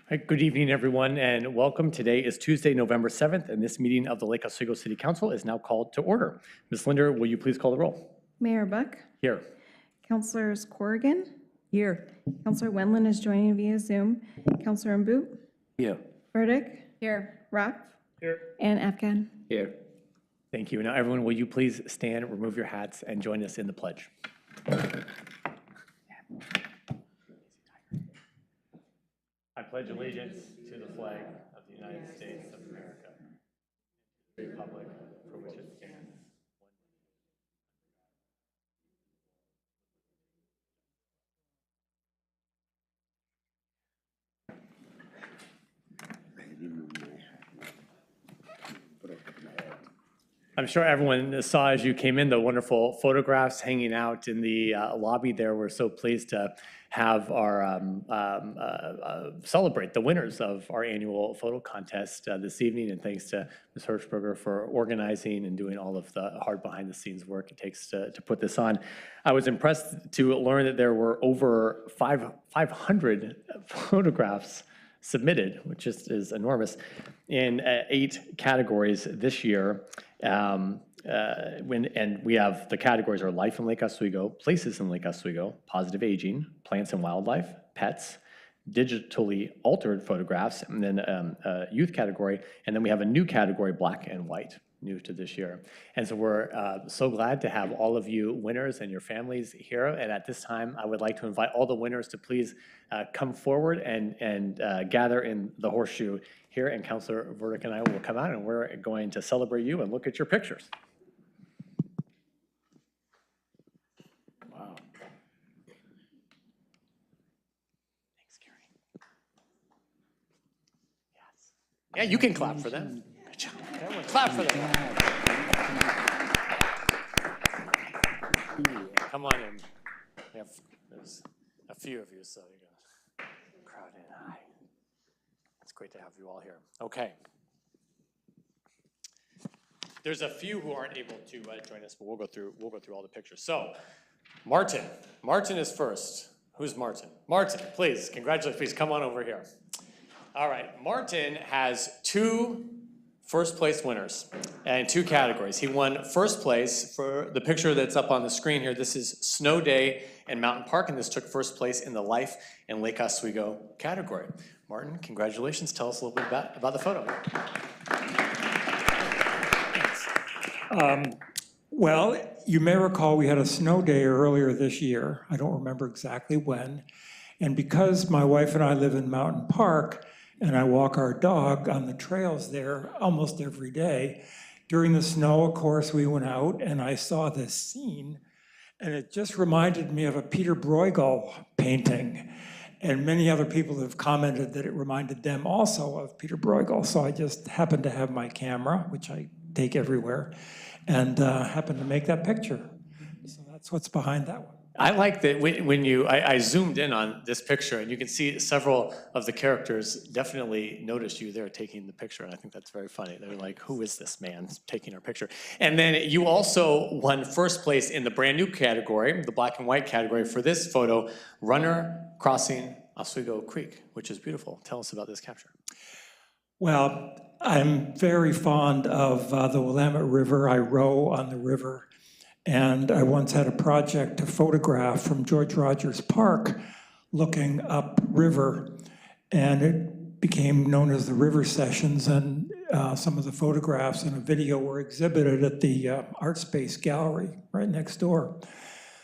Right, good evening, everyone, and welcome. Today is Tuesday, November 7th, and this meeting of the Lake Oswego City Council is now called to order. Ms. Linder, will you please call the roll? Mayor Buck. Here. Councilors Corrigan. Here. Councilor Wendland is joining via Zoom. Councilor Mboot. Here. Burdick. Here. Rapp. Here. And Afghan. Here. Thank you. Now, everyone, will you please stand, remove your hats, and join us in the pledge? I pledge allegiance to the flag of the United States of America, the republic for which it stands. I'm sure everyone saw as you came in the wonderful photographs hanging out in the lobby there. We're so pleased to have our celebrate the winners of our annual photo contest this evening, and thanks to Ms. Hirschberger for organizing and doing all of the hard behind the scenes work it takes to put this on. I was impressed to learn that there were over 500 photographs submitted, which is enormous, in 8 categories this year. And we have the categories are life in Lake Oswego, places in Lake Oswego, positive aging, plants and wildlife, pets, digitally altered photographs, and then youth category, and then we have a new category, black and white, new to this year. And so we're so glad to have all of you winners and your families here. And at this time, I would like to invite all the winners to please come forward and gather in the horseshoe here. And Councilor Burdick and I will come out and we're going to celebrate you and look at your pictures. Wow. Thanks, Gary. Yes. Yeah, you can clap for them. Good job. Everyone clap for them. Come on in. There's a few of you, so you're going to crowd in. Hi. It's great to have you all here. Okay. There's a few who aren't able to join us, but we'll go through all the pictures. So, Martin is first. Who's Martin? Martin, please, congratulations. Please come on over here. All right, Martin has 2 first place winners in 2 categories. He won first place for the picture that's up on the screen here. This is Snow Day in Mountain Park, and this took first place in the Life in Lake Oswego category. Martin, congratulations. Tell us a little bit about the photo. Well, you may recall we had a snow day earlier this year. I don't remember exactly when. And because my wife and I live in Mountain Park, and I walk our dog on the trails there almost every day, during the snow, of course, we went out and I saw this scene, and it just reminded me of a Peter Bruegel painting. And many other people have commented that it reminded them also of Peter Bruegel. So I just happened to have my camera, which I take everywhere, and happened to make that picture. So that's what's behind that one. I like that when I zoomed in on this picture, and you can see several of the characters definitely noticed you there taking the picture, and I think that's very funny. They're like, who is this man taking our picture? And then you also won first place in the brand new category, the black and white category, for this photo, Runner Crossing Oswego Creek, which is beautiful. Tell us about this capture. Well, I'm very fond of the Willamette River. I row on the river. And I once had a project to photograph from George Rogers Park looking upriver, and it became known as the River Sessions, and some of the photographs and a video were exhibited at the Art Space Gallery right next door.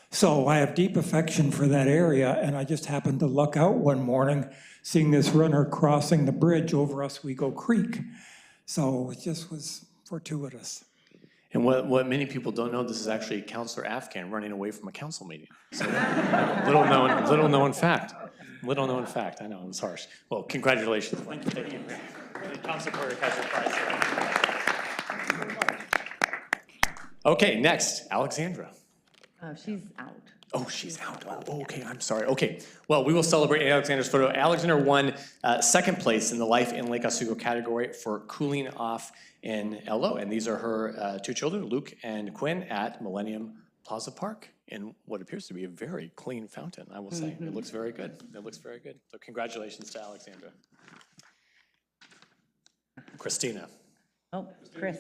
So I have deep affection for that area, and I just happened to luck out one morning seeing this runner crossing the bridge over Oswego Creek. So it just was fortuitous. And what many people don't know, this is actually Councilor Afghan running away from a council meeting. So little known fact. Little known fact. I know, it was harsh. Well, congratulations. Thank you. Councilor Burdick has your prize. Okay, next, Alexandra. She's out. Oh, she's out. Oh, okay, I'm sorry. Okay, well, we will celebrate Alexandra's photo. Alexandra won second place in the Life in Lake Oswego category for cooling off in LO. And these are her 2 children, Luke and Quinn, at Millennium Plaza Park in what appears to be a very clean fountain, I will say. It looks very good. It looks very good. So congratulations to Alexandra. Christina. Oh, Chris.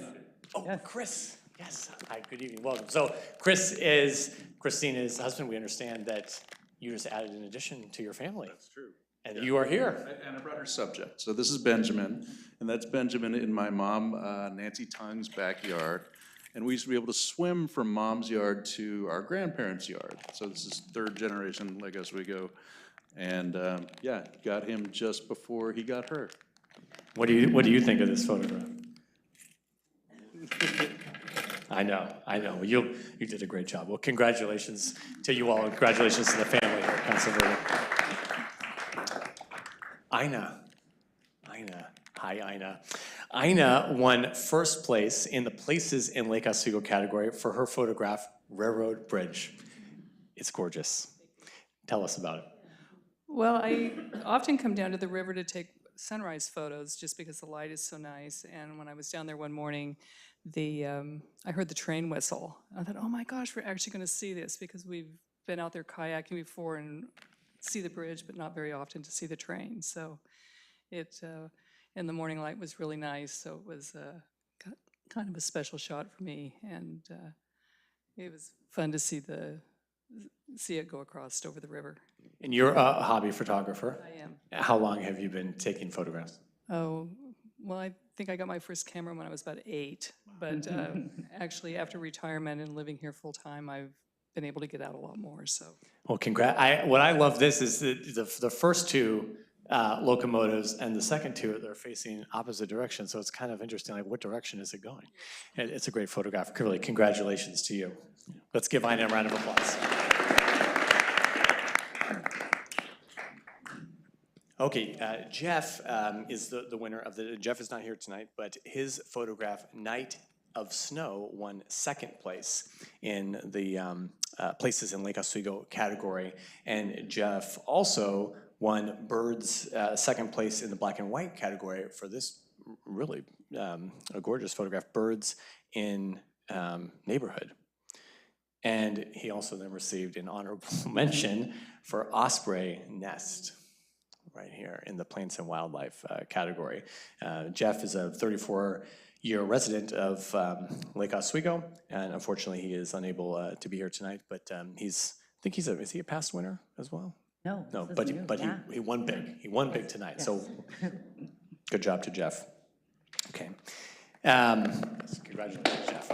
Oh, Chris. Yes. Hi, good evening. Welcome. So Chris is Christina's husband. We understand that you just added an addition to your family. That's true. And you are here. And I brought her subject. So this is Benjamin, and that's Benjamin in my mom, Nancy Tung's backyard. And we used to be able to swim from mom's yard to our grandparents' yard. So this is third generation Lake Oswego. And yeah, got him just before he got hurt. What do you think of this photograph? I know. You did a great job. Well, congratulations to you all. Congratulations to the family here at Pennsylvania. Ina. Hi, Ina. Ina won first place in the Places in Lake Oswego category for her photograph, Railroad Bridge. It's gorgeous. Tell us about it. Well, I often come down to the river to take sunrise photos just because the light is so nice. And when I was down there one morning, I heard the train whistle. I thought, oh my gosh, we're actually going to see this, because we've been out there kayaking before and see the bridge, but not very often to see the train. So it, in the morning light was really nice. So it was kind of a special shot for me. And it was fun to see it go across over the river. And you're a hobby photographer. I am. How long have you been taking photographs? Oh, well, I think I got my first camera when I was about 8, but actually after retirement and living here full time, I've been able to get out a lot more, so. Well, what I love this is the first two locomotives and the second two, they're facing opposite directions, so it's kind of interesting, like what direction is it going? And it's a great photograph. Really, congratulations to you. Let's give Ina a round of applause. Okay, Jeff is the winner of Jeff is not here tonight, but his photograph, Night of Snow, won second place in the Places in Lake Oswego category. And Jeff also won Birds second place in the black and white category for this really a gorgeous photograph, Birds in Neighborhood. And he also then received an honorable mention for Osprey Nest, right here in the Plants and Wildlife category. Jeff is a 34-year resident of Lake Oswego, and unfortunately he is unable to be here tonight, but is he a past winner as well? No. No, this but is new. he won big. He won big tonight, so good job to Jeff. Okay. Congratulations, Jeff.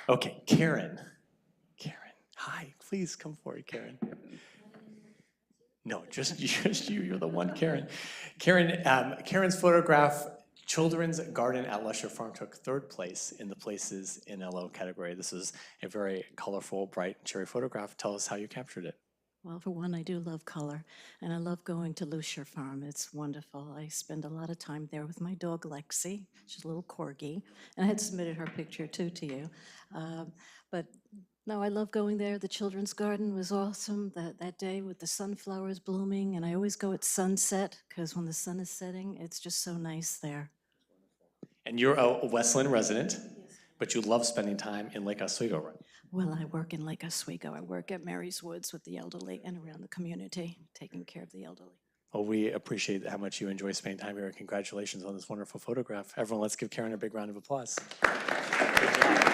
Okay, Karen. Hi, please come forward, Karen. No, just you. You're the one, Karen. Karen's photograph, Children's Garden at Lusher Farm, took third place in the Places in LO category. This is a very colorful, bright, cheery photograph. Tell us how you captured it. Well, for one, I do love color, and I love going to Lusher Farm. It's wonderful. I spend a lot of time there with my dog, Lexi. She's a little corgi, and I had submitted her picture, too, to you. But no, I love going there. The children's garden was awesome that day with the sunflowers blooming, and I always go at sunset, because when the sun is setting, it's just so nice there. And you're a Westland resident, but you love spending time in Lake Oswego, right? Well, I work in Lake Oswego. I work at Mary's Woods with the elderly and around the community, taking care of the elderly. Well, we appreciate how much you enjoy spending time here. Congratulations on this wonderful photograph. Everyone, let's give Karen a big round of applause. Good job.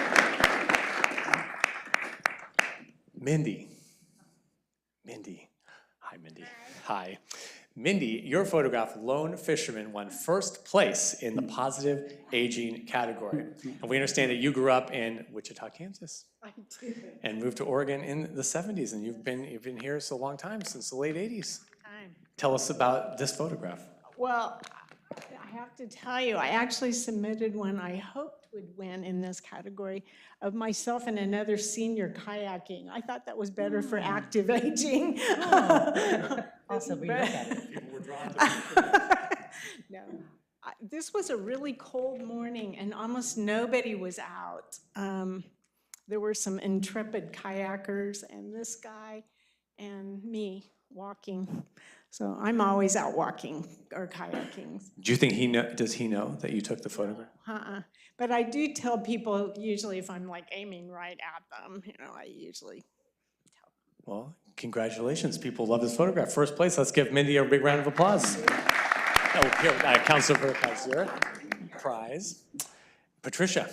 Mindy. Hi, Mindy. Hi. Mindy, your photograph, Lone Fisherman, won first place in the positive aging category. And we understand that you grew up in Wichita, Kansas. I did. And moved to Oregon in the 70s, and you've been here so long time, since the late 80s. Tell us about this photograph. Well, I have to tell you, I actually submitted one I hoped would win in this category of myself and another senior kayaking. I thought that was better for active aging. Also, we look at it. No, this was a really cold morning and almost nobody was out. There were some intrepid kayakers and this guy and me walking. So I'm always out walking or kayaking. Do you think does he know that you took the photograph? But I do tell people usually if I'm like aiming right at them, I usually. Well, congratulations. People love this photograph. First place. Let's give Mindy a big round of applause. Oh, here, Councilor Verkaiser, prize. Patricia.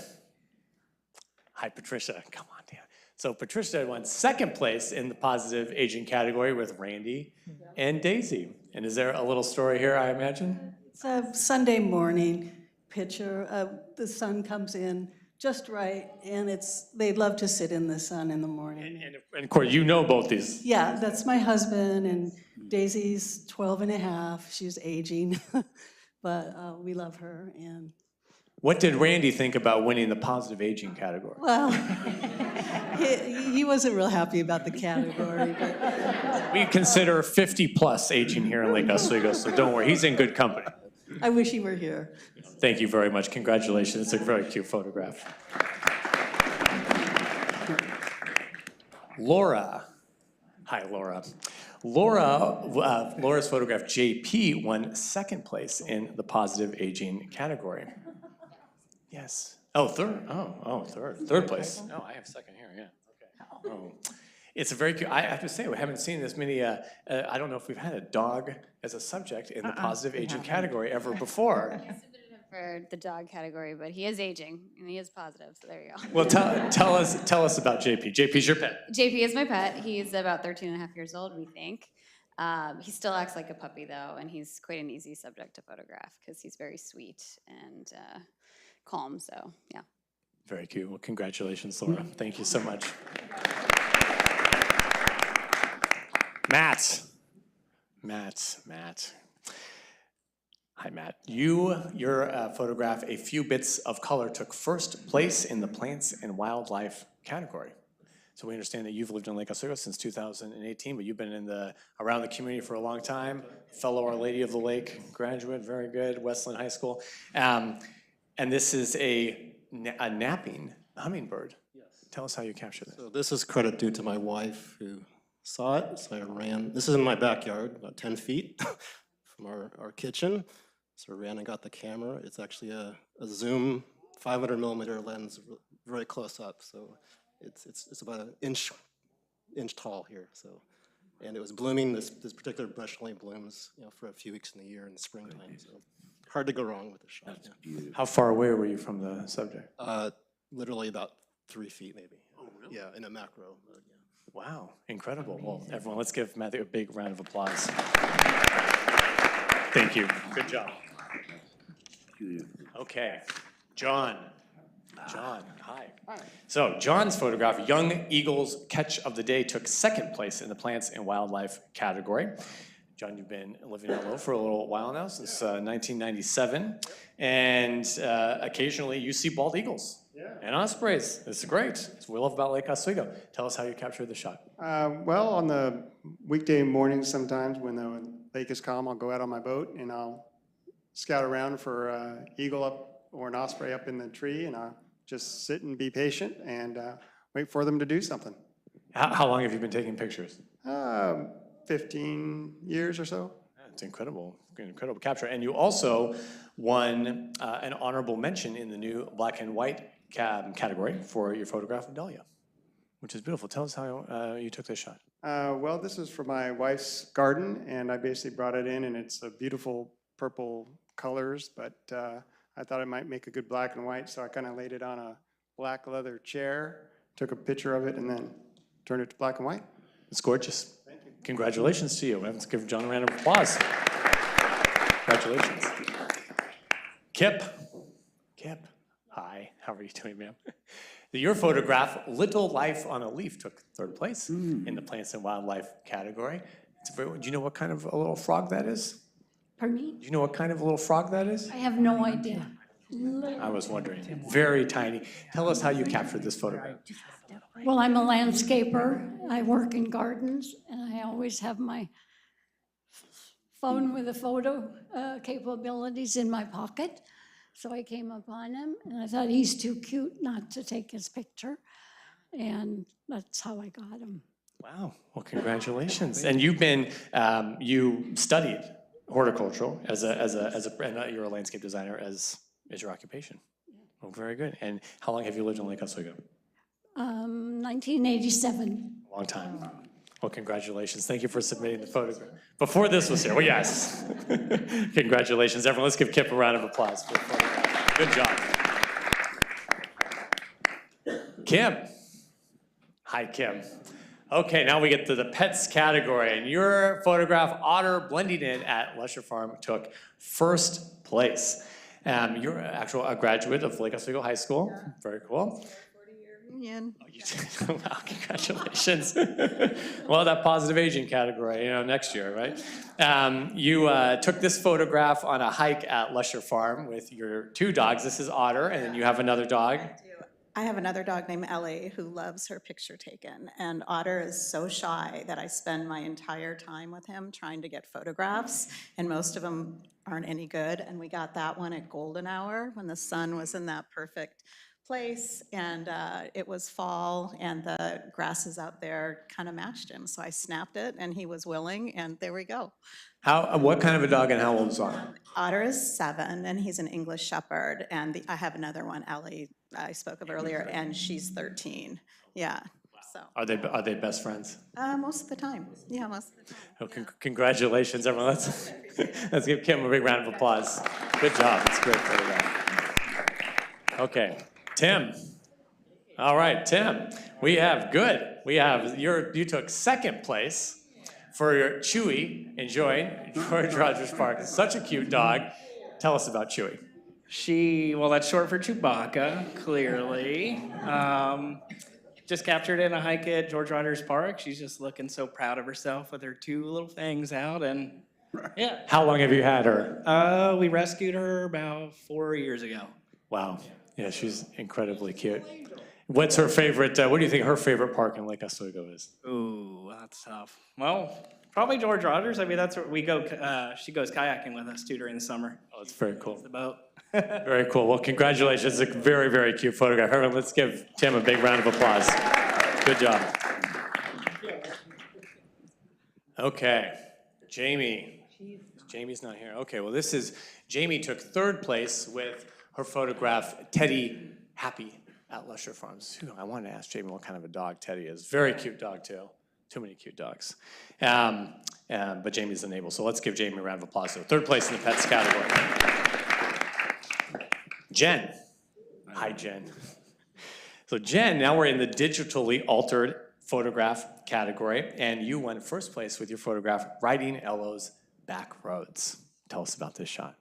Hi, Patricia. Come on down. So Patricia won second place in the positive aging category with Randy and Daisy. And is there a little story here, I imagine? It's a Sunday morning picture. The sun comes in just right, and they love to sit in the sun in the morning. And of course, you know both these. Yeah, that's my husband, and Daisy's 12 and a half. She's aging, but we love her. And What did Randy think about winning the positive aging category? well, he wasn't real happy about the category, but We consider 50 plus aging here in Lake Oswego, so don't worry, he's in good company. I wish he were here. Thank you very much. Congratulations. It's a very cute photograph. Laura. Hi, Laura. Laura's photograph, JP, won second place in the positive aging category. Yes. Oh, third. Third. Third place. No, I have second here, yeah. Okay. Oh. It's a very cute, I have to say, we haven't seen this many, I don't know if we've had a dog as a subject in the positive aging category ever before. I submitted him for the dog category, but he is aging and he is positive, so there you go. Well, tell us about JP. JP's your pet. JP is my pet. He's about 13 and a half years old, we think. He still acts like a puppy though, and he's quite an easy subject to photograph because he's very sweet and calm, so yeah. Very cute. Well, congratulations, Laura. Thank you so much. Matt. Hi, Matt. Your photograph, A Few Bits of Color, took first place in the Plants and Wildlife category. So we understand that you've lived in Lake Oswego since 2018, but you've been around the community for a long time. Fellow Our Lady of the Lake graduate, very good, Westland High School. And this is a napping hummingbird. Yes. Tell us how you captured this. So this is credit due to my wife who saw it, so I ran. This is in my backyard, about 10 feet from our kitchen. So I ran and got the camera. It's actually a zoom 500 millimeter lens, very close up. So it's about an inch tall here. So, and it was blooming. This particular bush only blooms, for a few weeks in the year in the springtime. So hard to go wrong with the shot. Yeah. How far away were you from the subject? Literally about 3 feet, maybe. Oh, really? Yeah, in a macro. Yeah. Wow, incredible. Well, everyone, let's give Matthew a big round of applause. Thank you. Good job. Okay, John. Hi. So John's photograph, Young Eagle's Catch of the Day, took second place in the Plants and Wildlife category. John, you've been living on low for a little while now, since 1997. And occasionally you see bald eagles and ospreys. This is great. That's what we love about Lake Oswego. Tell us how you captured the shot. Well, on the weekday mornings sometimes when the lake is calm, I'll go out on my boat and I'll scout around for an eagle up or an osprey up in the tree, and I'll just sit and be patient and wait for them to do something. How long have you been taking pictures? 15 years or so. It's incredible capture. And you also won an honorable mention in the new black and white category for your photograph of Dahlia, which is beautiful. Tell us how you took this shot. Well, this is for my wife's garden, and I basically brought it in, and it's a beautiful purple colors, but I thought it might make a good black and white, so I kind of laid it on a black leather chair, took a picture of it, and then turned it to black and white. It's gorgeous. Thank you. Congratulations to you. Let's give John a round of applause. Congratulations. Kip. Hi, how are you doing, ma'am? Your photograph, Little Life on a Leaf, took third place in the Plants and Wildlife category. Do you know what kind of a little frog that is? Pardon me? Do you know what kind of a little frog that is? I have no idea. I was wondering. Very tiny. Tell us how you captured this photograph. Well, I'm a landscaper. I work in gardens, and I always have my phone with the photo capabilities in my pocket. So I came upon him, and I thought he's too cute not to take his picture, and that's how I got him. Wow, well, congratulations. And you've been, you studied horticultural and you're a landscape designer as your occupation. Oh, very good. And how long have you lived in Lake Oswego? 1987. Long time. Well, congratulations. Thank you for submitting the photograph. Before this was here, well, yes. Congratulations, everyone. Let's give Kip a round of applause for the photograph. Good job. Kim. Hi, Kim. Okay, now we get to the pets category, and your photograph, Otter Blending In at Lusher Farm, took first place. You're actually a graduate of Lake Oswego High School. Very cool. Union. Oh, you did? Wow, congratulations. Well, that positive aging category, next year, right? You took this photograph on a hike at Lusher Farm with your 2 dogs. This is Otter, and then you have another dog. I have another dog named Ellie who loves her picture taken, and Otter is so shy that I spend my entire time with him trying to get photographs, and most of them aren't any good. And we got that one at golden hour when the sun was in that perfect place, and it was fall, and the grasses out there kind of matched him. So I snapped it, and he was willing, and there we go. What kind of a dog and how old is Otter? Otter is 7, and he's an English Shepherd, and I have another one, Ellie, I spoke of earlier, and she's 13. Yeah. So. Are they best friends? Most of the time. Yeah, most of the time. Oh, congratulations, everyone. Let's give Kim a big round of applause. Good job. It's great photograph. Okay, Tim. All right, Tim. You took second place for your Chewy enjoying George Rogers Park. Such a cute dog. Tell us about Chewy. That's short for Chewbacca, clearly. Just captured in a hike at George Rogers Park. She's just looking so proud of herself with her 2 little fangs out, and yeah. How long have you had her? We rescued her about 4 years ago. Wow. Yeah, she's incredibly cute. What's her favorite, what do you think her favorite park in Lake Oswego is? Ooh, that's tough. Well, probably George Rogers. I mean, that's where we go. She goes kayaking with us too during the summer. Oh, it's very cool. The boat. Very cool. Well, congratulations. It's a very, very cute photograph. Everyone, let's give Tim a big round of applause. Good job. Okay, Jamie. Jamie's not here. Okay, well, Jamie took third place with her photograph, Teddy Happy at Lusher Farms. I wanted to ask Jamie what kind of a dog Teddy is. Very cute dog, too. Too many cute dogs. But Jamie's unable, so let's give Jamie a round of applause. So third place in the pets category. Jen. Hi, Jen. So Jen, now we're in the digitally altered photograph category, and you won first place with your photograph, Riding Ello's Back Roads. Tell us about this shot.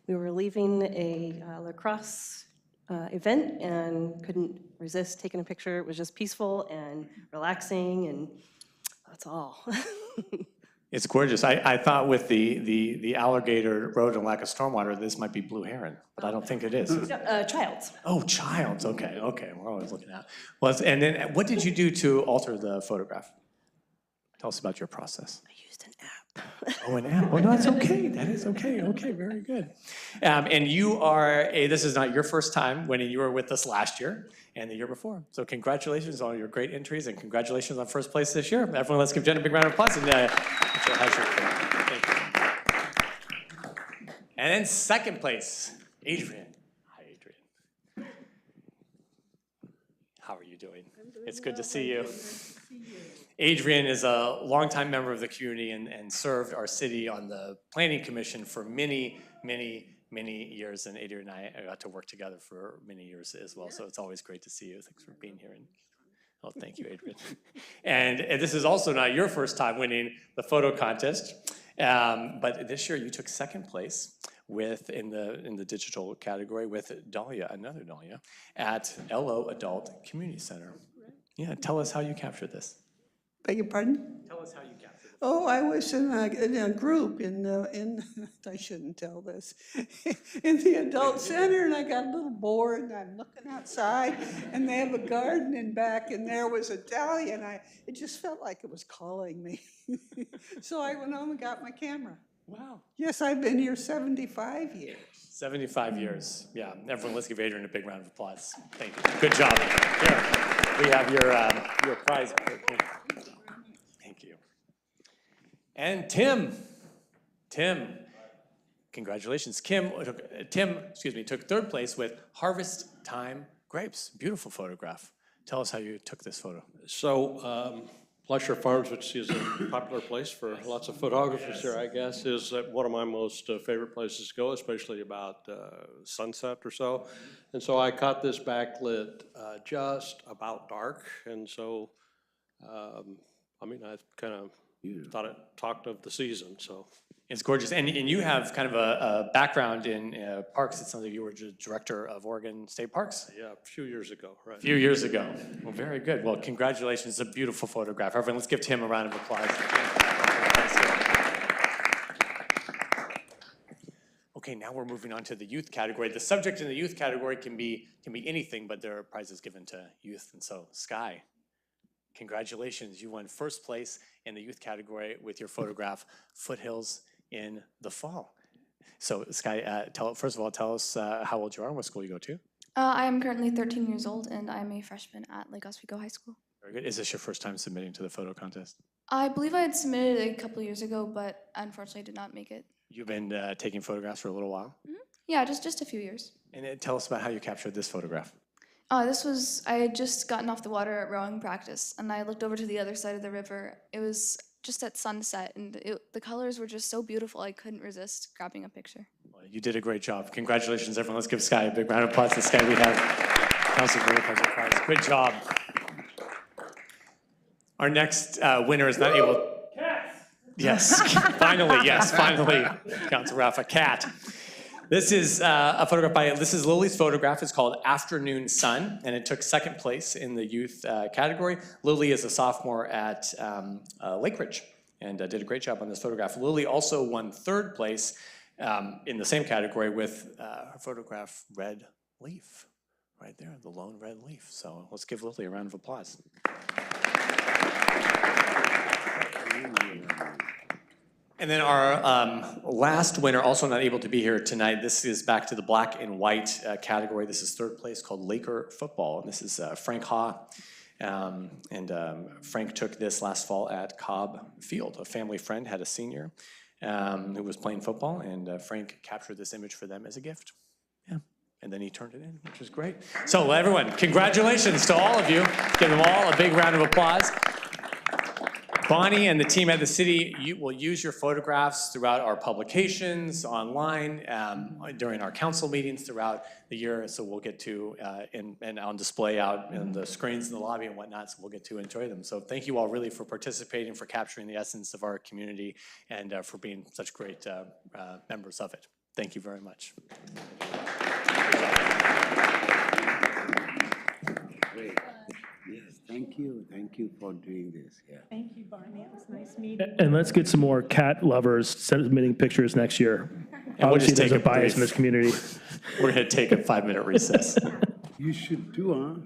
We were leaving a lacrosse event and couldn't resist taking a picture. It was just peaceful and relaxing, and that's all. It's gorgeous. I thought with the alligator road and lack of stormwater, this might be blue heron, but I don't think it is. Childs. Oh, Childs. Okay. We're always looking at. Well, and then what did you do to alter the photograph? Tell us about your process. I used an app. Oh, an app. Oh, no, that's okay. That is okay. Okay, very good. And this is not your first time winning. You were with us last year and the year before. So congratulations on your great entries and congratulations on first place this year. Everyone, let's give Jen a big round of applause. And then second place, Adrian. Hi, Adrian. How are you doing? It's good to see you. Adrian is a longtime member of the community and served our city on the Planning Commission for many years. And Adrian and I got to work together for many years as well. So it's always great to see you. Thanks for being here. Oh, thank you, Adrian. And this is also not your first time winning the photo contest, but this year you took second place in the digital category with Dahlia, another Dahlia, at LO Adult Community Center. Yeah, tell us how you captured this. Beg your pardon? Tell us how you captured this. Oh, I was in a group I shouldn't tell this, in the adult center, and I got a little bored, and I'm looking outside, and they have a garden in back, and there was a dahlia, and it just felt like it was calling me. So I went home and got my camera. Wow. Yes, I've been here 75 years. 75 years, yeah. Everyone, let's give Adrian a big round of applause. Thank you. Good job. Here, we have your prize. And Tim, congratulations. Tim took third place with Harvest Time Grapes. Beautiful photograph. Tell us how you took this photo. So, Pleasure Farms, which is a popular place for lots of photographers here, I guess, is one of my most favorite places to go, especially about sunset or so. And so I caught this backlit just about dark, and so, I mean, I kind of thought it talked of the season, so. It's gorgeous. And you have kind of a background in parks. It sounds like you were director of Oregon State Parks. Yeah, a few years ago, right. A few years ago. Well, very good. Well, congratulations. It's a beautiful photograph. Everyone, let's give Tim a round of applause. Okay, now we're moving on to the youth category. The subject in the youth category can be anything, but there are prizes given to youth. And so, Sky, congratulations. You won first place in the youth category with your photograph, Foothills in the Fall. So, Sky, first of all, tell us how old you are and what school you go to. I am currently 13 years old, and I'm a freshman at Lake Oswego High School. Very good. Is this your first time submitting to the photo contest? I believe I had submitted a couple years ago, but unfortunately did not make it. You've been taking photographs for a little while? Yeah, just a few years. And tell us about how you captured this photograph. I had just gotten off the water at rowing practice, and I looked over to the other side of the river. It was just at sunset, and the colors were just so beautiful, I couldn't resist grabbing a picture. Well, you did a great job. Congratulations, everyone. Let's give Sky a big round of applause. Sky, we have Council for the prize. Good job. Our next winner is not able. Yes, finally, Council Ralph, a cat. This is a photograph this is Lily's photograph. It's called Afternoon Sun, and it took second place in the youth category. Lily is a sophomore at Lake Ridge and did a great job on this photograph. Lily also won third place in the same category with her photograph, Red Leaf, right there, the lone red leaf. So let's give Lily a round of applause. And then our last winner, also not able to be here tonight, this is back to the black and white category. This is third place, called Laker Football. And this is Frank Ha. Frank took this last fall at Cobb Field. A family friend had a senior who was playing football, and Frank captured this image for them as a gift. Yeah. And then he turned it in, which was great. So everyone, congratulations to all of you. Give them all a big round of applause. Bonnie and the team at the city, you will use your photographs throughout our publications, online, during our council meetings throughout the year. So we'll get to, and on display out in the screens in the lobby and whatnot, so we'll get to enjoy them. So thank you all really for participating, for capturing the essence of our community, and for being such great members of it. Thank you very much. Great. Yes, thank you for doing this. Yeah. Thank you, Barney. It was nice meeting. And let's get some more cat lovers submitting pictures next year. And we'll just Obviously, there's take a bias in this community. We're going to take a 5-minute recess. You should too, huh?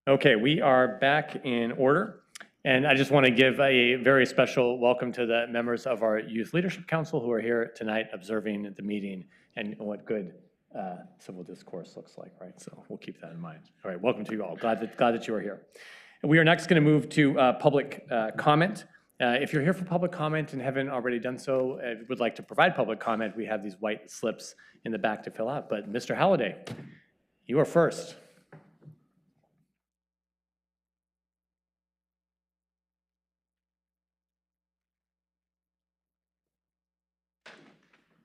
Okay, we are back in order. And I just want to give a very special welcome to the members of our Youth Leadership Council who are here tonight observing the meeting and what good civil discourse looks like, right? So we'll keep that in mind. All right, welcome to you all. Glad that you are here. And we are next going to move to public comment. If you're here for public comment and haven't already done so, if you would like to provide public comment, we have these white slips in the back to fill out. But Mr. Halliday, you are first.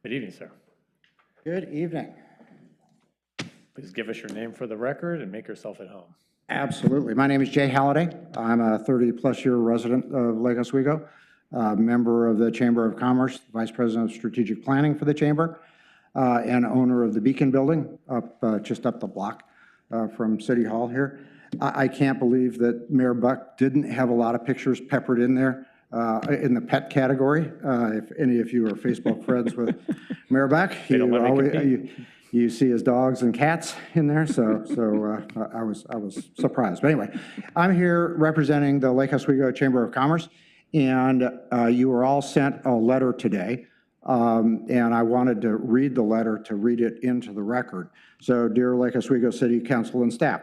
Good evening, sir. Good evening. Please give us your name for the record and make yourself at home. Absolutely. My name is Jay Halliday. I'm a 30-plus year resident of Lake Oswego, member of the Chamber of Commerce, Vice President of Strategic Planning for the Chamber, and owner of the Beacon Building just up the block from City Hall here. I can't believe that Mayor Buck didn't have a lot of pictures peppered in there in the pet category. If any of you are Facebook friends with Mayor Buck, you see his dogs and cats in there, so I was surprised. But anyway, I'm here representing the Lake Oswego Chamber of Commerce, and you were all sent a letter today, and I wanted to read the letter to read it into the record. So, dear Lake Oswego City Council and staff,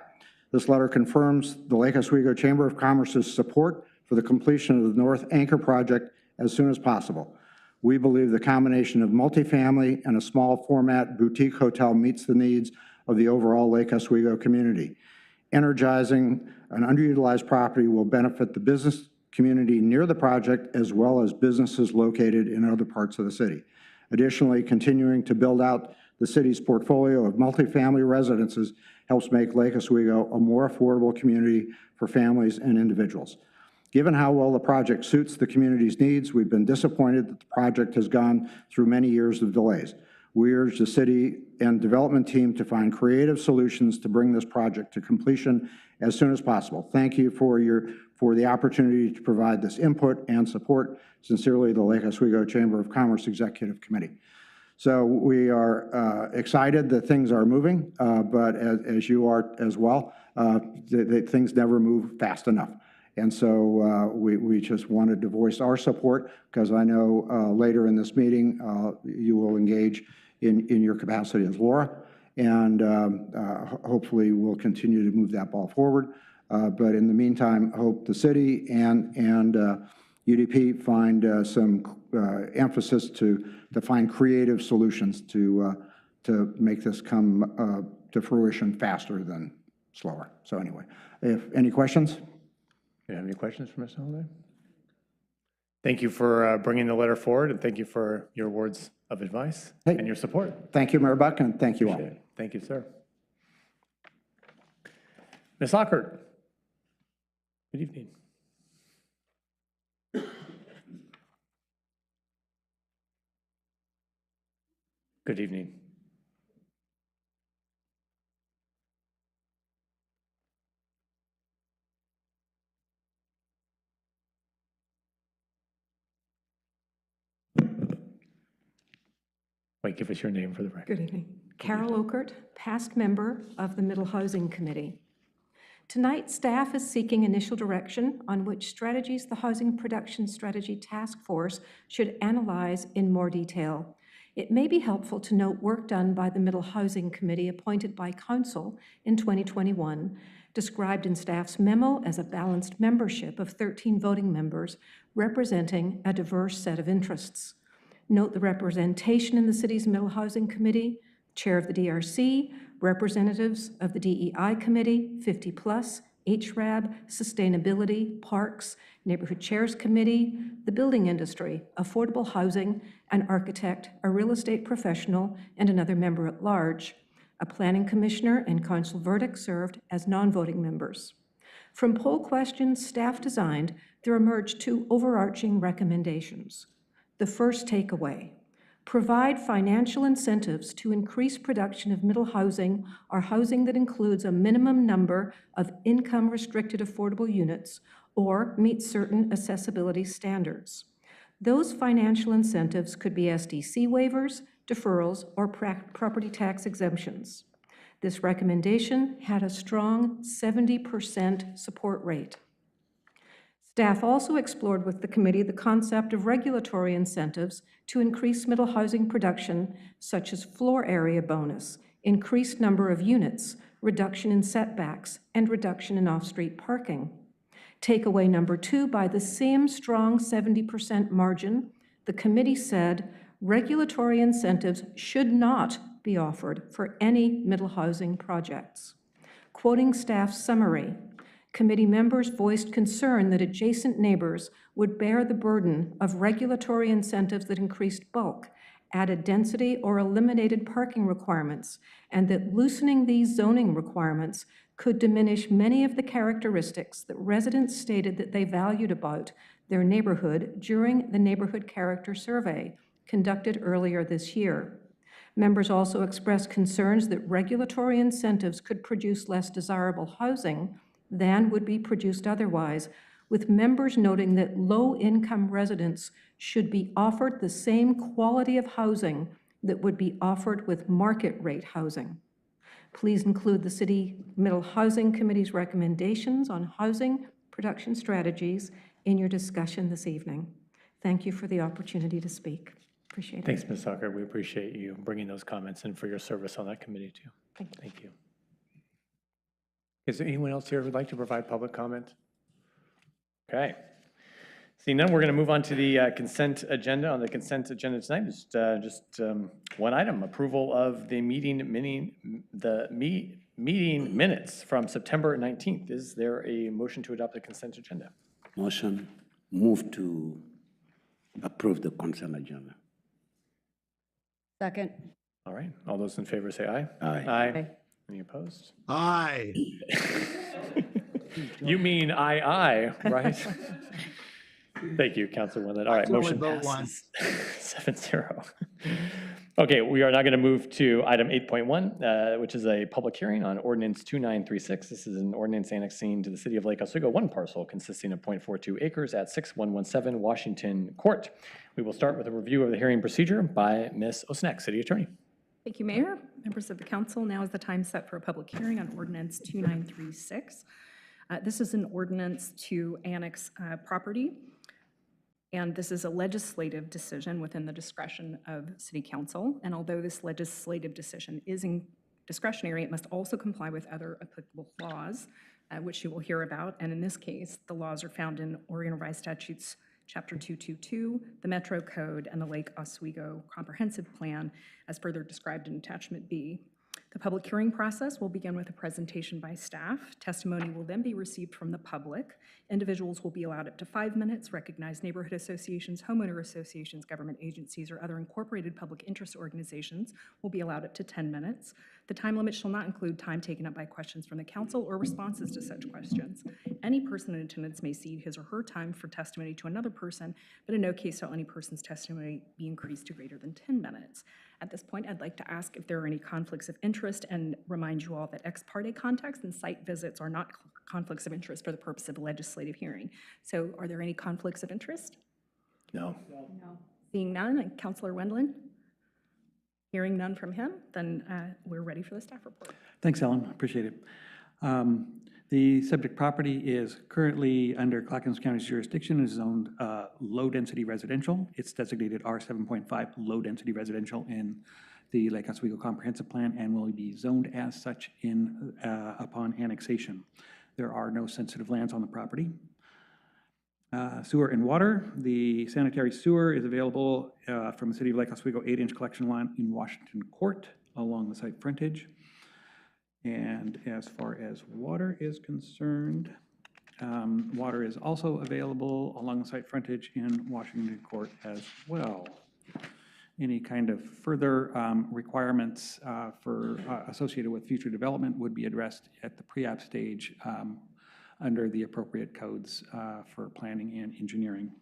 this letter confirms the Lake Oswego Chamber of Commerce's support for the completion of the North Anchor project as soon as possible. We believe the combination of multifamily and a small format boutique hotel meets the needs of the overall Lake Oswego community. Energizing an underutilized property will benefit the business community near the project as well as businesses located in other parts of the city. Additionally, continuing to build out the city's portfolio of multifamily residences helps make Lake Oswego a more affordable community for families and individuals. Given how well the project suits the community's needs, we've been disappointed that the project has gone through many years of delays. We urge the city and development team to find creative solutions to bring this project to completion as soon as possible. Thank you for the opportunity to provide this input and support. Sincerely, the Lake Oswego Chamber of Commerce Executive Committee. So we are excited that things are moving, but as you are as well, things never move fast enough. And so we just wanted to voice our support because I know later in this meeting you will engage in your capacity as LORA, and hopefully we'll continue to move that ball forward. But in the meantime, I hope the city and UDP find some emphasis to find creative solutions to make this come to fruition faster than slower. So anyway, if any questions? Do you have any questions for Mr. Halliday? Thank you for bringing the letter forward, and thank you for your words of advice and your support. Thank you, Mayor Buck, and thank you all. Thank you, sir. Ms. Ockert, good evening. Good evening. Wait, give us your name for the record. Good evening. Carol Okert, past member of the Middle Housing Committee. Tonight, staff is seeking initial direction on which strategies the Housing Production Strategy Task Force should analyze in more detail. It may be helpful to note work done by the Middle Housing Committee appointed by Council in 2021, described in staff's memo as a balanced membership of 13 voting members representing a diverse set of interests. Note the representation in the city's Middle Housing Committee, chair of the DRC, representatives of the DEI Committee, 50+, HRAB, Sustainability, Parks, Neighborhood Chairs Committee, the building industry, affordable housing, an architect, a real estate professional, and another member at large. A planning commissioner and council verdict served as non-voting members. From poll questions staff designed, there emerged two overarching recommendations. The first takeaway: provide financial incentives to increase production of middle housing or housing that includes a minimum number of income-restricted affordable units or meets certain accessibility standards. Those financial incentives could be SDC waivers, deferrals, or property tax exemptions. This recommendation had a strong 70% support rate. Staff also explored with the committee the concept of regulatory incentives to increase middle housing production, such as floor area bonus, increased number of units, reduction in setbacks, and reduction in off-street parking. Takeaway number 2, by the same strong 70% margin, the committee said regulatory incentives should not be offered for any middle housing projects. Quoting staff's summary, committee members voiced concern that adjacent neighbors would bear the burden of regulatory incentives that increased bulk, added density, or eliminated parking requirements, and that loosening these zoning requirements could diminish many of the characteristics that residents stated that they valued about their neighborhood during the Neighborhood Character Survey conducted earlier this year. Members also expressed concerns that regulatory incentives could produce less desirable housing than would be produced otherwise, with members noting that low-income residents should be offered the same quality of housing that would be offered with market-rate housing. Please include the City Middle Housing Committee's recommendations on housing production strategies in your discussion this evening. Thank you for the opportunity to speak. Appreciate it. Thanks, Ms. Zucker. We appreciate you bringing those comments and for your service on that committee, too. Thank you. Is there anyone else here who would like to provide public comment? Okay. Seeing none, we're going to move on to the consent agenda. On the consent agenda tonight, just one item: approval of the meeting minutes from September 19th. Is there a motion to adopt the consent agenda? Motion, move to approve the consent agenda. Second. All right. All those in favor say aye. Aye. Aye. Any opposed? Aye. You mean aye, right? Thank you, Councilor Wendland. All right, motion passes 7-0. Okay, we are now going to move to item 8.1, which is a public hearing on Ordinance 2936. This is an ordinance annexing to the City of Lake Oswego one parcel consisting of 0.42 acres at 6117 Washington Court. We will start with a review of the hearing procedure by Ms. Osnek, City Attorney. Thank you, Mayor. Members of the council, now is the time set for a public hearing on Ordinance 2936. This is an ordinance to annex property, and this is a legislative decision within the discretion of City Council. And although this legislative decision is discretionary, it must also comply with other applicable laws, which you will hear about. And in this case, the laws are found in Oregon Revised Statutes Chapter 222, the Metro Code, and the Lake Oswego Comprehensive Plan, as further described in Attachment B. The public hearing process will begin with a presentation by staff. Testimony will then be received from the public. Individuals will be allowed up to 5 minutes. Recognized neighborhood associations, homeowner associations, government agencies, or other incorporated public interest organizations will be allowed up to 10 minutes. The time limit shall not include time taken up by questions from the council or responses to such questions. Any person in attendance may cede his or her time for testimony to another person, but in no case shall any person's testimony be increased to greater than 10 minutes. At this point, I'd like to ask if there are any conflicts of interest and remind you all that ex parte contacts and site visits are not conflicts of interest for the purpose of a legislative hearing. So are there any conflicts of interest? No. No. Seeing none, Councilor Wendland? Hearing none from him, then we're ready for the staff report. Thanks, Ellen. Appreciate it. The subject property is currently under Clackamas County's jurisdiction and is zoned low-density residential. It's designated R7.5 low-density residential in the Lake Oswego Comprehensive Plan and will be zoned as such upon annexation. There are no sensitive lands on the property. Sewer and water. The sanitary sewer is available from the City of Lake Oswego 8-inch collection line in Washington Court along the site frontage. And as far as water is concerned, water is also available along the site frontage in Washington Court as well. Any kind of further requirements associated with future development would be addressed at the pre-app stage under the appropriate codes for planning and engineering.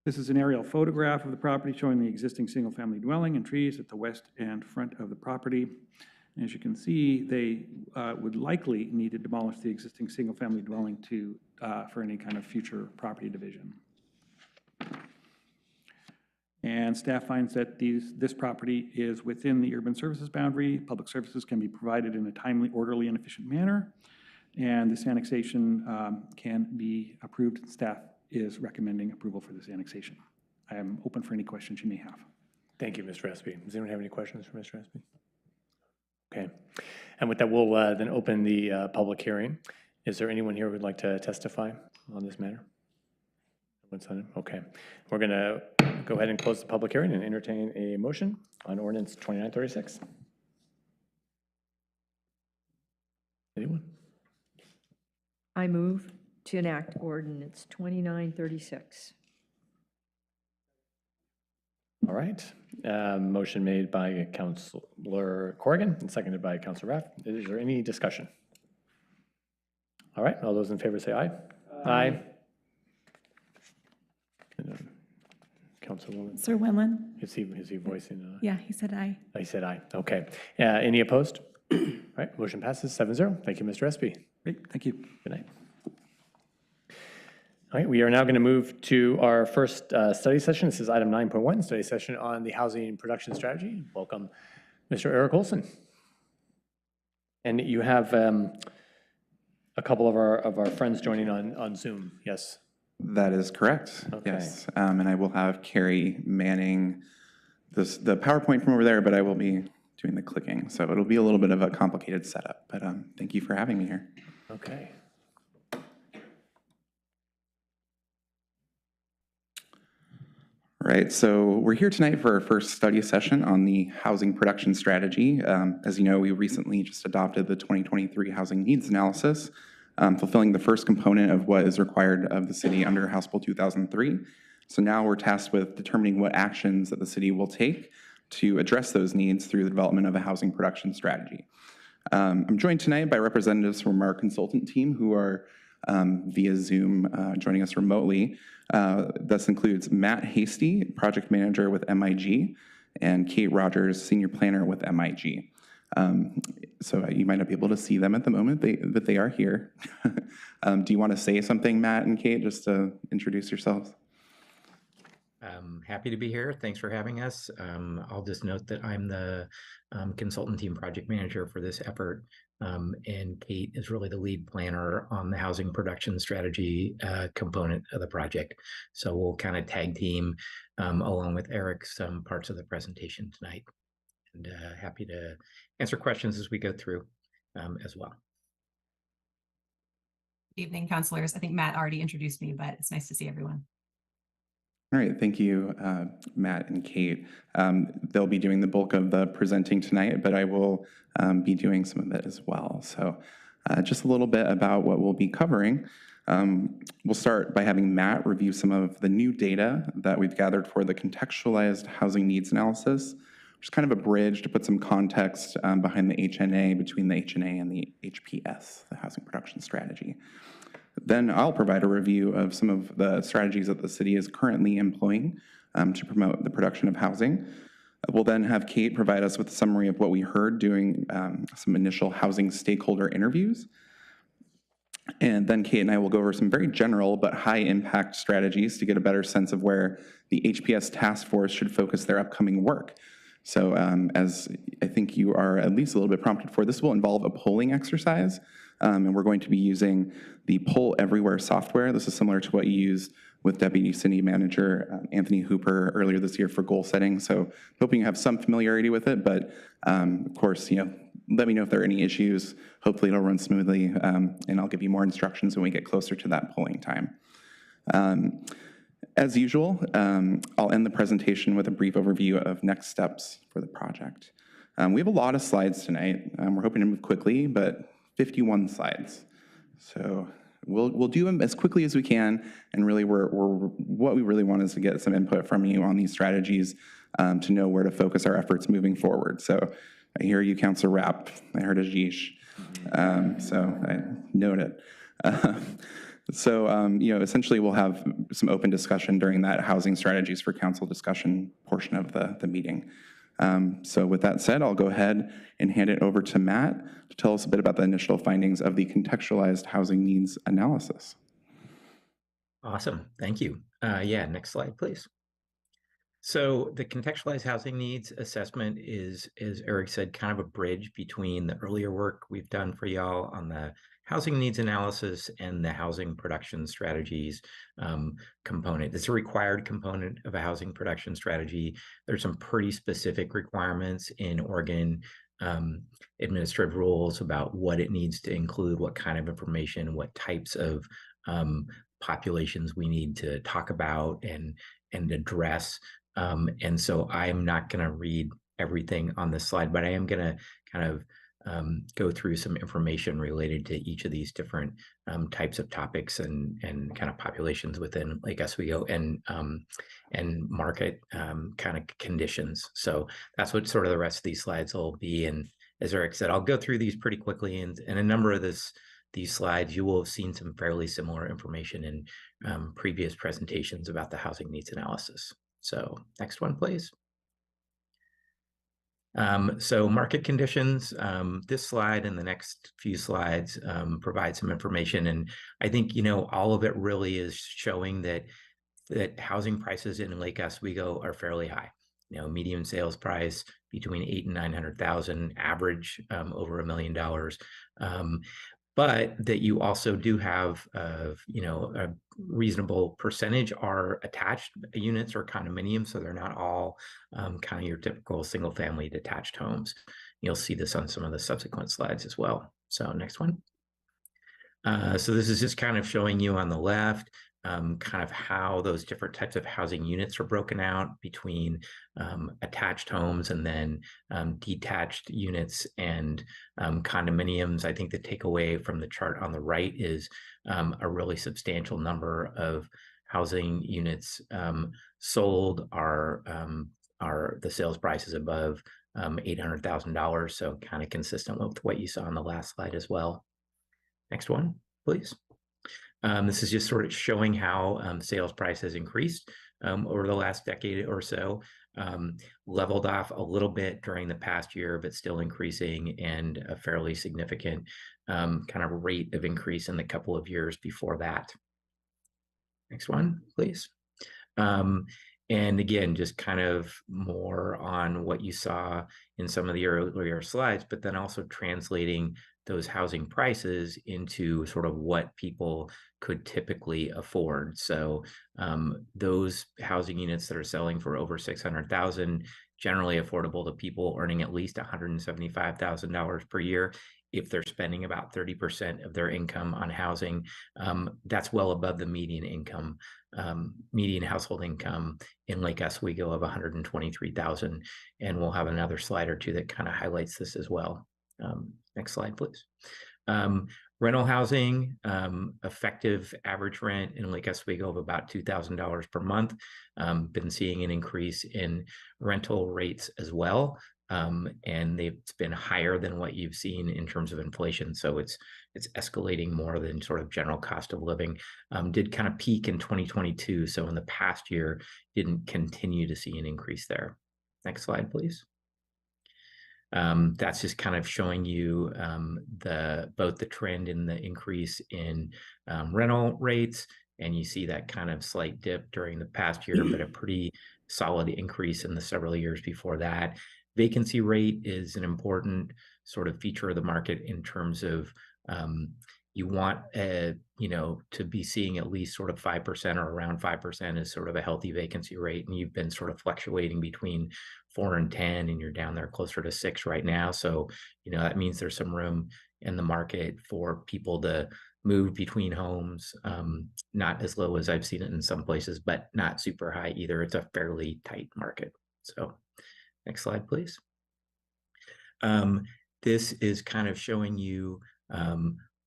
This is an aerial photograph of the property showing the existing single-family dwelling and trees at the west and front of the property. As you can see, they would likely need to demolish the existing single-family dwelling for any kind of future property division. And staff finds that this property is within the urban services boundary. Public services can be provided in a timely, orderly, and efficient manner. And this annexation can be approved. Staff is recommending approval for this annexation. I am open for any questions you may have. Thank you, Mr. Espy. Does anyone have any questions for Mr. Espy? Okay. And with that, we'll then open the public hearing. Is there anyone here who would like to testify on this matter? Okay. We're going to go ahead and close the public hearing and entertain a motion on ordinance 2936. Anyone? I move to enact ordinance 2936. All right. Motion made by Councilor Corrigan and seconded by Councilor Raff. Is there any discussion? All right. All those in favor say aye. Aye. Councilwoman? Sir Winland? Is he voicing? Yeah, he said aye. He said aye. Okay. Any opposed? All right. Motion passes 7-0. Thank you, Mr. Espy. Great. Thank you. Good night. All right. We are now going to move to our first study session. This is item 9.1, study session on the housing production strategy. Welcome, Mr. Eric Olson. And you have a couple of our friends joining on Zoom. Yes. That is correct. Okay. Yes. And I will have Carrie manning the PowerPoint from over there, but I will be doing the clicking. So it'll be a little bit of a complicated setup, but thank you for having me here. Okay. Right, so we're here tonight for our first study session on the housing production strategy. As you know, we recently just adopted the 2023 Housing Needs Analysis, fulfilling the first component of what is required of the city under House Bill 2003. So now we're tasked with determining what actions that the city will take to address those needs through the development of a housing production strategy. I'm joined tonight by representatives from our consultant team who are via Zoom joining us remotely. This includes Matt Hasty, project manager with MIG, and Kate Rogers, senior planner with MIG. So you might not be able to see them at the moment, but they are here. Do you want to say something, Matt and Kate, just to introduce yourselves? Happy to be here. Thanks for having us. I'll just note that I'm the consultant team project manager for this effort, and Kate is really the lead planner on the housing production strategy component of the project. So we'll kind of tag team along with Eric some parts of the presentation tonight. And happy to answer questions as we go through as well. Evening, councilors. I think Matt already introduced me, but it's nice to see everyone. All right, thank you, Matt and Kate. They'll be doing the bulk of the presenting tonight, but I will be doing some of it as well. So just a little bit about what we'll be covering. We'll start by having Matt review some of the new data that we've gathered for the contextualized housing needs analysis, which is kind of a bridge to put some context behind the HNA, between the HNA and the HPS, the housing production strategy. Then I'll provide a review of some of the strategies that the city is currently employing to promote the production of housing. We'll then have Kate provide us with a summary of what we heard doing some initial housing stakeholder interviews. And then Kate and I will go over some very general but high impact strategies to get a better sense of where the HPS task force should focus their upcoming work. So as I think you are at least a little bit prompted for, this will involve a polling exercise. And we're going to be using the Poll Everywhere software. This is similar to what you used with Deputy City Manager Anthony Hooper earlier this year for goal setting. So hoping you have some familiarity with it, but of course, let me know if there are any issues. Hopefully it'll run smoothly, and I'll give you more instructions when we get closer to that polling time. As usual, I'll end the presentation with a brief overview of next steps for the project. We have a lot of slides tonight. We're hoping to move quickly, but 51 slides. So we'll do them as quickly as we can, and really what we really want is to get some input from you on these strategies to know where to focus our efforts moving forward. So I hear you, Councilor Rapp. I heard Ajish. So I note it. Essentially we'll have some open discussion during that housing strategies for council discussion portion of the meeting. So with that said, I'll go ahead and hand it over to Matt to tell us a bit about the initial findings of the contextualized housing needs analysis. Awesome, thank you. Yeah, next slide, please. So the contextualized housing needs assessment is, as Eric said, kind of a bridge between the earlier work we've done for y'all on the housing needs analysis and the housing production strategies component. It's a required component of a housing production strategy. There's some pretty specific requirements in Oregon administrative rules about what it needs to include, what kind of information, what types of populations we need to talk about and address. And so I'm not going to read everything on this slide, but I am going to kind of go through some information related to each of these different types of topics and kind of populations within Lake Oswego and market kind of conditions. So that's what sort of the rest of these slides will be. And as Eric said, I'll go through these pretty quickly. And a number of these slides, you will have seen some fairly similar information in previous presentations about the housing needs analysis. So next one, please. So market conditions, this slide and the next few slides provide some information. And I think, all of it really is showing that housing prices in Lake Oswego are fairly high. Median sales price between $800,000 and $900,000, average over $1 million. But that you also do have, a reasonable percentage are attached units or condominiums, so they're not all kind of your typical single-family detached homes. You'll see this on some of the subsequent slides as well. So next one. So this is just kind of showing you on the left kind of how those different types of housing units are broken out between attached homes and then detached units and condominiums. I think the takeaway from the chart on the right is a really substantial number of housing units sold are the sales prices above $800,000. So kind of consistent with what you saw on the last slide as well. Next one, please. This is just sort of showing how sales price has increased over the last decade or so, leveled off a little bit during the past year, but still increasing, and a fairly significant kind of rate of increase in the couple of years before that. Next one, please. And again, just kind of more on what you saw in some of the earlier slides, but then also translating those housing prices into sort of what people could typically afford. So those housing units that are selling for over $600,000, generally affordable to people earning at least $175,000 per year. If they're spending about 30% of their income on housing, that's well above the median income, median household income in Lake Oswego of $123,000. And we'll have another slide or two that kind of highlights this as well. Next slide, please. Rental housing, effective average rent in Lake Oswego of about $2,000 per month. Been seeing an increase in rental rates as well. And it's been higher than what you've seen in terms of inflation. So it's escalating more than sort of general cost of living. Did kind of peak in 2022. So in the past year, didn't continue to see an increase there. Next slide, please. That's just kind of showing you both the trend in the increase in rental rates, and you see that kind of slight dip during the past year, but a pretty solid increase in the several years before that. Vacancy rate is an important sort of feature of the market in terms of you want to be seeing at least sort of 5% or around 5% is sort of a healthy vacancy rate, and you've been sort of fluctuating between 4 and 10, and you're down there closer to 6 right now. So that means there's some room in the market for people to move between homes, not as low as I've seen it in some places, but not super high either. It's a fairly tight market. So next slide, please. This is kind of showing you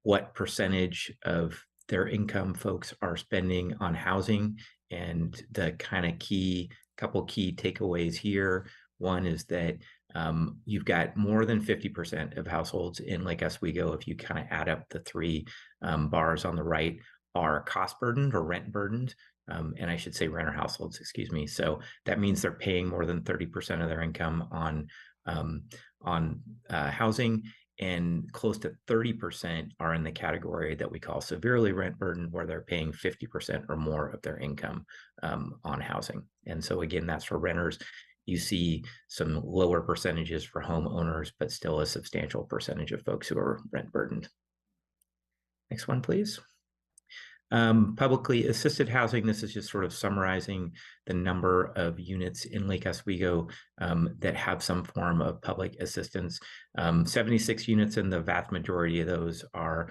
what percentage of their income folks are spending on housing, and the kind of couple key takeaways here. One is that you've got more than 50% of households in Lake Oswego, if you kind of add up the three bars on the right, are cost burdened or rent burdened. And I should say renter households, excuse me. So that means they're paying more than 30% of their income on housing. and close to 30% are in the category that we call severely rent burdened, where they're paying 50% or more of their income on housing. And so again, that's for renters. You see some lower percentages for homeowners, but still a substantial percentage of folks who are rent burdened. Next one, please. Publicly assisted housing, this is just sort of summarizing the number of units in Lake Oswego that have some form of public assistance. 76 units, and the vast majority of those are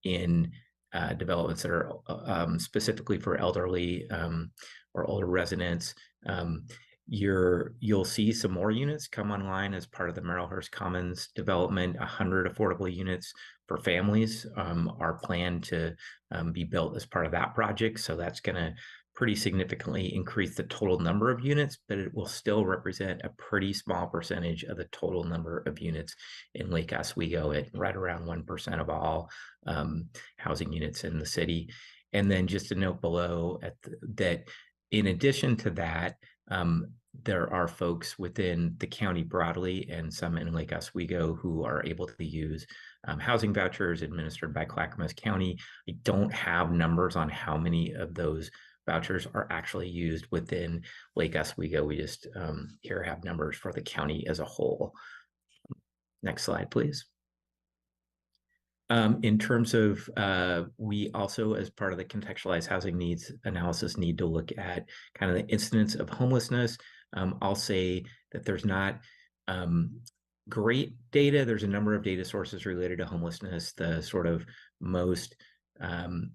in developments that are specifically for elderly or older residents. You'll see some more units come online as part of the Merrillhurst Commons development. 100 affordable units for families are planned to be built as part of that project. So that's going to pretty significantly increase the total number of units, but it will still represent a pretty small percentage of the total number of units in Lake Oswego, at right around 1% of all housing units in the city. And then just a note below that in addition to that, there are folks within the county broadly and some in Lake Oswego who are able to use housing vouchers administered by Clackamas County. I don't have numbers on how many of those vouchers are actually used within Lake Oswego. We just here have numbers for the county as a whole. Next slide, please. In terms of, we also, as part of the contextualized housing needs analysis, need to look at kind of the incidence of homelessness. I'll say that there's not great data. There's a number of data sources related to homelessness. The sort of most,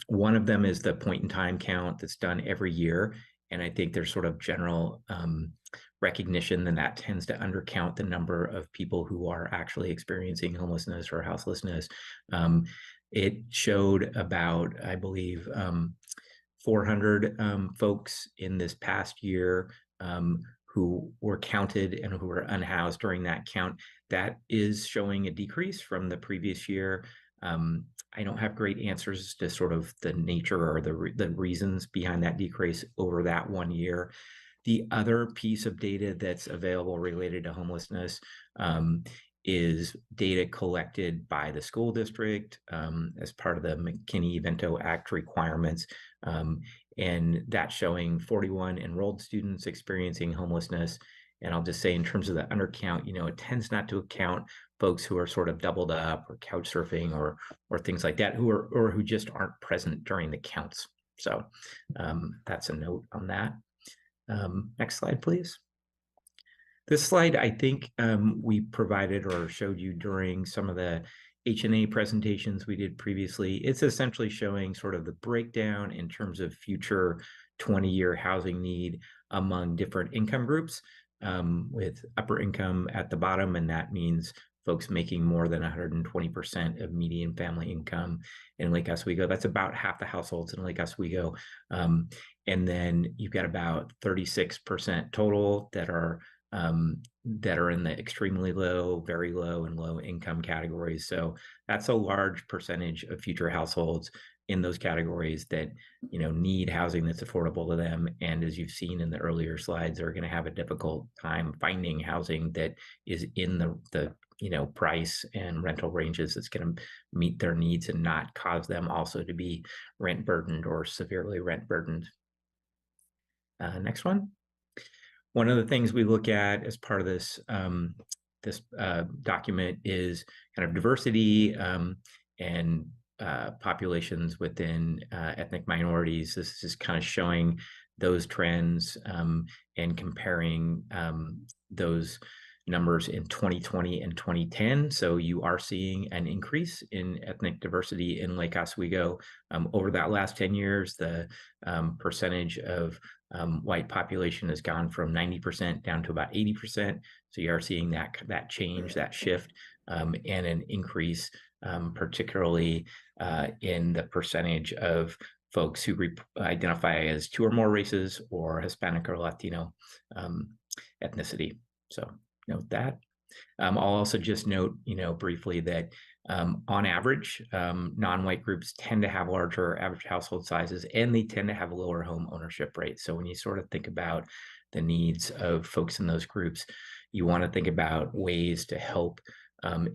one of them is the point in time count that's done every year. And I think there's sort of general recognition that tends to undercount the number of people who are actually experiencing homelessness or houselessness. It showed about, I believe, 400 folks in this past year who were counted and who were unhoused during that count. That is showing a decrease from the previous year. I don't have great answers to sort of the nature or the reasons behind that decrease over that 1 year. The other piece of data that's available related to homelessness is data collected by the school district as part of the McKinney-Vento Act requirements. And that's showing 41 enrolled students experiencing homelessness. And I'll just say, in terms of the undercount, you know, it tends not to account folks who are sort of doubled up or couch surfing or things like that, who just aren't present during the counts. So that's a note on that. Next slide, please. This slide, I think we provided or showed you during some of the H&A presentations we did previously. It's essentially showing sort of the breakdown in terms of future 20-year housing need among different income groups, with upper income at the bottom, and that means folks making more than 120% of median family income in Lake Oswego. That's about half the households in Lake Oswego. And then you've got about 36% total that are in the extremely low, very low, and low income categories. So that's a large percentage of future households in those categories that, you know, need housing that's affordable to them. And as you've seen in the earlier slides, they're going to have a difficult time finding housing that is in the you know, price and rental ranges that's going to meet their needs and not cause them also to be rent burdened or severely rent burdened. Next one. One of the things we look at as part of this document is kind of diversity and populations within ethnic minorities. This is kind of showing those trends and comparing those numbers in 2020 and 2010. So you are seeing an increase in ethnic diversity in Lake Oswego. Over that last 10 years, the percentage of white population has gone from 90% down to about 80%. So you are seeing that change, that shift, and an increase, particularly in the percentage of folks who identify as 2 or more races or Hispanic or Latino ethnicity. So note that. I'll also just note, you know, briefly that on average, non-white groups tend to have larger average household sizes, and they tend to have lower home ownership rates. So when you sort of think about the needs of folks in those groups, you want to think about ways to help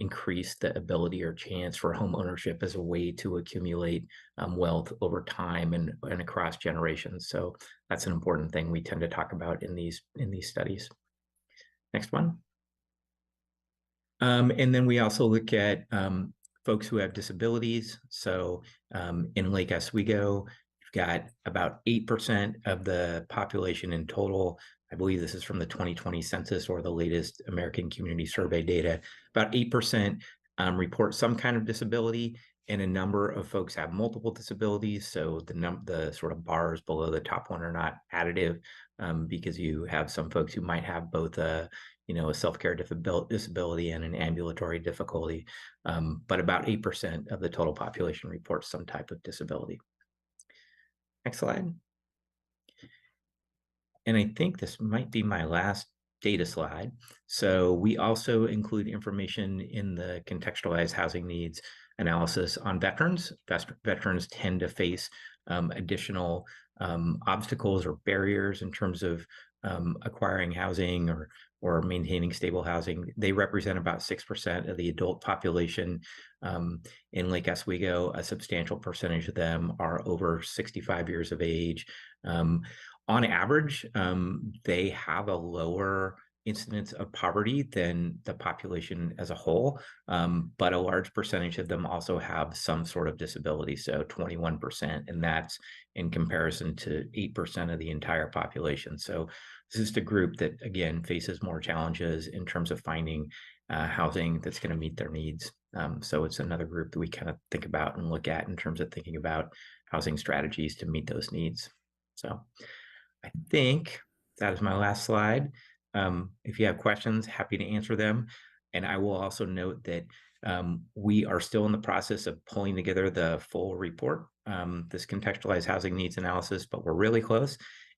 increase the ability or chance for home ownership as a way to accumulate wealth over time and across generations. So that's an important thing we tend to talk about in these studies. Next one. And then we also look at folks who have disabilities. So in Lake Oswego, you've got about 8% of the population in total. I believe this is from the 2020 census or the latest American Community Survey data. About 8% report some kind of disability, and a number of folks have multiple disabilities. So the sort of bars below the top one are not additive because you have some folks who might have both a self-care disability and an ambulatory difficulty, but about 8% of the total population reports some type of disability. Next slide. And I think this might be my last data slide. So we also include information in the contextualized housing needs analysis on veterans. Veterans tend to face additional obstacles or barriers in terms of acquiring housing or maintaining stable housing. They represent about 6% of the adult population in Lake Oswego. A substantial percentage of them are over 65 years of age. On average, they have a lower incidence of poverty than the population as a whole, but a large percentage of them also have some sort of disability, so 21%, and that's in comparison to 8% of the entire population. So this is the group that, again, faces more challenges in terms of finding housing that's going to meet their needs. So it's another group that we kind of think about and look at in terms of thinking about housing strategies to meet those needs. So I think that is my last slide. If you have questions, happy to answer them. And I will also note that we are still in the process of pulling together the full report, this contextualized housing needs analysis, but we're really close.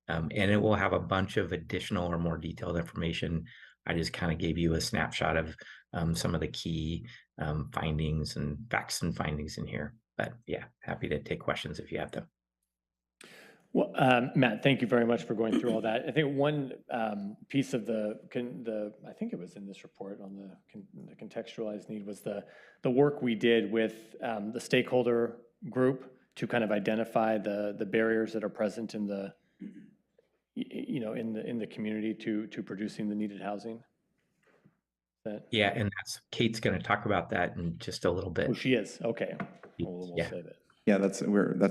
And it will have a bunch of additional or more detailed information. I just kind of gave you a snapshot of some of the key findings and facts and findings in here. But yeah, happy to take questions if you have them. Well, Matt, thank you very much for going through all that. I think one piece of I think it was in this report on the contextualized need was the work we did with the stakeholder group to kind of identify the barriers that are present in the in the community to producing the needed housing. Yeah, and Kate's going to talk about that in just a little bit. Oh, she is. Okay, we'll Yeah. save it. Yeah, that's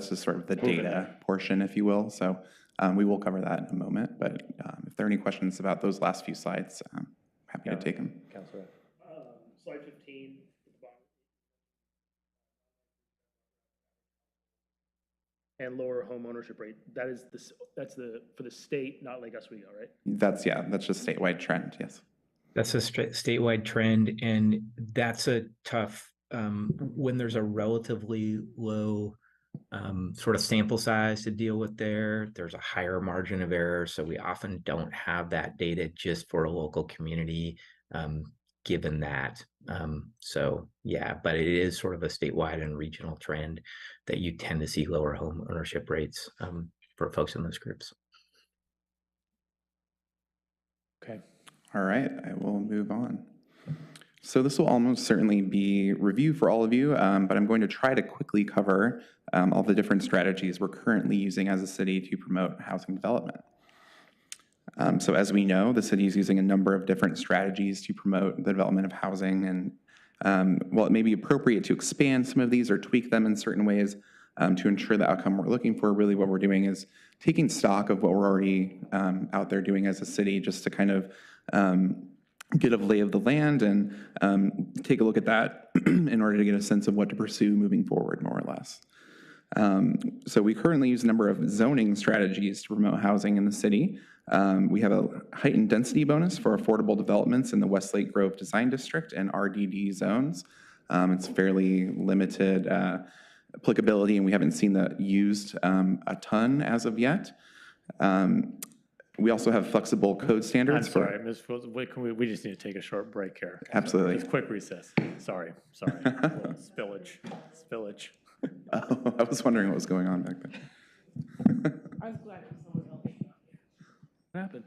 just sort of the data portion, if you will. So we will cover that in a moment. But if there are any questions about those last few slides, I'm happy to take them. Councilor. Slide 15. And lower home ownership rate. That's for the state, not Lake Oswego, right? That's just statewide trend. Yes. That's a statewide trend, and that's a tough when there's a relatively low sort of sample size to deal with there's a higher margin of error. So we often don't have that data just for a local community, given that. So yeah, but it is sort of a statewide and regional trend that you tend to see lower home ownership rates for folks in those groups. Okay. All right, I will move on. So this will almost certainly be review for all of you, but I'm going to try to quickly cover all the different strategies we're currently using as a city to promote housing development. So as we know, the city is using a number of different strategies to promote the development of housing, and while it may be appropriate to expand some of these or tweak them in certain ways to ensure the outcome we're looking for, really what we're doing is taking stock of what we're already out there doing as a city, just to kind of get a lay of the land and take a look at that in order to get a sense of what to pursue moving forward, more or less. So we currently use a number of zoning strategies to promote housing in the city. We have a heightened density bonus for affordable developments in the Westlake Grove Design District and RDD zones. It's fairly limited applicability, and we haven't seen that used a ton as of yet. We also have flexible code standards. I'm sorry, Ms. Fields, we just need to take a short break here. Absolutely. Just quick recess. Sorry. Spillage. Oh, I was wondering what was going on back there. I was glad someone helped me. What happened?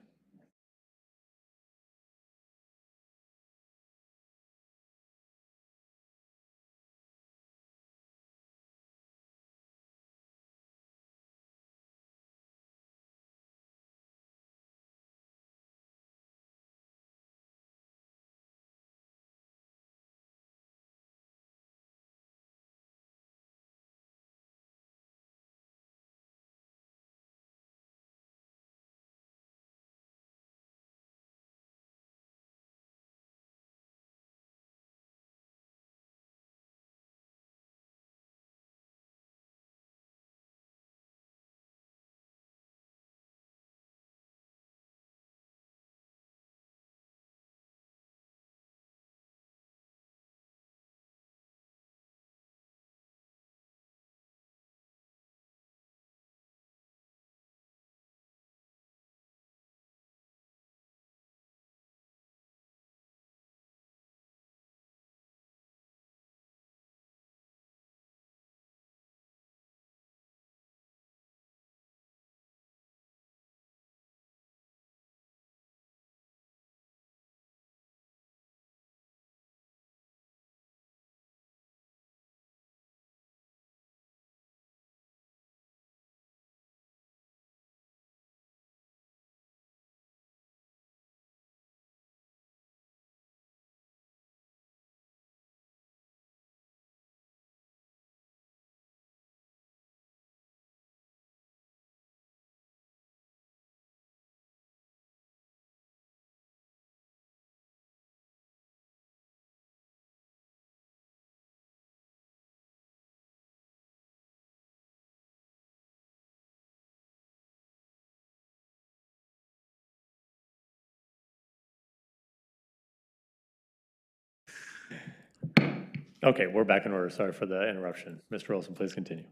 Okay, we're back in order. Sorry for the interruption. Mr. Wilson, please continue.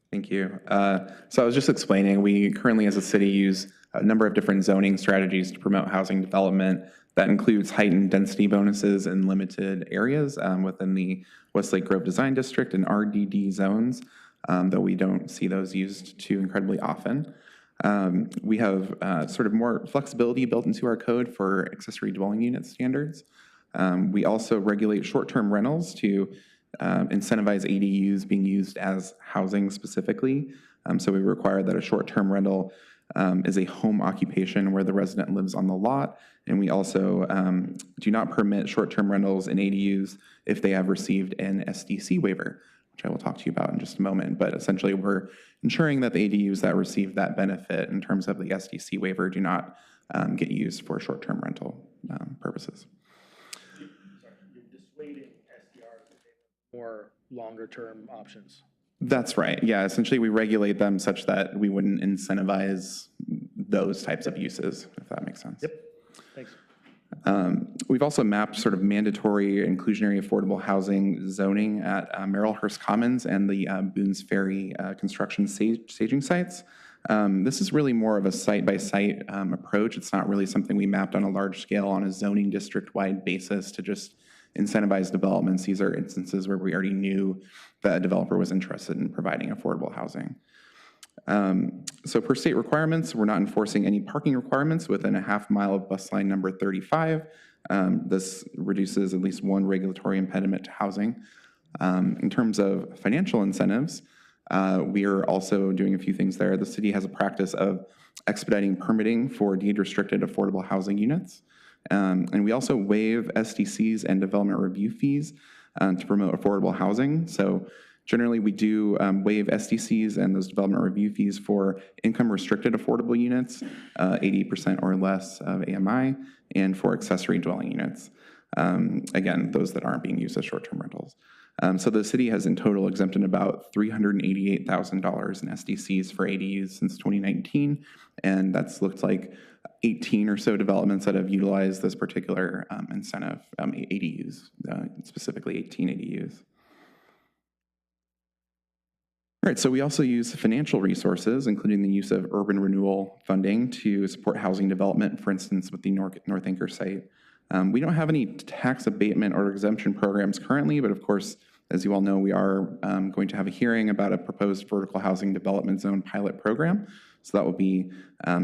Thank you. So I was just explaining, we currently as a city use a number of different zoning strategies to promote housing development. That includes heightened density bonuses in limited areas within the Westlake Grove Design District and RDD zones, though we don't see those used too incredibly often. We have sort of more flexibility built into our code for accessory dwelling unit standards. We also regulate short-term rentals to incentivize ADUs being used as housing specifically. So we require that a short-term rental is a home occupation where the resident lives on the lot. And we also do not permit short-term rentals in ADUs if they have received an SDC waiver, which I will talk to you about in just a moment. But essentially, we're ensuring that the ADUs that receive that benefit in terms of the SDC waiver do not get used for short-term rental purposes. You're dissuading SDRs to take more longer-term options. That's right. Yeah, essentially we regulate them such that we wouldn't incentivize those types of uses, if that makes sense. Yep, thanks. We've also mapped sort of mandatory inclusionary affordable housing zoning at Merrillhurst Commons and the Boones Ferry construction staging sites. This is really more of a site-by-site approach. It's not really something we mapped on a large scale on a zoning district-wide basis to just incentivize developments. These are instances where we already knew that a developer was interested in providing affordable housing. So per state requirements, we're not enforcing any parking requirements within a half mile of bus line number 35. This reduces at least one regulatory impediment to housing. In terms of financial incentives, we are also doing a few things there. The city has a practice of expediting permitting for deed-restricted affordable housing units. And we also waive SDCs and development review fees to promote affordable housing. So generally we do waive SDCs and those development review fees for income-restricted affordable units, 80% or less of AMI, and for accessory dwelling units. Again, those that aren't being used as short-term rentals. So the city has in total exempted about $388,000 in SDCs for ADUs since 2019, and that's looked like 18 or so developments that have utilized this particular incentive, ADUs, specifically 18 ADUs. All right, so we also use financial resources, including the use of urban renewal funding to support housing development, for instance, with the North Anchor site. We don't have any tax abatement or exemption programs currently, but of course, as you all know, we are going to have a hearing about a proposed vertical housing development zone pilot program. So that will be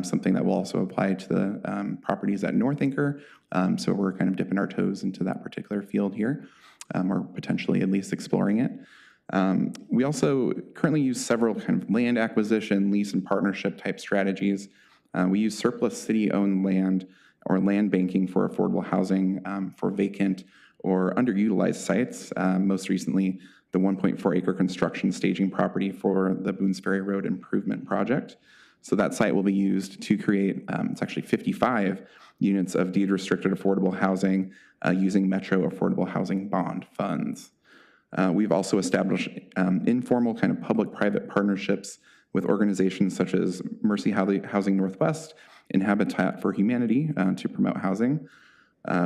something that will also apply to the properties at North Anchor. So we're kind of dipping our toes into that particular field here, or potentially at least exploring it. We also currently use several kind of land acquisition, lease, and partnership type strategies. We use surplus city-owned land or land banking for affordable housing for vacant or underutilized sites. Most recently, the 1.4 acre construction staging property for the Boones Ferry Road Improvement Project. So that site will be used to create, it's actually 55 units of deed-restricted affordable housing using Metro Affordable Housing Bond funds. We've also established informal kind of public-private partnerships with organizations such as Mercy Housing Northwest and Habitat for Humanity to promote housing.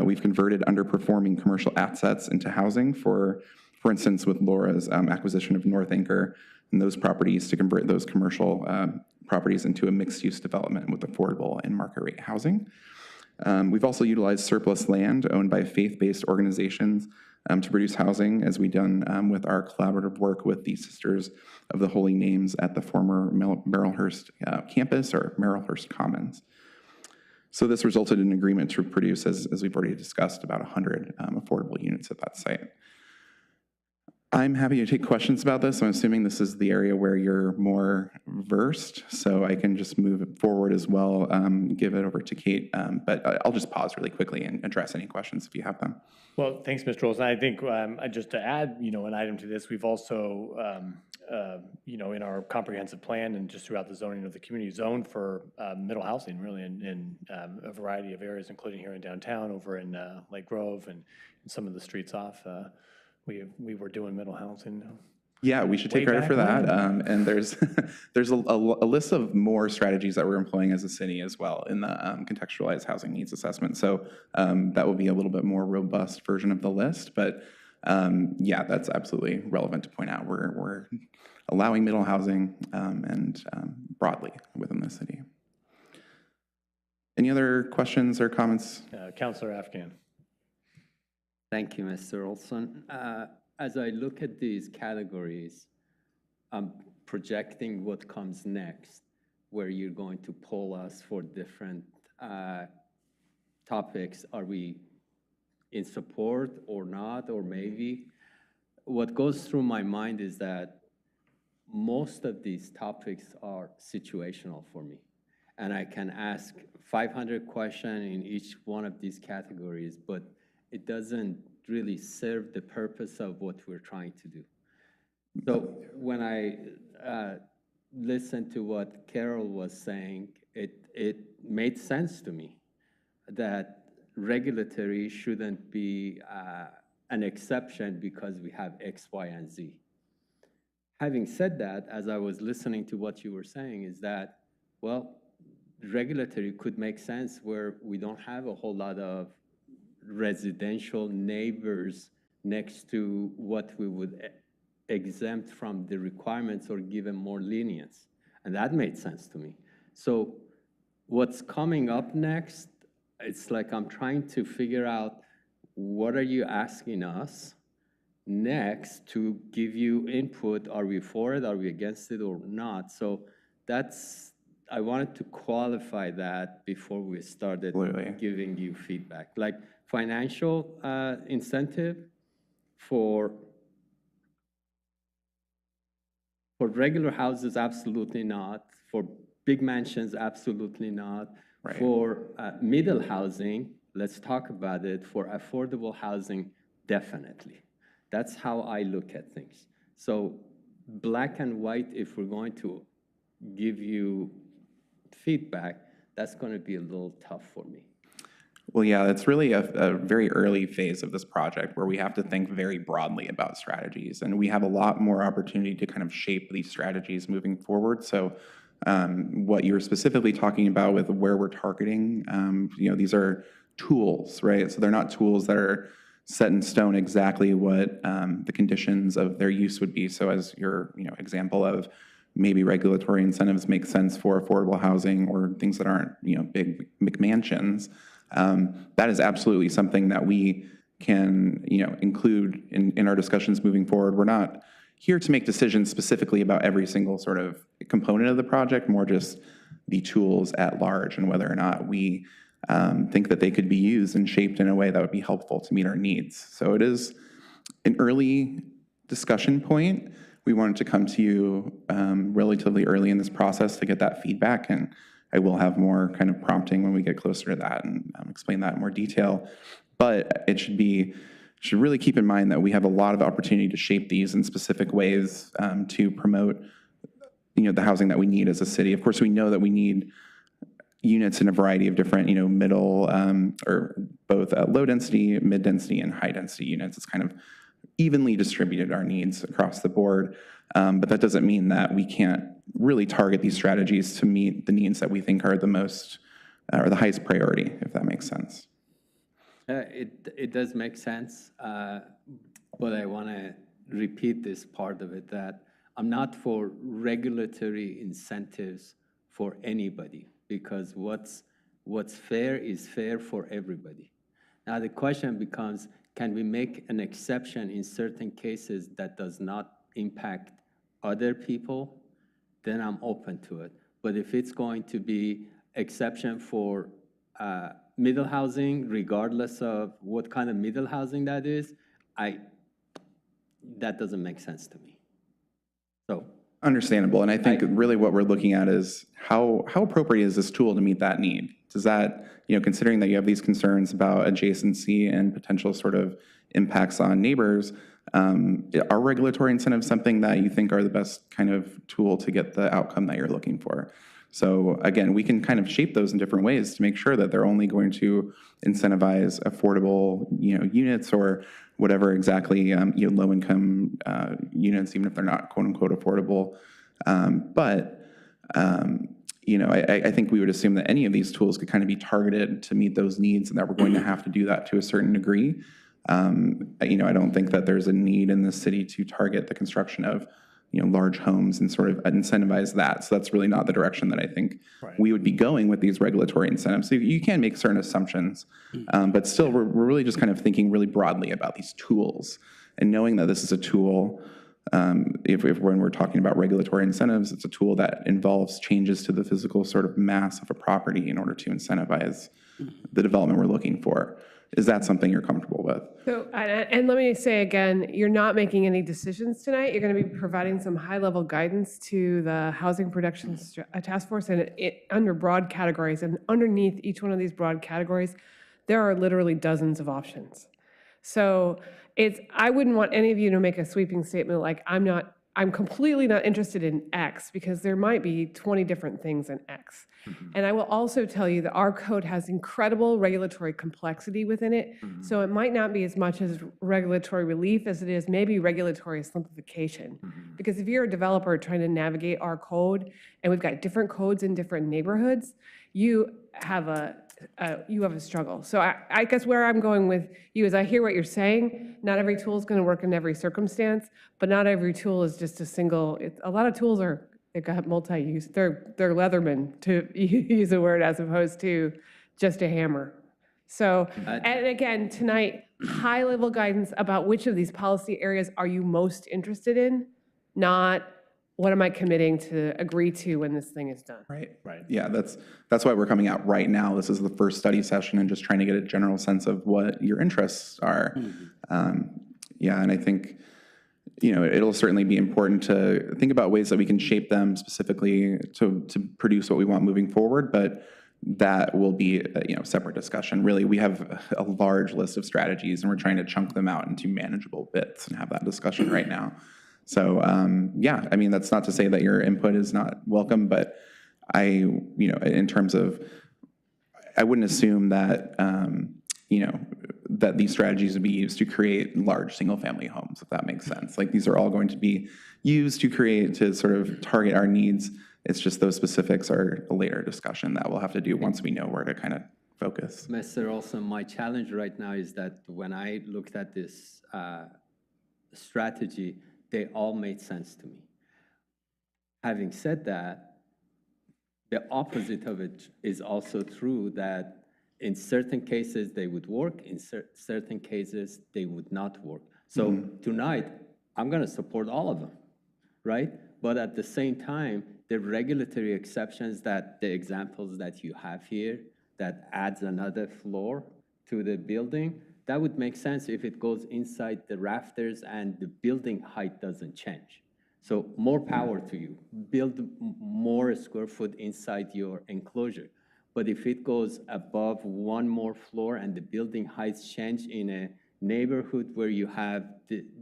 We've converted underperforming commercial assets into housing for instance, with LORA's acquisition of North Anchor and those properties to convert those commercial properties into a mixed-use development with affordable and market-rate housing. We've also utilized surplus land owned by faith-based organizations to produce housing, as we've done with our collaborative work with the Sisters of the Holy Names at the former Merrillhurst campus, or Merrillhurst Commons. So this resulted in an agreement to produce, as we've already discussed, about 100 affordable units at that site. I'm happy to take questions about this. I'm assuming this is the area where you're more versed, so I can just move it forward as well, give it over to Kate, but I'll just pause really quickly and address any questions if you have them. Well, thanks, Mr. Olson. I think just to add, an item to this, we've also, in our comprehensive plan and just throughout the zoning of the community, zoned for middle housing, really, in a variety of areas, including here in downtown, over in Lake Grove, and some of the streets off. We were doing middle housing. Yeah, we should take credit for that. And there's a list of more strategies that we're employing as a city as well in the contextualized housing needs assessment. So that will be a little bit more robust version of the list. But yeah, that's absolutely relevant to point out. We're allowing middle housing and broadly within the city. Any other questions or comments? Councilor Afghan. Thank you, Mr. Olson. As I look at these categories, I'm projecting what comes next, where you're going to poll us for different topics. Are we in support or not, or maybe? What goes through my mind is that most of these topics are situational for me. And I can ask 500 questions in each one of these categories, but it doesn't really serve the purpose of what we're trying to do. So when I listened to what Carol was saying, it made sense to me that regulatory shouldn't be an exception because we have X, Y, and Z. Having said that, as I was listening to what you were saying, is that, well, regulatory could make sense where we don't have a whole lot of residential neighbors next to what we would exempt from the requirements or give them more lenience. And that made sense to me. So what's coming up next, it's like I'm trying to figure out what are you asking us next to give you input. Are we for it? Are we against it or not? So that's, I wanted to qualify that before we started giving you feedback. Like financial incentive for regular houses, absolutely not. For big mansions, absolutely not. Right. For middle housing, let's talk about it. For affordable housing, definitely. That's how I look at things. So black and white, if we're going to give you feedback, that's going to be a little tough for me. Well, yeah, that's really a very early phase of this project where we have to think very broadly about strategies. And we have a lot more opportunity to kind of shape these strategies moving forward. So what you're specifically talking about with where we're targeting, you know, these are tools, right? So they're not tools that are set in stone exactly what the conditions of their use would be. So as your example of maybe regulatory incentives make sense for affordable housing or things that aren't big McMansions, that is absolutely something that we can include in our discussions moving forward. We're not here to make decisions specifically about every single sort of component of the project, more just the tools at large and whether or not we think that they could be used and shaped in a way that would be helpful to meet our needs. So it is an early discussion point. We wanted to come to you relatively early in this process to get that feedback, and I will have more kind of prompting when we get closer to that and explain that in more detail. But it should really keep in mind that we have a lot of opportunity to shape these in specific ways to promote the housing that we need as a city. Of course, we know that we need units in a variety of different, middle or both low density, mid density, and high density units. It's kind of evenly distributed our needs across the board. But that doesn't mean that we can't really target these strategies to meet the needs that we think are the most or the highest priority, if that makes sense. It does make sense, but I want to repeat this part of it, that I'm not for regulatory incentives for anybody, because what's fair is fair for everybody. Now the question becomes, can we make an exception in certain cases that does not impact other people? Then I'm open to it. But if it's going to be exception for middle housing, regardless of what kind of middle housing that is, that doesn't make sense to me. So understandable. And I think really what we're looking at is how appropriate is this tool to meet that need? Does that, considering that you have these concerns about adjacency and potential sort of impacts on neighbors, are regulatory incentives something that you think are the best kind of tool to get the outcome that you're looking for? So again, we can kind of shape those in different ways to make sure that they're only going to incentivize affordable, units or whatever exactly, low-income units, even if they're not quote-unquote affordable. I think we would assume that any of these tools could kind of be targeted to meet those needs, and that we're going to have to do that to a certain degree. I don't think that there's a need in this city to target the construction of large homes and sort of incentivize that. So that's really not the direction that I think we would be going with these regulatory incentives. So you can make certain assumptions, but still we're really just kind of thinking really broadly about these tools and knowing that this is a tool. If when we're talking about regulatory incentives, it's a tool that involves changes to the physical sort of mass of a property in order to incentivize the development we're looking for. Is that something you're comfortable with? So, and let me say again, you're not making any decisions tonight. You're going to be providing some high-level guidance to the Housing Production Task Force and under broad categories. And underneath each one of these broad categories, there are literally dozens of options. So I wouldn't want any of you to make a sweeping statement like, I'm completely not interested in X, because there might be 20 different things in X. And I will also tell you that our code has incredible regulatory complexity within it. So it might not be as much as regulatory relief as it is maybe regulatory simplification. Because if you're a developer trying to navigate our code, and we've got different codes in different neighborhoods, you have a struggle. So I guess where I'm going with you is I hear what you're saying. Not every tool is going to work in every circumstance, but not every tool is just a single. A lot of tools they got multi-use. They're Leatherman, to use a word, as opposed to just a hammer. So, and again, tonight, high-level guidance about which of these policy areas are you most interested in, not what am I committing to agree to when this thing is done? Right. Yeah, that's why we're coming out right now. This is the first study session and just trying to get a general sense of what your interests are. Yeah, and I think, it'll certainly be important to think about ways that we can shape them specifically to produce what we want moving forward, but that will be a separate discussion. Really, we have a large list of strategies and we're trying to chunk them out into manageable bits and have that discussion right now. So, yeah, I mean, that's not to say that your input is not welcome, but in terms of, I wouldn't assume that, that these strategies would be used to create large single-family homes, if that makes sense. Like, these are all going to be used to sort of target our needs. It's just those specifics are a later discussion that we'll have to do once we know where to kind of focus. Mr. Olson, my challenge right now is that when I looked at this strategy, they all made sense to me. Having said that, the opposite of it is also true, that in certain cases they would work, in certain cases they would not work. So tonight, I'm going to support all of them, right? But at the same time, the regulatory exceptions, that the examples that you have here, that adds another floor to the building, that would make sense if it goes inside the rafters and the building height doesn't change. So more power to you. Build more square foot inside your enclosure. But if it goes above one more floor and the building heights change in a neighborhood where you have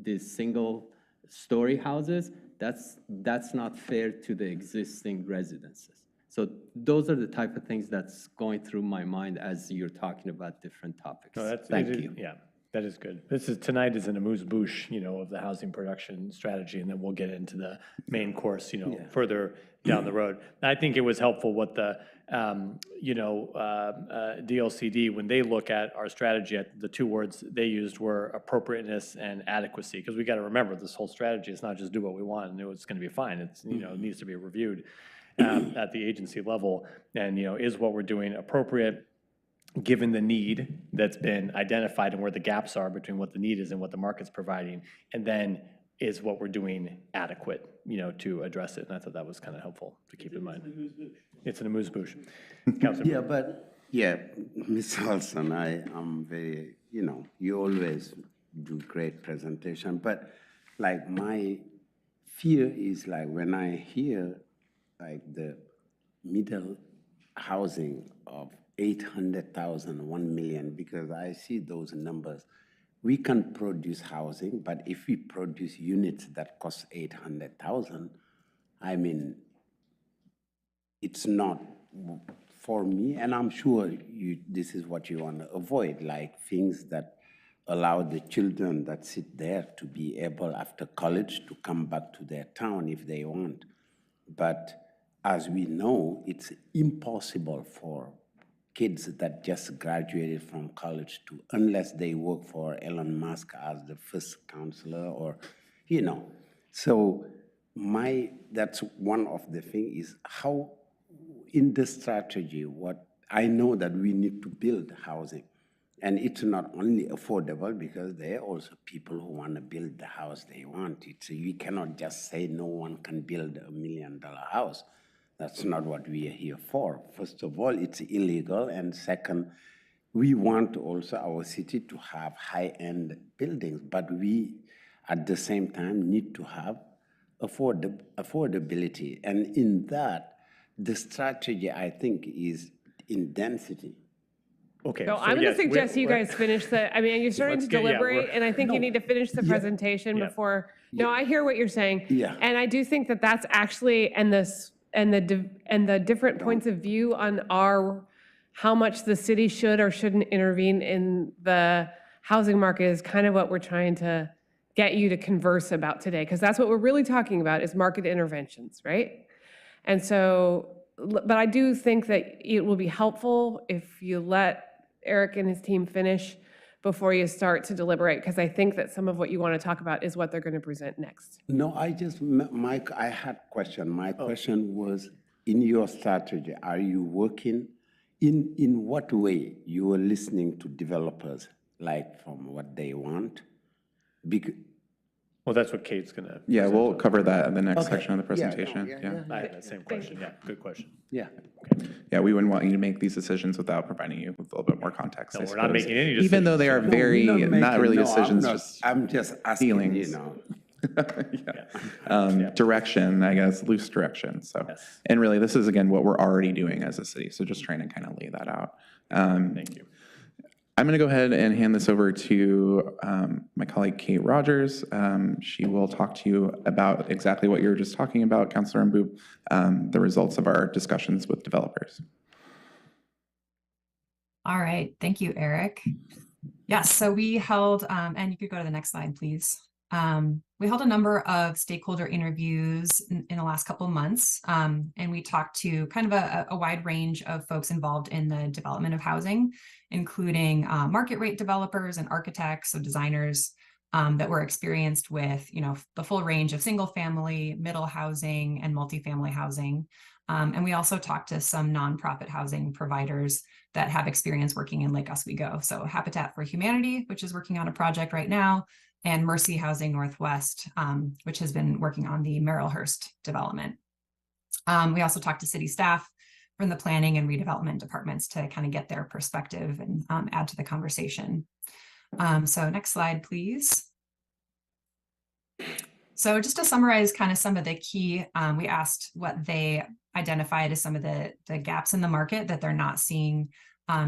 these single story houses, that's not fair to the existing residences. So those are the type of things that's going through my mind as you're talking about different topics. No, Thank you. Yeah, that is good. Tonight is an amuse-bouche, of the housing production strategy, and then we'll get into the main course, further down the road. I think it was helpful what the, DLCD, when they look at our strategy, the two words they used were appropriateness and adequacy, because we got to remember this whole strategy is not just do what we want and it's going to be fine. It's, it needs to be reviewed at the agency level, and is what we're doing appropriate given the need that's been identified and where the gaps are between what the need is and what the market's providing, and then is what we're doing adequate, to address it. And I thought that was kind of helpful to keep in mind. It's an amuse-bouche. Yeah, but Ms. Olson, I'm very, you always do great presentation, but like my fear is like when I hear like the middle housing of 800,000, 1 million, because I see those numbers. We can produce housing, but if we produce units that cost 800,000, I mean, it's not for me, and I'm sure this is what you want to avoid, like things that allow the children that sit there to be able after college to come back to their town if they want. But as we know, it's impossible for kids that just graduated from college to, unless they work for Elon Musk as the first counselor or, you know. So that's one of the things is how in the strategy, what I know that we need to build housing. And it's not only affordable because there are also people who want to build the house they want. You cannot just say no one can build $1 million house. That's not what we are here for. First of all, it's illegal. And second, we want also our city to have high-end buildings, but we, at the same time, need to have affordability. And in that, the strategy, I think, is in density. Okay. So I'm going to suggest you guys finish the, I mean, you're starting to deliberate, and I think you need to finish the presentation before. No, I hear what you're saying. Yeah. And I do think that that's actually, and the different points of view on how much the city should or shouldn't intervene in the housing market is kind of what we're trying to get you to converse about today, because that's what we're really talking about is market interventions, right? And so, but I do think that it will be helpful if you let Eric and his team finish before you start to deliberate, because I think that some of what you want to talk about is what they're going to present next. No, I had a question. My question was, in your strategy, are you working, in what way you are listening to developers, like from what they want? Well, that's what Kate's going to. Yeah, we'll cover that in the next Okay. section of the Yeah, presentation. I had that same question. Yeah, good question. Yeah. Yeah, we wouldn't want you to make these decisions without providing you with a little bit more context. No, I we're not suppose. making any Even though they are decisions. very, No, not really decisions, I'm just asking, feelings. you know. Direction, I guess, loose direction. So, and really, this is again what we're already doing as a city. So just trying to kind of lay that out. Thank you. I'm going to go ahead and hand this over to my colleague Kate Rogers. She will talk to you about exactly what you were just talking about, Councilor Mboop, the results of our discussions with developers. All right, thank you, Eric. Yes, so we held, and you could go to the next slide, please. We held a number of stakeholder interviews in the last couple of months, and we talked to kind of a wide range of folks involved in the development of housing, including market rate developers and architects, so designers that were experienced with, the full range of single family, middle housing, and multifamily housing. And we also talked to some nonprofit housing providers that have experience working in Lake Oswego. So Habitat for Humanity, which is working on a project right now, and Mercy Housing Northwest, which has been working on the Merrillhurst development. We also talked to city staff from the planning and redevelopment departments to kind of get their perspective and add to the conversation. So next slide, please. So just to summarize kind of some of the key, we asked what they identified as some of the gaps in the market that they're not seeing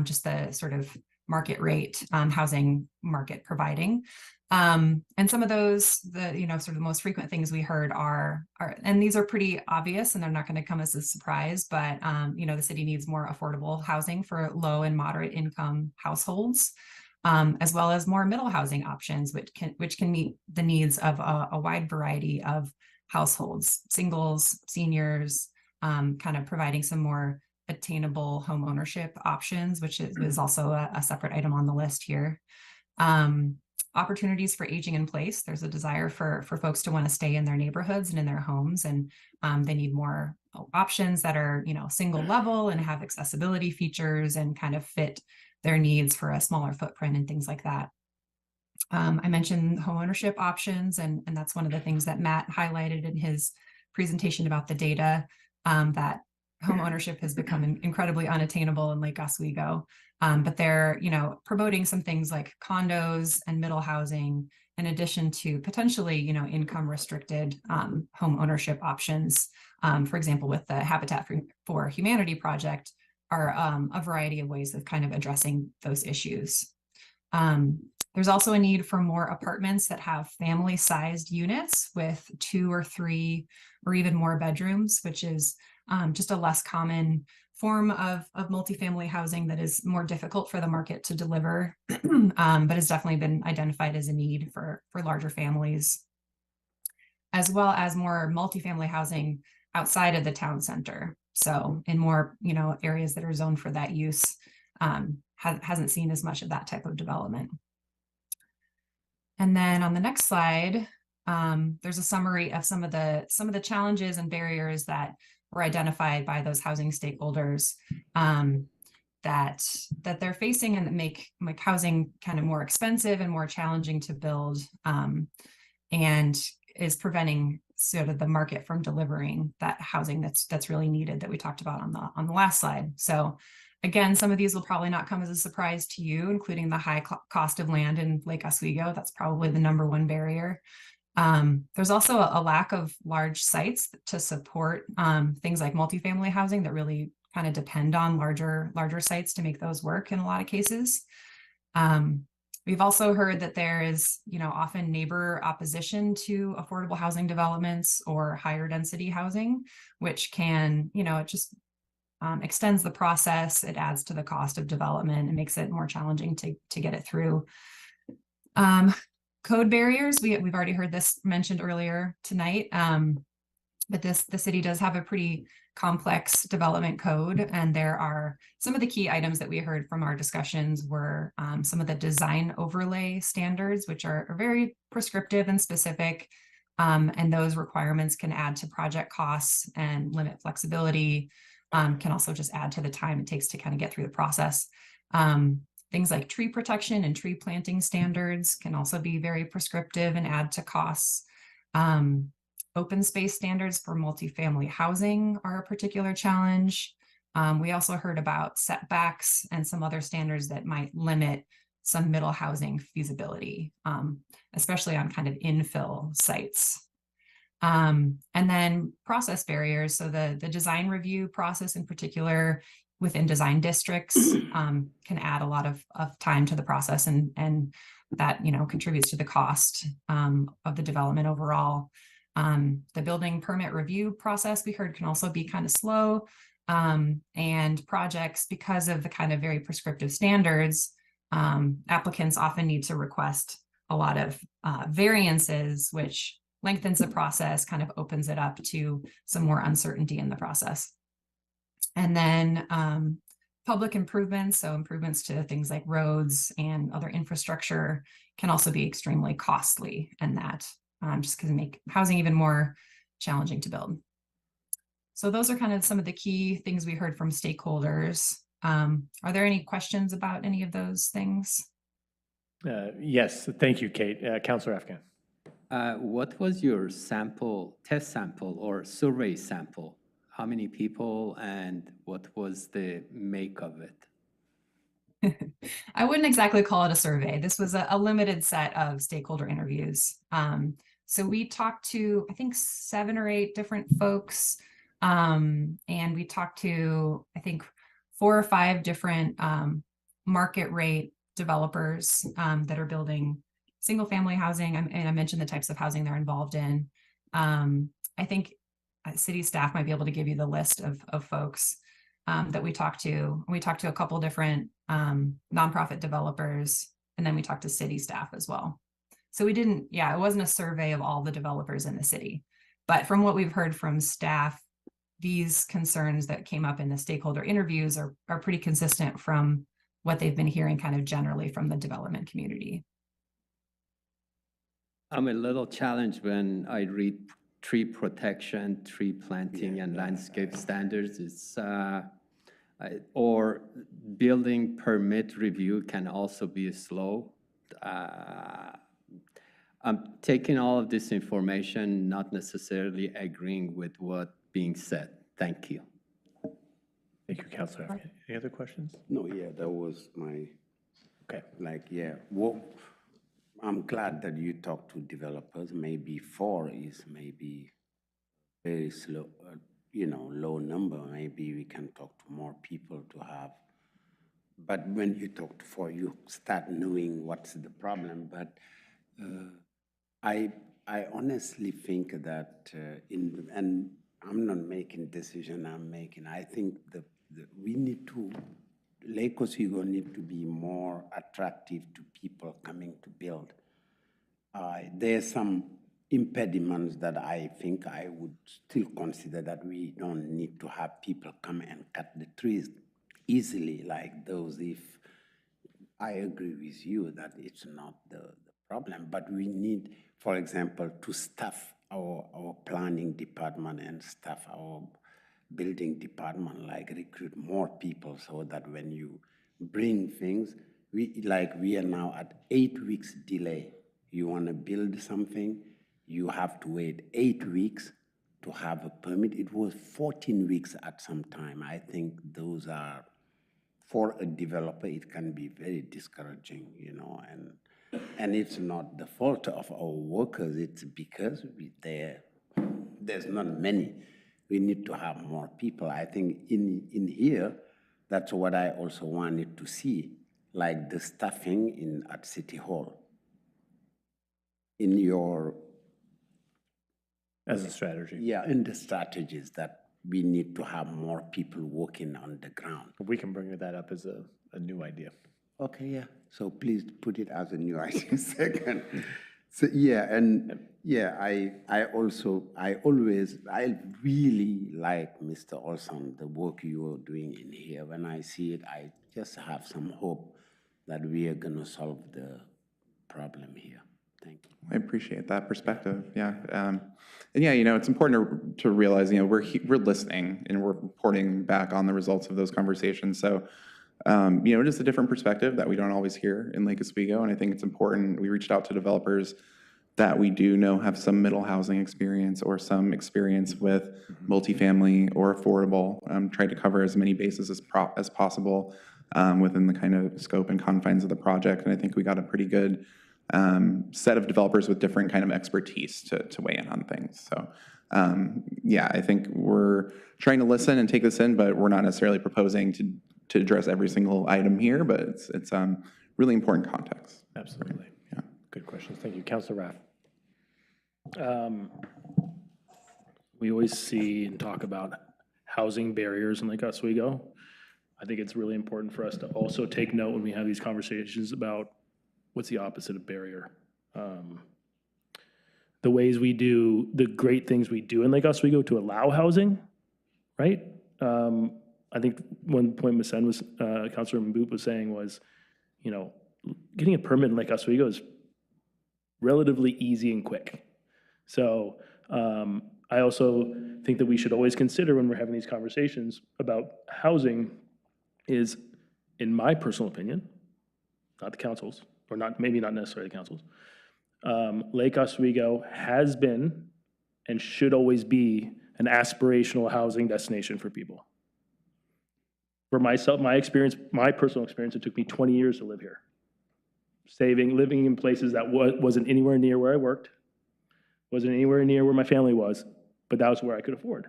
just the sort of market rate housing market providing. And some of those, sort of the most frequent things we heard are, and these are pretty obvious and they're not going to come as a surprise, but, the city needs more affordable housing for low and moderate income households, as well as more middle housing options, which can meet the needs of a wide variety of households, singles, seniors, kind of providing some more attainable home ownership options, which is also a separate item on the list here. Opportunities for aging in place. There's a desire for folks to want to stay in their neighborhoods and in their homes, and they need more options that are, single level and have accessibility features and kind of fit their needs for a smaller footprint and things like that. I mentioned home ownership options, and that's one of the things that Matt highlighted in his presentation about the data, that home ownership has become incredibly unattainable in Lake Oswego. But they're, promoting some things like condos and middle housing, in addition to potentially, income restricted home ownership options. For example, with the Habitat for Humanity project, are a variety of ways of kind of addressing those issues. There's also a need for more apartments that have family-sized units with 2 or 3 or even more bedrooms, which is just a less common form of multifamily housing that is more difficult for the market to deliver, but has definitely been identified as a need for larger families, as well as more multifamily housing outside of the town center. So in more, areas that are zoned for that use, hasn't seen as much of that type of development. And then on the next slide, there's a summary of some of the challenges and barriers that were identified by those housing stakeholders that they're facing and that make housing kind of more expensive and more challenging to build, and is preventing sort of the market from delivering that housing that's really needed that we talked about on the last slide. So again, some of these will probably not come as a surprise to you, including the high cost of land in Lake Oswego. That's probably the #1 barrier. There's also a lack of large sites to support things like multifamily housing that really kind of depend on larger sites to make those work in a lot of cases. We've also heard that there is, often neighbor opposition to affordable housing developments or higher density housing, which can, it just extends the process. It adds to the cost of development and makes it more challenging to get it through. Code barriers, we've already heard this mentioned earlier tonight, but the city does have a pretty complex development code, and there are some of the key items that we heard from our discussions were some of the design overlay standards, which are very prescriptive and specific, and those requirements can add to project costs and limit flexibility, can also just add to the time it takes to kind of get through the process. Things like tree protection and tree planting standards can also be very prescriptive and add to costs. Open space standards for multifamily housing are a particular challenge. We also heard about setbacks and some other standards that might limit some middle housing feasibility, especially on kind of infill sites. And then process barriers. So the design review process in particular within design districts can add a lot of time to the process, and that contributes to the cost of the development overall. The building permit review process we heard can also be kind of slow, and projects, because of the kind of very prescriptive standards, applicants often need to request a lot of variances, which lengthens the process, kind of opens it up to some more uncertainty in the process. And then public improvements, so improvements to things like roads and other infrastructure, can also be extremely costly, and that just because make housing even more challenging to build. So those are kind of some of the key things we heard from stakeholders. Are there any questions about any of those things? Yes, thank you, Kate. Councilor Afghan. What was your test sample or survey sample? How many people, and what was the make of it? I wouldn't exactly call it a survey. This was a limited set of stakeholder interviews. So we talked to, I think, 7 or 8 different folks, and we talked to, I think, 4 or 5 different market rate developers that are building single family housing, and I mentioned the types of housing they're involved in. I think city staff might be able to give you the list of folks that we talked to. We talked to a couple different nonprofit developers, and then we talked to city staff as well. So it wasn't a survey of all the developers in the city, but from what we've heard from staff, these concerns that came up in the stakeholder interviews are pretty consistent from what they've been hearing kind of generally from the development community. I'm a little challenged when I read tree protection, tree planting, and landscape standards. It's or building permit review can also be slow. I'm taking all of this information, not necessarily agreeing with what being said. Thank you. Thank you, Councilor Afghan. Any other questions? No, yeah, that was my, okay. Well, I'm glad that you talked to developers. Maybe 4 is maybe very slow, low number. Maybe we can talk to more people to have. But when you talk to 4, you start knowing what's the problem. But I honestly think that and I'm not making decision. I think we need to. Lake Oswego need to be more attractive to people coming to build. There's some impediments that I think I would still consider that we don't need to have people come and cut the trees easily like those. If I agree with you that it's not the problem, but we need, for example, to staff our planning department and staff our building department, like recruit more people so that when you bring things, we are now at 8 weeks delay. You want to build something, you have to wait 8 weeks to have a permit. It was 14 weeks at some time. I think those are, for a developer, it can be very discouraging, you know, and it's not the fault of our workers, it's because there's not many. We need to have more people. I think in here, that's what I also wanted to see, like the staffing at City Hall. In your... As a strategy. Yeah, in the strategies that we need to have more people working on the ground. We can bring that up as a new idea. Okay, yeah. So please put it as a new idea second. So yeah, and yeah, I really like Mr. Olson, the work you are doing in here. When I see it, I just have some hope that we are gonna solve the problem here. Thank you. I appreciate that perspective. Yeah, and yeah, you know, it's important to realize, you know, we're listening and we're reporting back on the results of those conversations. So, you know, it is a different perspective that we don't always hear in Lake Oswego, and I think it's important. We reached out to developers that we do know have some middle housing experience or some experience with multifamily or affordable. Tried to cover as many bases as possible within the kind of scope and confines of the project, and I think we got a pretty good set of developers with different kind of expertise to weigh in on things. So yeah, I think we're trying to listen and take this in, but we're not necessarily proposing to address every single item here, but it's really important context. Absolutely. Right? Yeah. Good questions. Thank you. Councilor Raff. We always see and talk about housing barriers in Lake Oswego. I think it's really important for us to also take note when we have these conversations about what's the opposite of barrier. The ways we do, the great things we do in Lake Oswego to allow housing, right? I think one point Councilor Mboop was saying was, you know, getting a permit in Lake Oswego is relatively easy and quick. So I also think that we should always consider when we're having these conversations about housing is, in my personal opinion, not the council's, or not, maybe not necessarily the council's, Lake Oswego has been and should always be an aspirational housing destination for people. For myself, my experience, my personal experience, it took me 20 years to live here. Living in places that wasn't anywhere near where I worked, wasn't anywhere near where my family was, but that was where I could afford.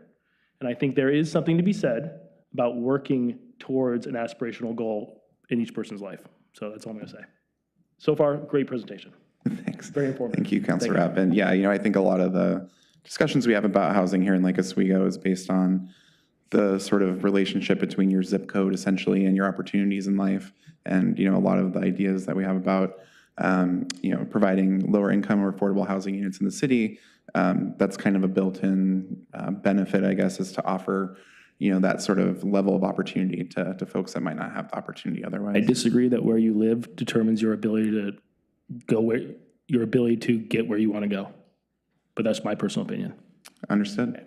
And I think there is something to be said about working towards an aspirational goal in each person's life. So that's all I'm gonna say. So far, great presentation. Thanks. Very informative. Thank you, Councilor Rapp. And yeah, you know, I think a lot of the discussions we have about housing here in Lake Oswego is based on the sort of relationship between your zip code essentially and your opportunities in life. And, you know, a lot of the ideas that we have about, you know, providing lower income or affordable housing units in the city, that's kind of a built-in benefit, I guess, is to offer, you know, that sort of level of opportunity to folks that might not have the opportunity otherwise. I disagree that where you live determines your ability to get where you want to go. But that's my personal opinion. Understood.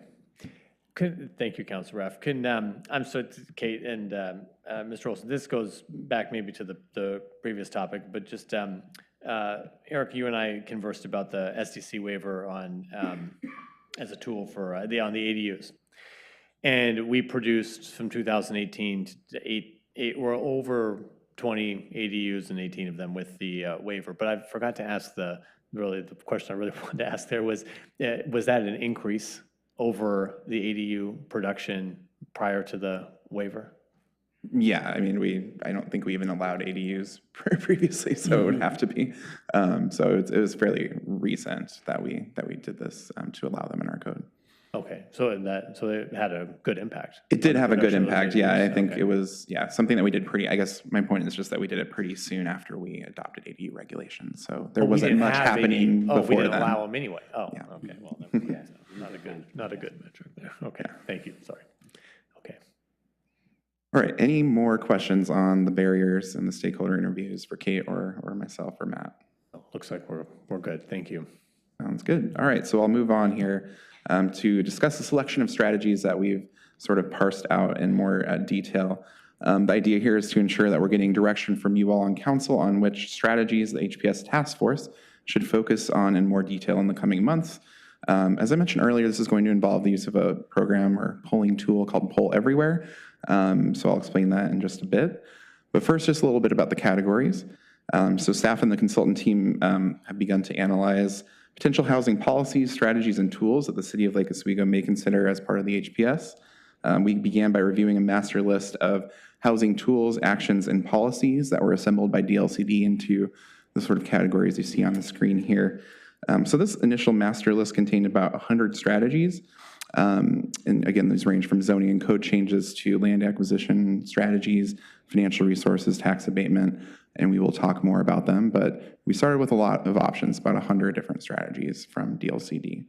Thank you, Councilor Raff. I'm sorry, Kate and Mr. Olson, this goes back maybe to the previous topic, but just, Eric, you and I conversed about the SDC waiver on, as a tool for, on the ADUs. And we produced from 2018 to we're over 20 ADUs and 18 of them with the waiver. But I forgot to ask the question I really wanted to ask there was that an increase over the ADU production prior to the waiver? Yeah, I mean, I don't think we even allowed ADUs previously, so it would have to be. So it was fairly recent that we did this to allow them in our code. Okay, so it had a good impact. It did have a good impact, yeah. I think it was, something that we did I guess my point is just that we did it pretty soon after we adopted ADU regulations. So there wasn't much happening before we didn't then. allow them anyway. Oh, yeah. Okay, well, not a good metric there. Okay, thank you, sorry. Okay. All right, any more questions on the barriers and the stakeholder interviews for Kate or myself or Matt? Looks like we're good. Thank you. Sounds good. All right, so I'll move on here to discuss the selection of strategies that we've sort of parsed out in more detail. The idea here is to ensure that we're getting direction from you all on council on which strategies the HPS task force should focus on in more detail in the coming months. As I mentioned earlier, this is going to involve the use of a program or polling tool called Poll Everywhere. So I'll explain that in just a bit. But first, just a little bit about the categories. So staff and the consultant team have begun to analyze potential housing policies, strategies, and tools that the city of Lake Oswego may consider as part of the HPS. We began by reviewing a master list of housing tools, actions, and policies that were assembled by DLCD into the sort of categories you see on the screen here. So this initial master list contained about 100 strategies. And again, these range from zoning and code changes to land acquisition strategies, financial resources, tax abatement, and we will talk more about them. But we started with a lot of options, about 100 different strategies from DLCD.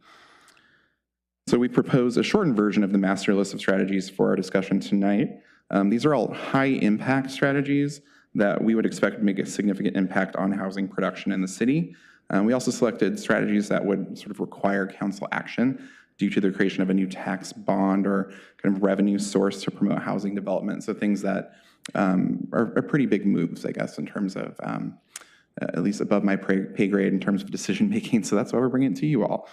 So we propose a shortened version of the master list of strategies for our discussion tonight. These are all high-impact strategies that we would expect to make a significant impact on housing production in the city. We also selected strategies that would sort of require council action due to the creation of a new tax bond or kind of revenue source to promote housing development. So things that are pretty big moves, I guess, in terms of at least above my pay grade in terms of decision making. So that's why we're bringing it to you all.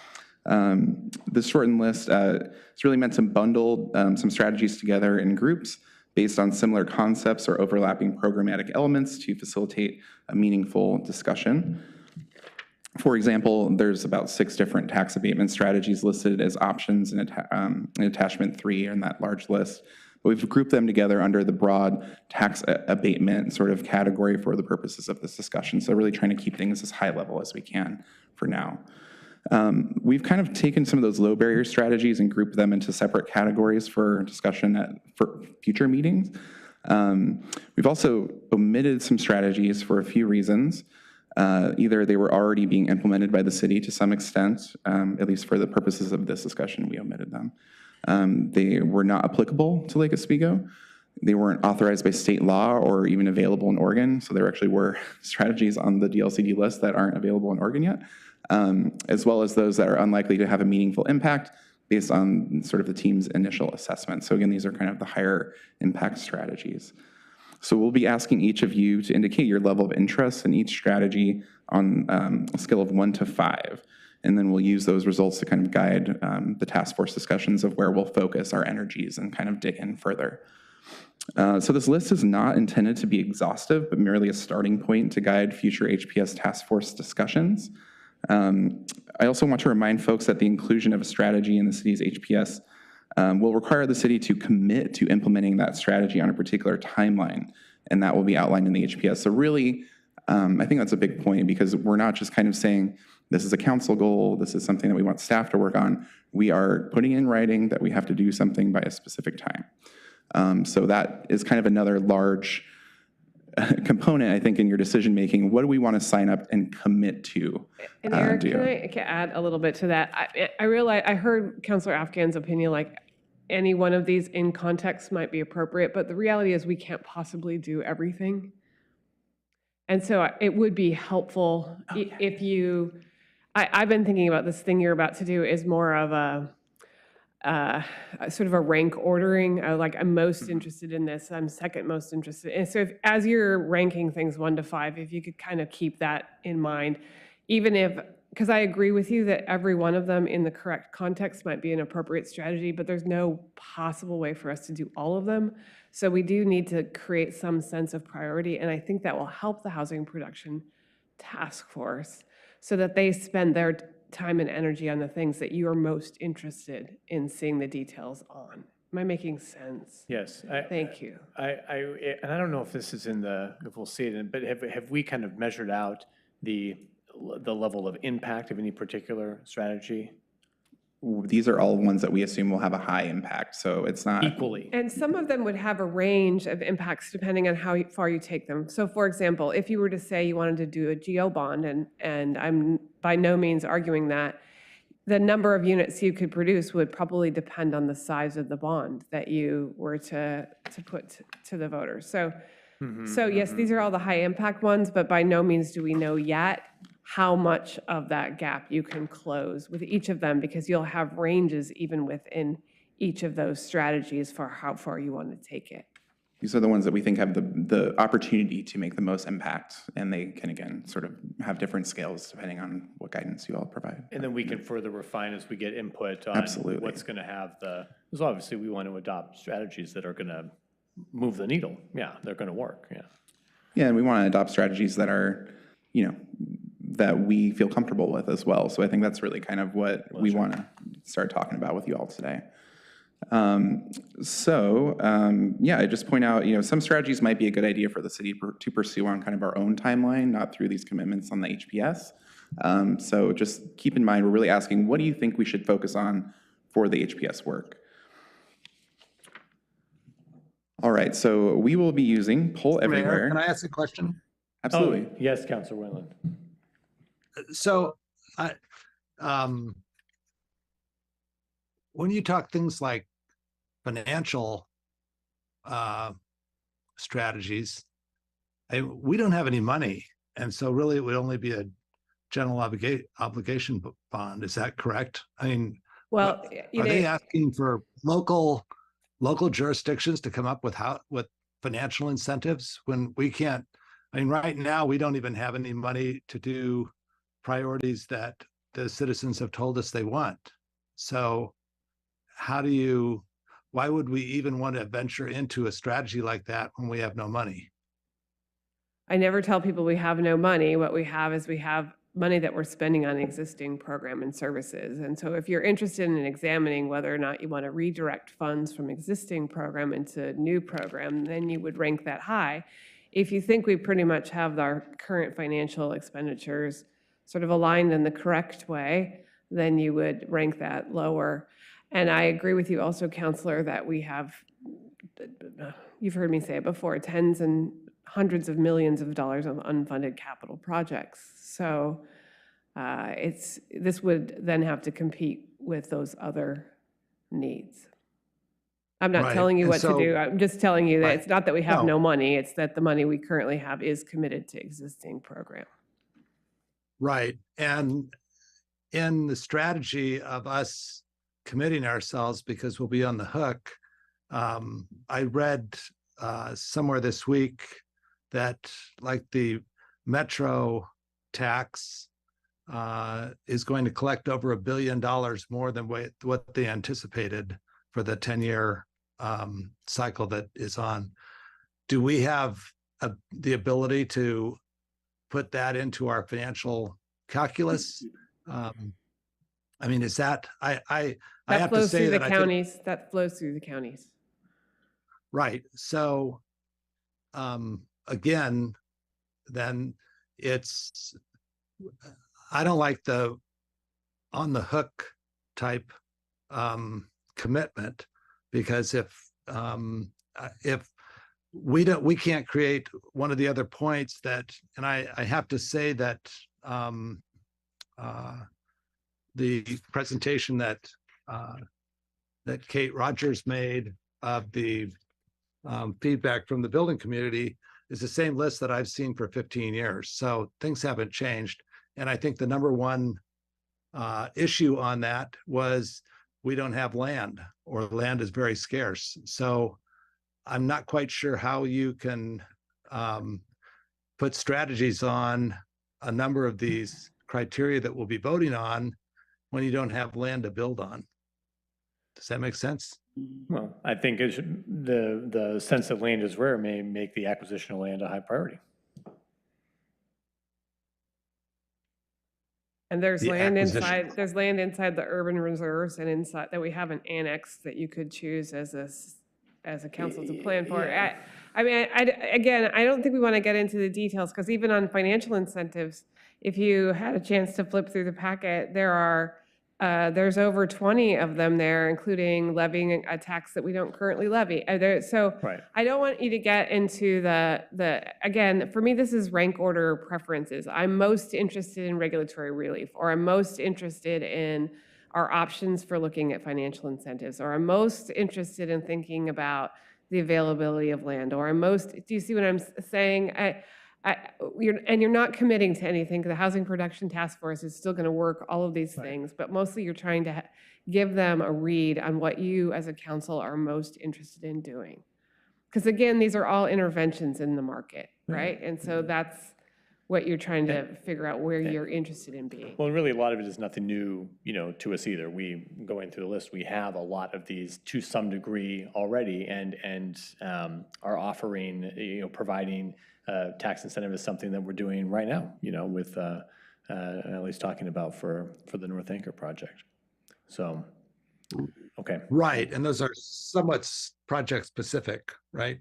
This shortened list is really meant to bundle some strategies together in groups based on similar concepts or overlapping programmatic elements to facilitate a meaningful discussion. For example, there's about 6 different tax abatement strategies listed as options in attachment 3 in that large list. But we've grouped them together under the broad tax abatement sort of category for the purposes of this discussion. So really trying to keep things as high level as we can for now. We've kind of taken some of those low barrier strategies and grouped them into separate categories for discussion for future meetings. We've also omitted some strategies for a few reasons. Either they were already being implemented by the city to some extent, at least for the purposes of this discussion, we omitted them. They were not applicable to Lake Oswego. They weren't authorized by state law or even available in Oregon. So there actually were strategies on the DLCD list that aren't available in Oregon yet, as well as those that are unlikely to have a meaningful impact based on sort of the team's initial assessment. So again, these are kind of the higher impact strategies. So we'll be asking each of you to indicate your level of interest in each strategy on a scale of 1 to 5. And then we'll use those results to kind of guide the task force discussions of where we'll focus our energies and kind of dig in further. So this list is not intended to be exhaustive, but merely a starting point to guide future HPS task force discussions. I also want to remind folks that the inclusion of a strategy in the city's HPS will require the city to commit to implementing that strategy on a particular timeline, and that will be outlined in the HPS. So really, I think that's a big point because we're not just kind of saying, this is a council goal, this is something that we want staff to work on. We are putting in writing that we have to do something by a specific time. So that is kind of another large component, I think, in your decision making. What do we want to sign up and commit to? And Eric, can I add a little bit to that? I realize I heard Councilor Afghan's opinion, like any one of these in context might be appropriate, but the reality is we can't possibly do everything. And so it would be helpful if you, I've been thinking about this thing you're about to do is more of a sort of a rank ordering, like I'm most interested in this, I'm second most interested. And so as you're ranking things 1 to 5, if you could kind of keep that in mind, even if, because I agree with you that every one of them in the correct context might be an appropriate strategy, but there's no possible way for us to do all of them. So we do need to create some sense of priority, and I think that will help the Housing Production Task Force so that they spend their time and energy on the things that you are most interested in seeing the details on. Am I making sense? Yes. Thank you. And I don't know if this is in if we'll see it in, but have we kind of measured out the level of impact of any particular strategy? These are all ones that we assume will have a high impact, so it's not equally. And some of them would have a range of impacts depending on how far you take them. So for example, if you were to say you wanted to do a geo bond, and I'm by no means arguing that, the number of units you could produce would probably depend on the size of the bond that you were to put to the voters. So, yes, these are all the high impact ones, but by no means do we know yet how much of that gap you can close with each of them, because you'll have ranges even within each of those strategies for how far you want to take it. These are the ones that we think have the opportunity to make the most impact, and they can, again, sort of have different scales depending on what guidance you all provide. And then we can further refine as we get input on Absolutely. what's going to have because obviously we want to adopt strategies that are going to move the needle. Yeah, they're going to work, yeah. Yeah, and we want to adopt strategies that are, that we feel comfortable with as well. So I think that's really kind of what we want to start talking about with you all today. I just point out, some strategies might be a good idea for the city to pursue on kind of our own timeline, not through these commitments on the HPS. So just keep in mind, we're really asking, what do you think we should focus on for the HPS work? All right, so we will be using Poll Everywhere. Mayor, can I ask a question? Absolutely. Oh, yes, Councilor Wayland. So, when you talk things like financial strategies, we don't have any money, and so really it would only be a general obligation bond. Is that correct? I mean, well, are they asking for local jurisdictions to come up with financial incentives when we can't? I mean, right now we don't even have any money to do priorities that the citizens have told us they want. So why would we even want to venture into a strategy like that when we have no money? I never tell people we have no money. What we have is we have money that we're spending on existing program and services. And so if you're interested in examining whether or not you want to redirect funds from existing program into new program, then you would rank that high. If you think we pretty much have our current financial expenditures sort of aligned in the correct way, then you would rank that lower. And I agree with you also, Counselor, that we have, you've heard me say it before, tens and hundreds of millions of dollars of unfunded capital projects. So this would then have to compete with those other needs. I'm not telling you what to do. I'm just telling you that it's not that we have no money, it's that the money we currently have is committed to existing program. Right. And in the strategy of us committing ourselves because we'll be on the hook, I read somewhere this week that like the metro tax is going to collect over $1 billion more than what they anticipated for the 10-year cycle that is on. Do we have the ability to put that into our financial calculus? I mean, is that, I have to say that that flows through the counties. Right. So, again, then I don't like the on the hook type commitment, because if we can't create one of the other points that, and I have to say that the presentation that Kate Rogers made of the feedback from the building community is the same list that I've seen for 15 years. So things haven't changed. And I think the number one issue on that was we don't have land, or land is very scarce. So I'm not quite sure how you can put strategies on a number of these criteria that we'll be voting on when you don't have land to build on. Does that make sense? Well, I think the sense that land is rare may make the acquisition of land a high priority. And there's land inside the urban reserves and inside that we haven't annexed that you could choose as a council to plan for. Yeah. I don't think we want to get into the details, because even on financial incentives, if you had a chance to flip through the packet, there's over 20 of them there, including levying a tax that we don't currently levy. Right. I don't want you to get into again, for me, this is rank order preferences. I'm most interested in regulatory relief, or I'm most interested in are options for looking at financial incentives, or I'm most interested in thinking about the availability of land, or I'm most, do you see what I'm saying? You're not committing to anything. The Housing Production Task Force is still going to work all of these things, but mostly you're trying to give them a read on what you as a council are most interested in doing. Because again, these are all interventions in the market, right? And so that's what you're trying to figure out where you're interested in being. Well, really, a lot of it is nothing new, to us either. We, going through the list, we have a lot of these to some degree already, and are offering, providing tax incentive is something that we're doing right now, with at least talking about for the North Anchor project. So, okay. Right, and those are somewhat project specific, right?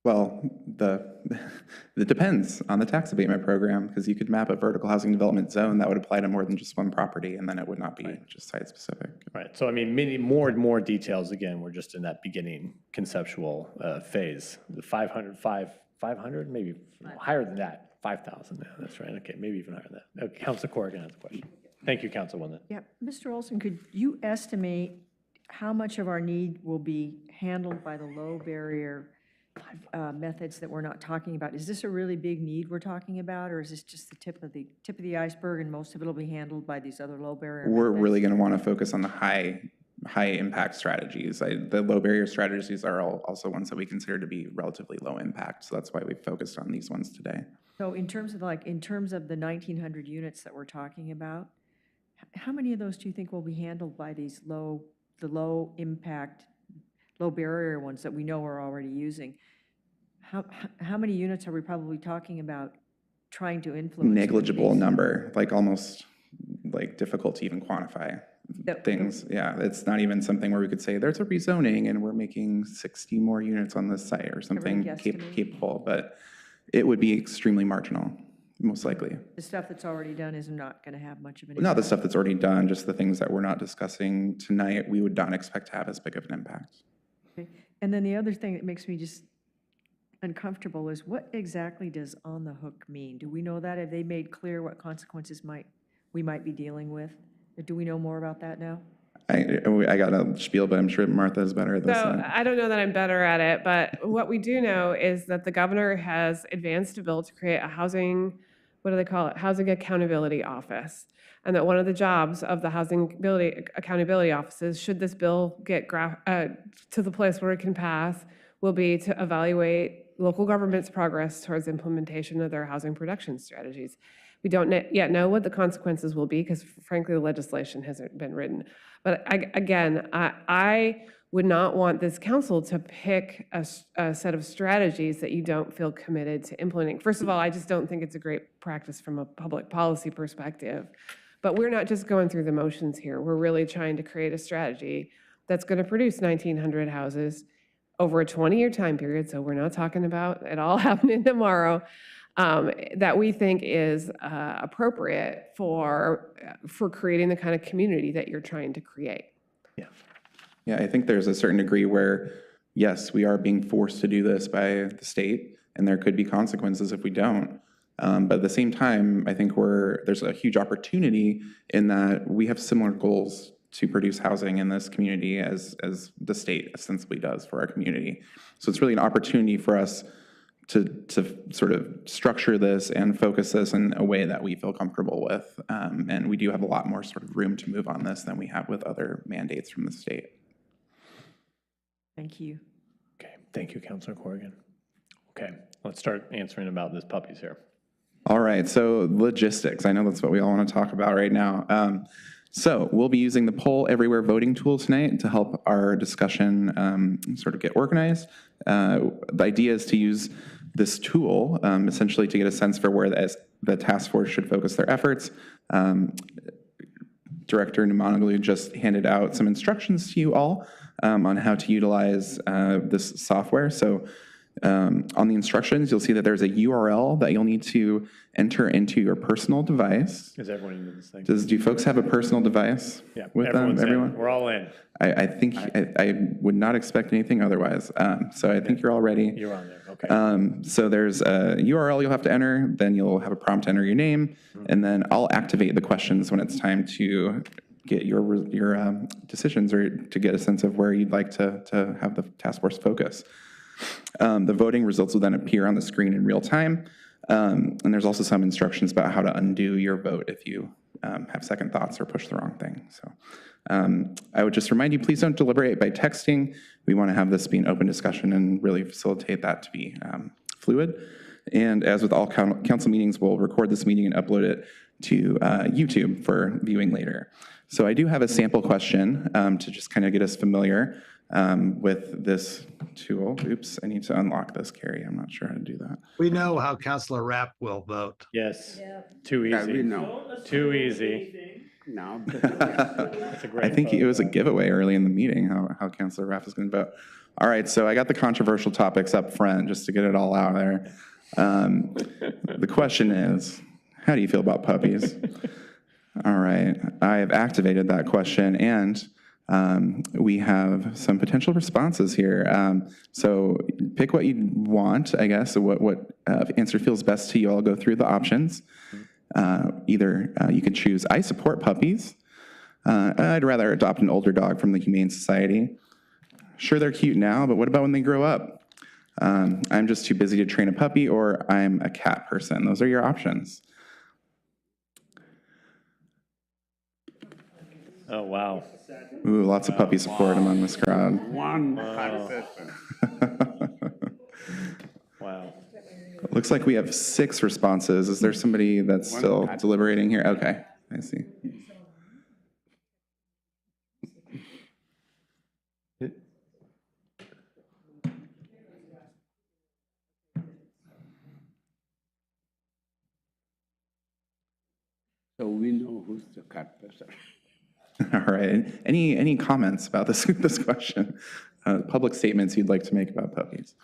Well, it depends on the tax abatement program, because you could map a vertical housing development zone that would apply to more than just one property, and then it would not be just site-specific. Right, so I mean, many more details, again, we're just in that beginning conceptual phase. The 500, maybe higher than that, 5,000, yeah, that's right, okay, maybe even higher than that. Okay, Councilor Corrigan has a question. Thank you, Councilwoman. Yeah, Mr. Olson, could you estimate how much of our need will be handled by the low barrier methods that we're not talking about? Is this a really big need we're talking about, or is this just the tip of the iceberg, and most of it will be handled by these other low barrier We're methods? really going to want to focus on the high impact strategies. The low barrier strategies are also ones that we consider to be relatively low impact. So that's why we focused on these ones today. So in terms of the 1,900 units that we're talking about, how many of those do you think will be handled by these low impact, low barrier ones that we know we're already using? How many units are we probably talking about trying to influence? Negligible number, almost difficult to even quantify things. Yeah, it's not even something where we could say there's a rezoning and we're making 60 more units on this site or something capable, but it would be extremely marginal, most likely. The stuff that's already done is not going to have much of an Not impact. the stuff that's already done, just the things that we're not discussing tonight, we would not expect to have as big of an impact. Okay. And then the other thing that makes me just uncomfortable is, what exactly does on the hook mean? Do we know that? Have they made clear what consequences we might be dealing with? Or do we know more about that now? I got a spiel, but I'm sure Martha is better at this. So I don't know that I'm better at it, but what we do know is that the governor has advanced a bill to create a housing, what do they call it? Housing Accountability Office. And that one of the jobs of the Housing Accountability Offices, should this bill get to the place where it can pass, will be to evaluate local government's progress towards implementation of their housing production strategies. We don't yet know what the consequences will be, because frankly, the legislation hasn't been written. But I would not want this council to pick a set of strategies that you don't feel committed to implementing. First of all, I just don't think it's a great practice from a public policy perspective. But we're not just going through the motions here. We're really trying to create a strategy that's going to produce 1,900 houses over a 20-year time period, so we're not talking about it all happening tomorrow, that we think is appropriate for creating the kind of community that you're trying to create. Yeah, I think there's a certain degree where, yes, we are being forced to do this by the state, and there could be consequences if we don't. But at the same time, I think there's a huge opportunity in that we have similar goals to produce housing in this community as the state ostensibly does for our community. So it's really an opportunity for us to sort of structure this and focus this in a way that we feel comfortable with. And we do have a lot more sort of room to move on this than we have with other mandates from the state. Thank you. Okay, thank you, Councilor Corrigan. Okay, let's start answering about this puppies here. All right, so logistics. I know that's what we all want to talk about right now. So we'll be using the Poll Everywhere voting tool tonight to help our discussion sort of get organized. The idea is to use this tool essentially to get a sense for where the task force should focus their efforts. Director Numanoglu just handed out some instructions to you all on how to utilize this software. So on the instructions, you'll see that there's a URL that you'll need to enter into your personal device. Is everyone into this thing? Do folks have a personal device? Yeah, with them? Everyone? We're all in. I think I would not expect anything otherwise. So I think you're all ready. You're on there, okay. So there's a URL you'll have to enter, then you'll have a prompt to enter your name, and then I'll activate the questions when it's time to get your decisions or to get a sense of where you'd like to have the task force focus. The voting results will then appear on the screen in real time. And there's also some instructions about how to undo your vote if you have second thoughts or push the wrong thing. So I would just remind you, please don't deliberate by texting. We want to have this be an open discussion and really facilitate that to be fluid. And as with all council meetings, we'll record this meeting and upload it to YouTube for viewing later. So I do have a sample question to just kind of get us familiar with this tool. Oops, I need to unlock this, Carrie. I'm not sure how to do that. We know how Councilor Rapp will vote. Yes, too easy. Yeah, we know. Too easy. No. That's a great I think it was a giveaway early in the meeting how Councilor Rapp is going to vote. All right, so I got the controversial topics up front just to get it all out there. The question is, how do you feel about puppies? All right, I have activated that question, and we have some potential responses here. So pick what you want, I guess, what answer feels best to you. I'll go through the options. Either you can choose, I support puppies. I'd rather adopt an older dog from the Humane Society. Sure, they're cute now, but what about when they grow up? I'm just too busy to train a puppy, or I'm a cat person. Those are your options. Oh, wow. Ooh, lots of puppy support among this crowd. One person. Wow. Looks like we have 6 responses. Is there somebody that's still deliberating here? Okay, I see. So we know who's the cat person. All right. Any comments about this question? Public statements you'd like to make about puppies?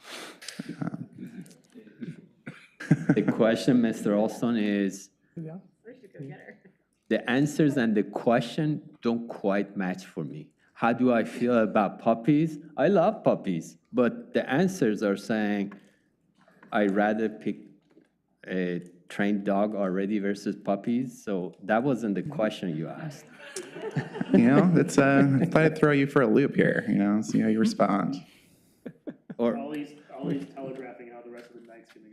The question, Mr. Alston, is the answers and the question don't quite match for me. How do I feel about puppies? I love puppies, but the answers are saying I'd rather pick a trained dog already versus puppies. So that wasn't the question you asked. You know, it's I thought I'd throw you for a loop here, you know, see how you respond. Or Ollie's telegraphing how the rest of the night's gonna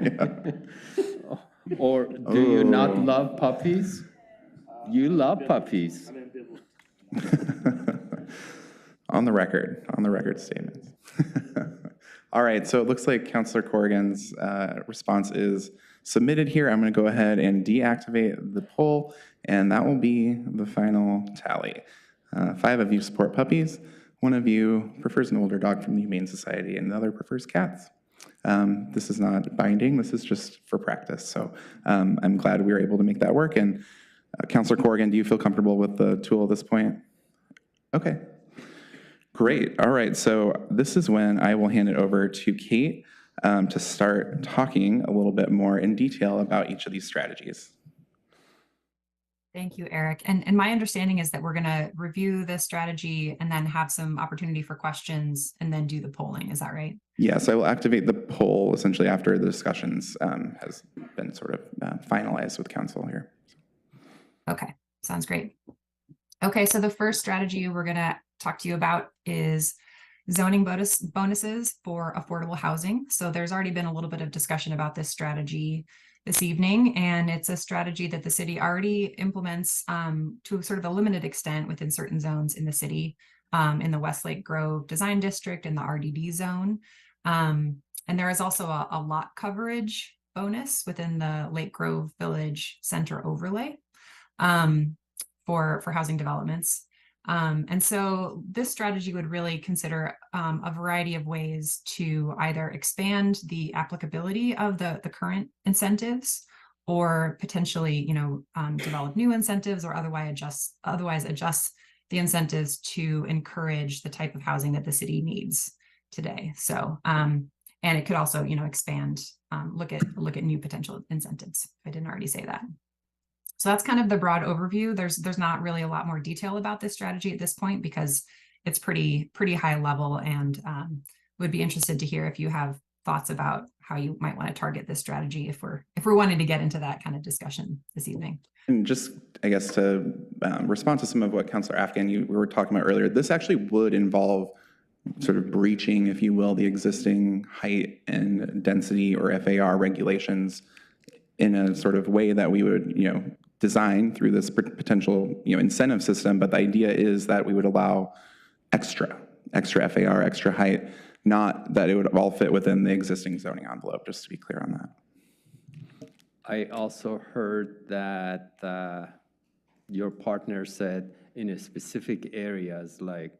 go. Or do you not love puppies? You love puppies. On the record statements. All right, so it looks like Councilor Corrigan's response is submitted here. I'm going to go ahead and deactivate the poll, and that will be the final tally. 5 of you support puppies, 1 of you prefers an older dog from the Humane Society, and the other prefers cats. This is not binding, this is just for practice. So I'm glad we were able to make that work. And Councilor Corrigan, do you feel comfortable with the tool at this point? Okay. Great. All right. So this is when I will hand it over to Kate to start talking a little bit more in detail about each of these strategies. Thank you, Eric. And my understanding is that we're going to review this strategy and then have some opportunity for questions and then do the polling. Is that right? Yes, I will activate the poll essentially after the discussions has been sort of finalized with council here. Okay, sounds great. Okay, so the first strategy we're going to talk to you about is zoning bonuses for affordable housing. So there's already been a little bit of discussion about this strategy this evening, and it's a strategy that the city already implements to sort of a limited extent within certain zones in the city, in the Westlake Grove Design District and the RDD zone. And there is also a lot coverage bonus within the Lake Grove Village Center overlay for housing developments. And so this strategy would really consider a variety of ways to either expand the applicability of the current incentives, or potentially, develop new incentives, or otherwise adjust the incentives to encourage the type of housing that the city needs today. So, and it could also, expand, look at new potential incentives, if I didn't already say that. So that's kind of the broad overview. There's not really a lot more detail about this strategy at this point because it's pretty high level, and would be interested to hear if you have thoughts about how you might want to target this strategy if we're wanting to get into that kind of discussion this evening. And just, I guess, to respond to some of what Councilor Afghan, we were talking about earlier, this actually would involve sort of breaching, if you will, the existing height and density or FAR regulations in a sort of way that we would, design through this potential, incentive system. But the idea is that we would allow extra FAR, extra height, not that it would all fit within the existing zoning envelope, just to be clear on that. I also heard that your partner said in a specific areas, like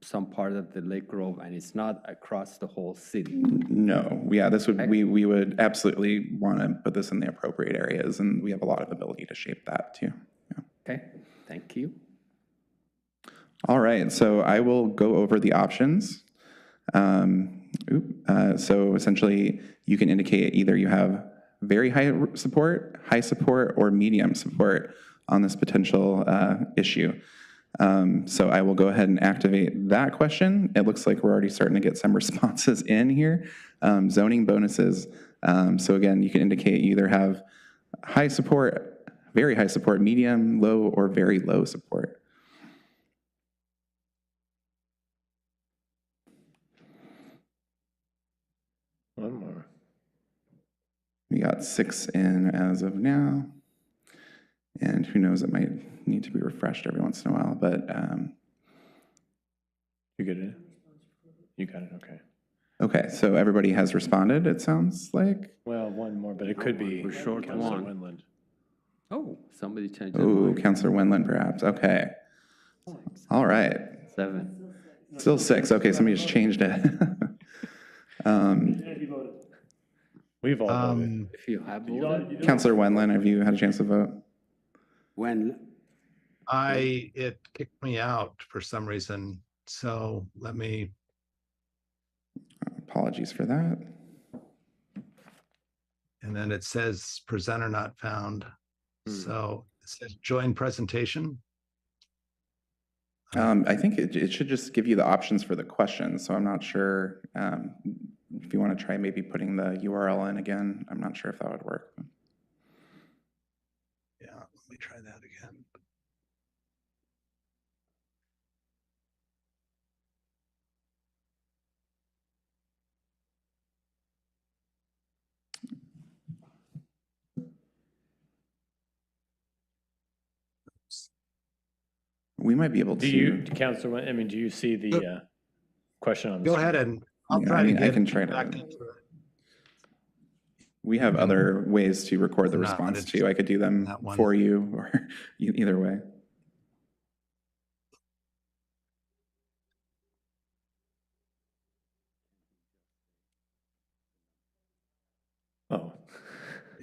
some part of the Lake Grove, and it's not across the whole city. No, yeah, this would, we would absolutely want to put this in the appropriate areas, and we have a lot of ability to shape that too. Yeah. Okay, thank you. All right, so I will go over the options. So essentially, you can indicate either you have very high support, or medium support on this potential issue. So I will go ahead and activate that question. It looks like we're already starting to get some responses in here. Zoning bonuses. So again, you can indicate you either have high support, very high support, medium, low, or very low support. One more. We got 6 in as of now. And who knows, it might need to be refreshed every once in a while, but. You get it? You got it, okay. Okay, so everybody has responded, it sounds like. Well, one more, but it could be We're short Councilor one. Wendland. Oh, somebody changed their Oh, mind. Councilor Wendland perhaps, okay. All right. 7. Still 6, okay, somebody just changed it. We've all voted. If you have voted. Councilor Wendland, have you had a chance to vote? When, it kicked me out for some reason, so let me. Apologies for that. And then it says presenter not found. So it says join presentation. I think it should just give you the options for the questions, so I'm not sure if you want to try maybe putting the URL in again. I'm not sure if that would work. Yeah, let me try that again. We might be able to. Do you, Councilor, I mean, do you see the question on the Go screen? ahead and I'll Yeah, try I mean, to I get can try back to. into it. We have other ways to record the Not response interested too. I could do them that one. for you, or either way. Oh.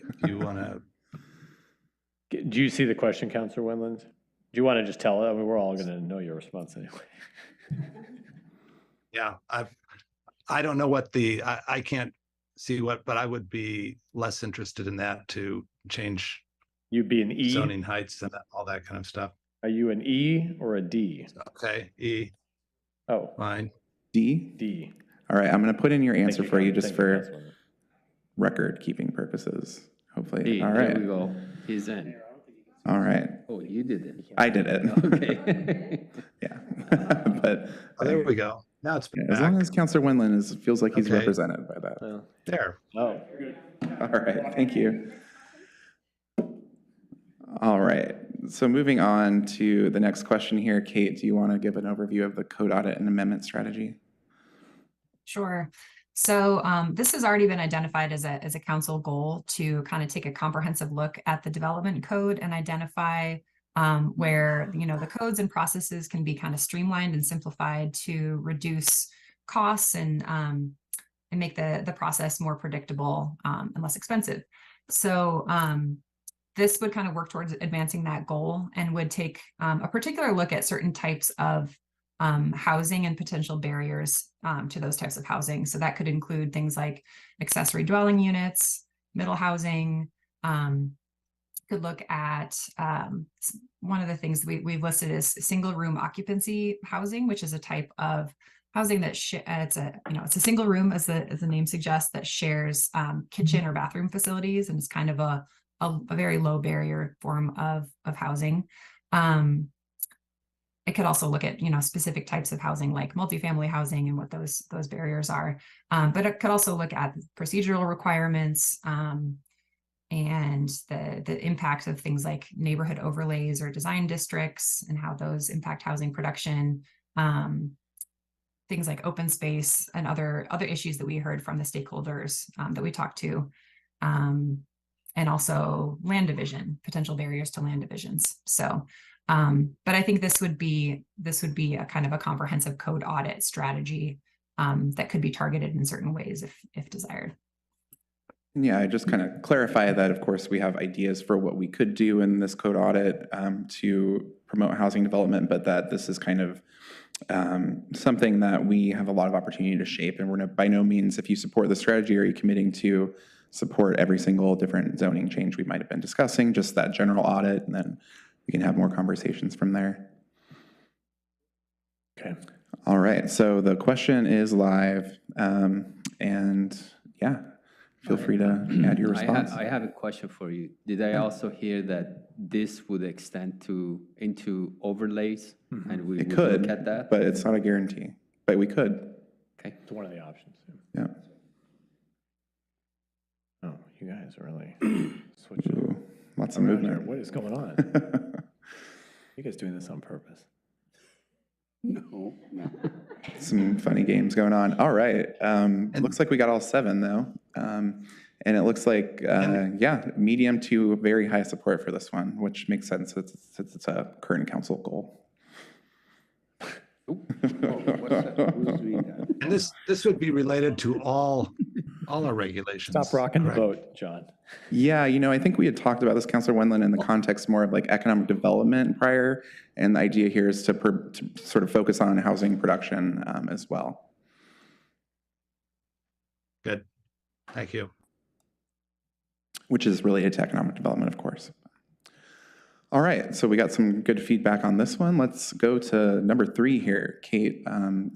If you want to. Do you see the question, Councilor Wendland? Do you want to just tell it? I mean, we're all going to know your response anyway. Yeah, I don't know what I can't see what, but I would be less interested in that to change You'd be an E? zoning heights and all that kind of stuff. Are you an E or a D? Okay, E, Oh, fine. D? D. All right, I'm going to put in your Thank answer you, for you Council- just thank you, for Councilwoman. record-keeping purposes, hopefully. Hey, All there right. we go. He's in. All right. Oh, you did it. I did it. Okay. Yeah. But Oh, there we go. Now it's yeah, as long as Councilor Wendland feels like he's Okay. represented by that. Well, there. oh, All right, thank you. All right, so moving on to the next question here. Kate, do you want to give an overview of the code audit and amendment strategy? Sure. So this has already been identified as a council goal to kind of take a comprehensive look at the development code and identify where, the codes and processes can be kind of streamlined and simplified to reduce costs and make the process more predictable and less expensive. So this would kind of work towards advancing that goal and would take a particular look at certain types of housing and potential barriers to those types of housing. So that could include things like accessory dwelling units, middle housing. Could look at one of the things we've listed is single room occupancy housing, which is a type of housing that it's a single room, as the name suggests, that shares kitchen or bathroom facilities, and it's kind of a a very low barrier form of housing. It could also look at, specific types of housing like multifamily housing and what those barriers are. But it could also look at procedural requirements and the impact of things like neighborhood overlays or design districts and how those impact housing production. Things like open space and other issues that we heard from the stakeholders that we talked to. And also land division, potential barriers to land divisions. So, but I think this would be a kind of a comprehensive code audit strategy that could be targeted in certain ways if desired. Yeah, I just kind of clarify that, of course, we have ideas for what we could do in this code audit to promote housing development, but that this is kind of something that we have a lot of opportunity to shape. And we're by no means, if you support the strategy, are you committing to support every single different zoning change we might have been discussing, just that general audit, and then we can have more conversations from there. Okay. All right, so the question is live, and yeah, feel free to add your response. I have a question for you. Did I also hear that this would extend into overlays? And we It would could, look at that? but it's not a guarantee, but we could. Okay. It's one of the options. Yeah. Oh, you guys are really Ooh, lots of around movement. here. What is going on? You guys doing this on purpose? No. Some funny games going on. All right. It looks like we got all 7 though. And it looks like, yeah, medium to very high support for this one, which makes sense since it's a current council goal. And this would be related to all our regulations. Stop rocking the correct? boat, John. Yeah, I think we had talked about this, Councilor Wendland, in the context more of like economic development prior. And the idea here is to sort of focus on housing production as well. Good. Thank you. Which is related to economic development, of course. All right, so we got some good feedback on this one. Let's go to number 3 here. Kate,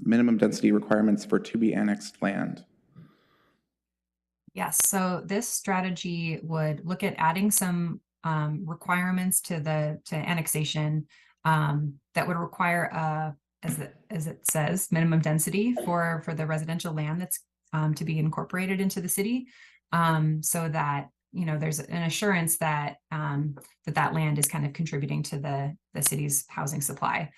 minimum density requirements for to-be annexed land. Yes, so this strategy would look at adding some requirements to annexation that would require, as it says, minimum density for the residential land that's to be incorporated into the city, so that there's an assurance that that land is kind of contributing to the city's housing supply.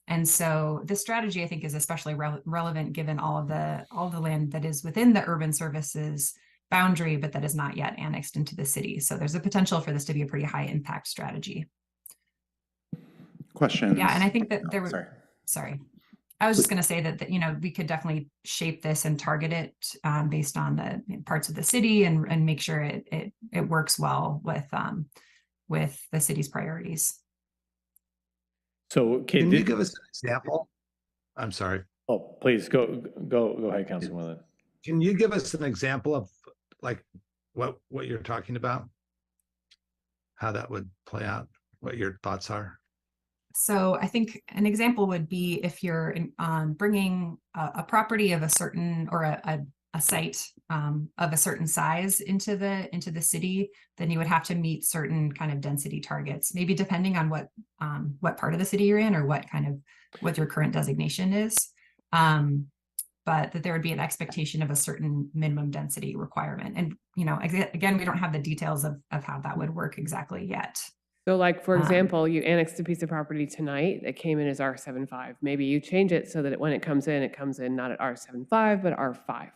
And so this strategy, I think, is especially relevant given all the land that is within the urban services boundary, but that is not yet annexed into the city. So there's a potential for this to be a pretty high impact strategy. Questions? Yeah, and I think that there were, sorry. sorry. I was just going to say that we could definitely shape this and target it based on the parts of the city and make sure it works well with the city's priorities. So, Kate, can you give us an example? I'm sorry. Oh, please go ahead, Councilor Wendland. Can you give us an example of like what you're talking about? How that would play out? What your thoughts are? So I think an example would be if you're bringing a property of a certain or a site of a certain size into the city, then you would have to meet certain kind of density targets, maybe depending on what part of the city you're in or what your current designation is. But that there would be an expectation of a certain minimum density requirement. And, again, we don't have the details of how that would work exactly yet. So like, for example, you annexed a piece of property tonight that came in as R75. Maybe you change it so that when it comes in not at R75, but R5.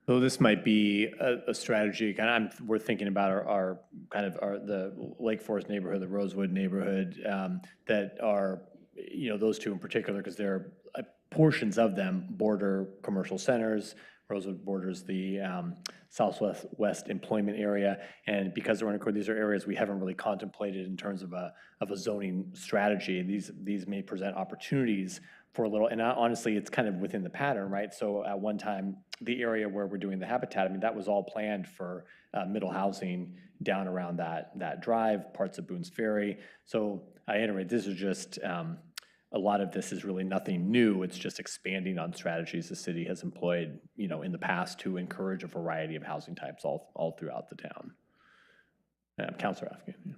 So this might be a strategy. We're thinking about the Lake Forest neighborhood, the Rosewood neighborhood, that are, those two in particular, because there are portions of them border commercial centers. Rosewood borders the southwest employment area, and because they're unincorporated, these are areas we haven't really contemplated in terms of a zoning strategy. These may present opportunities for a little, and honestly, it's kind of within the pattern, right? So at one time, the area where we're doing the habitat, that was all planned for middle housing down around that drive, parts of Boone's Ferry. So I iterate, this is just, a lot of this is really nothing new. It's just expanding on strategies the city has employed, in the past to encourage a variety of housing types all throughout the town. Councilor Afghan.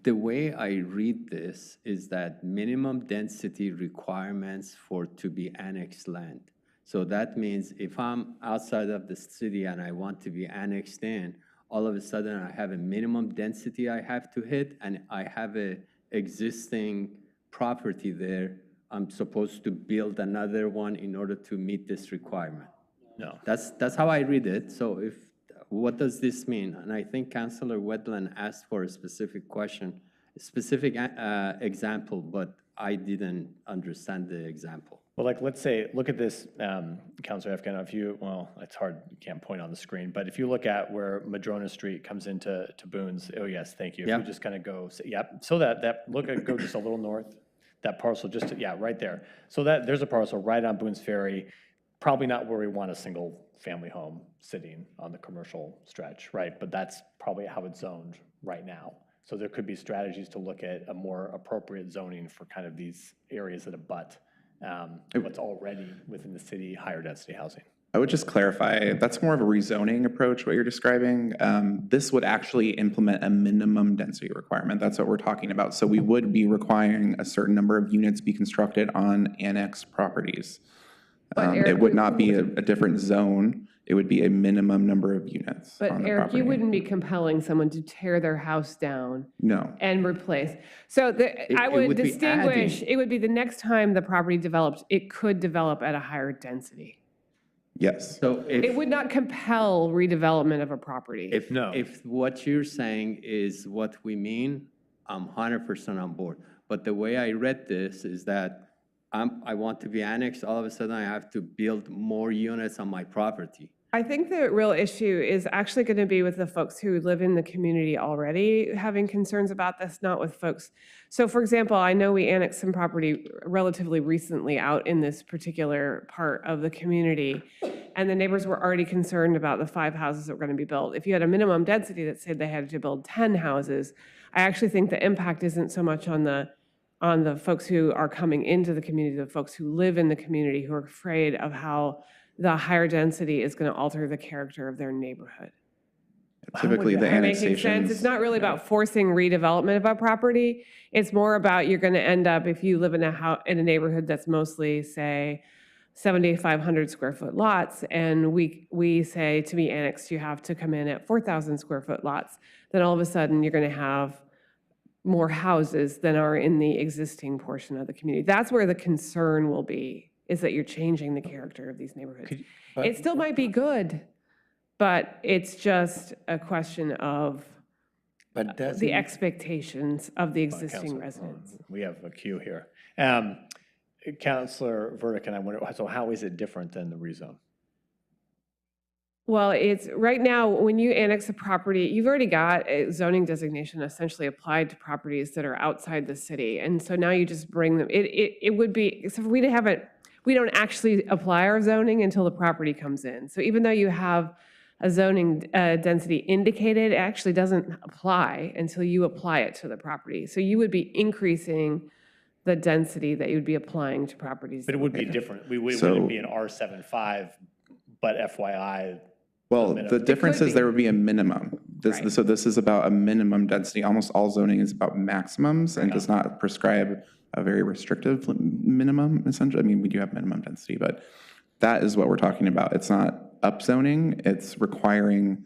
The way I read this is that minimum density requirements for to be annexed land. So that means if I'm outside of the city and I want to be annexed in, all of a sudden I have a minimum density I have to hit, and I have a existing property there. I'm supposed to build another one in order to meet this requirement. No. That's how I read it. So what does this mean? And I think Councilor Wedland asked for a specific question, a specific example, but I didn't understand the example. Well, like, let's say, look at this, Councilor Afghan, if you, well, it's hard, you can't point on the screen, but if you look at where Madrona Street comes into Boone's, oh yes, thank you. If you just kind of go, yep, so go just a little north, that parcel just, yeah, right there. So there's a parcel right on Boone's Ferry, probably not where we want a single family home sitting on the commercial stretch, right? But that's probably how it's zoned right now. So there could be strategies to look at a more appropriate zoning for kind of these areas that abut what's already within the city, higher density housing. I would just clarify, that's more of a rezoning approach, what you're describing. This would actually implement a minimum density requirement. That's what we're talking about. So we would be requiring a certain number of units be constructed on annexed properties. It would not be a different zone. It would be a minimum number of units. But on the Eric, property. you wouldn't be compelling someone to tear their house down. No. And replace. So I would distinguish, it would be the next time the property develops, it could develop at a higher density. Yes. So It would not compel redevelopment of a property. If what you're saying is what we mean, I'm 100% on board. But the way I read this is that I want to be annexed, all of a sudden I have to build more units on my property. I think the real issue is actually going to be with the folks who live in the community already having concerns about this, not with folks. So for example, I know we annexed some property relatively recently out in this particular part of the community, and the neighbors were already concerned about the 5 houses that were going to be built. If you had a minimum density that said they had to build 10 houses, I actually think the impact isn't so much on the folks who are coming into the community, the folks who live in the community who are afraid of how the higher density is going to alter the character of their neighborhood. Typically, the Making sense. It's not really about forcing redevelopment of a property. It's more about you're going to end up, if you live in a neighborhood that's mostly, say, 7,500 square foot lots, and we say to be annexed, you have to come in at 4,000 square foot lots, then all of a sudden you're going to have more houses than are in the existing portion of the community. That's where the concern will be, is that you're changing the character of these neighborhoods. It still might be good, but it's just a question of the expectations of the existing residents. We have a queue here. Councilor Verdick, and I wonder, so how is it different than the rezone? Well, it's right now, when you annex a property, you've already got a zoning designation essentially applied to properties that are outside the city. And so now you just bring them, it would be, so we don't actually apply our zoning until the property comes in. So even though you have a zoning density indicated, it actually doesn't apply until you apply it to the property. So you would be increasing the density that you would be applying to properties. But it would be different. We wouldn't be an R75, but FYI. Well, the difference is there would be a minimum. So this is about a minimum density. Almost all zoning is about maximums and does not prescribe a very restrictive minimum, essentially. I mean, we do have minimum density, but that is what we're talking about. It's not upzoning, it's requiring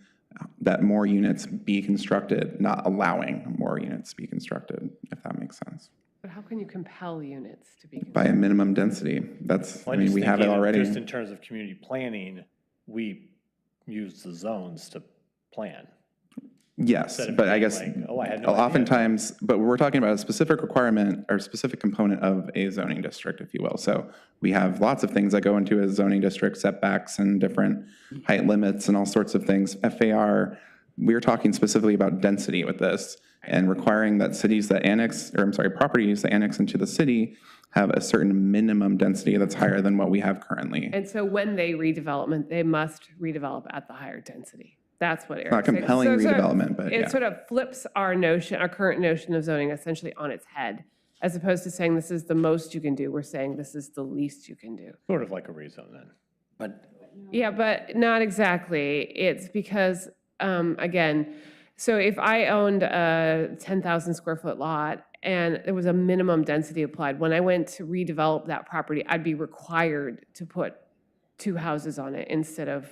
that more units be constructed, not allowing more units to be constructed, if that makes sense. But how can you compel units to be constructed? By a minimum density. That's, I mean, we have it already. Just in terms of community planning, we use the zones to plan. Yes, but I guess oftentimes, but we're talking about a specific requirement or specific component of a zoning district, if you will. So we have lots of things that go into a zoning district, setbacks and different height limits and all sorts of things. FAR, we're talking specifically about density with this and requiring that cities that annex, or I'm sorry, properties that annex into the city have a certain minimum density that's higher than what we have currently. And so when they redevelopment, they must redevelop at the higher density. That's what Eric's not compelling redevelopment, but it sort of flips our current notion of zoning essentially on its head. As opposed to saying this is the most you can do, we're saying this is the least you can do. Sort of like a rezone then. Yeah, but not exactly. It's because, again, So if I owned a 10,000 square foot lot and there was a minimum density applied, when I went to redevelop that property, I'd be required to put 2 houses on it instead of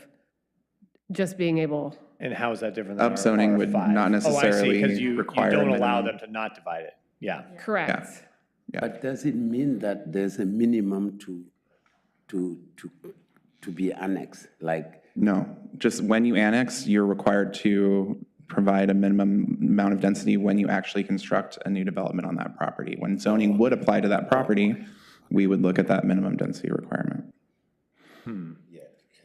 just being able. And how is that different than Upzoning would R5? not necessarily because you require a don't allow minimum. them to not divide it. Yeah. Correct. But does it mean that there's a minimum to be annexed? Like, No, just when you annex, you're required to provide a minimum amount of density when you actually construct a new development on that property. When zoning would apply to that property, we would look at that minimum density requirement.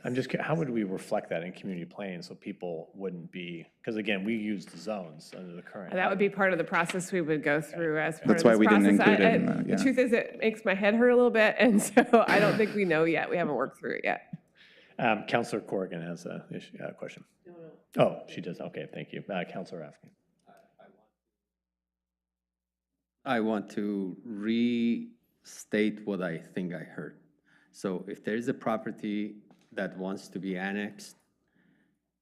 I'm just, how would we reflect that in community planning so people wouldn't be, because again, we use the zones under the current. That would be part of the process we would go through as part That's of why this we didn't process. include it in that, yeah. The truth is, it makes my head hurt a little bit, and so I don't think we know yet. We haven't worked through it yet. Councilor Corrigan has a question. Oh, she does. Okay, thank you. Councilor Afkin. I want to restate what I think I heard. So if there is a property that wants to be annexed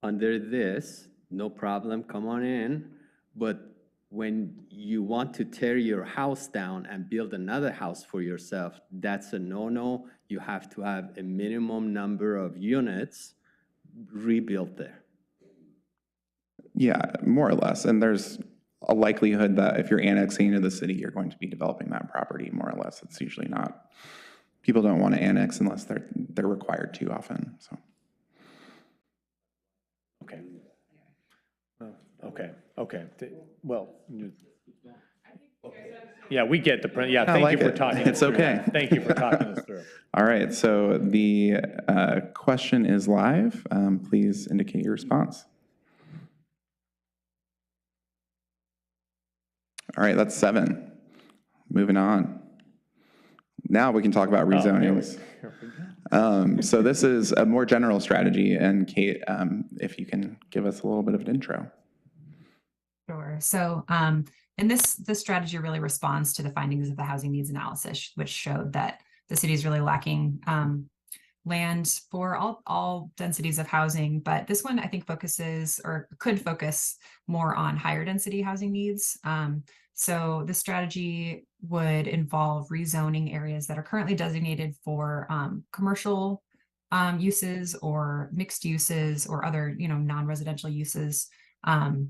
under this, no problem, come on in. But when you want to tear your house down and build another house for yourself, that's a no-no. You have to have a minimum number of units rebuilt there. Yeah, more or less. And there's a likelihood that if you're annexing into the city, you're going to be developing that property, more or less. It's usually not. People don't want to annex unless they're required to often, so. Okay. Okay. Well, yeah, we get the print. Yeah, thank you for talking. It's okay. Thank you for talking us through. All right, so the question is live. Please indicate your response. All right, that's 7. Moving on. Now we can talk about rezonings. So this is a more general strategy, and Kate, if you can give us a little bit of an intro. Sure. So, and this strategy really responds to the findings of the housing needs analysis, which showed that the city is really lacking land for all densities of housing. But this one, I think, focuses or could focus more on higher density housing needs. So this strategy would involve rezoning areas that are currently designated for commercial uses or mixed uses or other, non-residential uses, and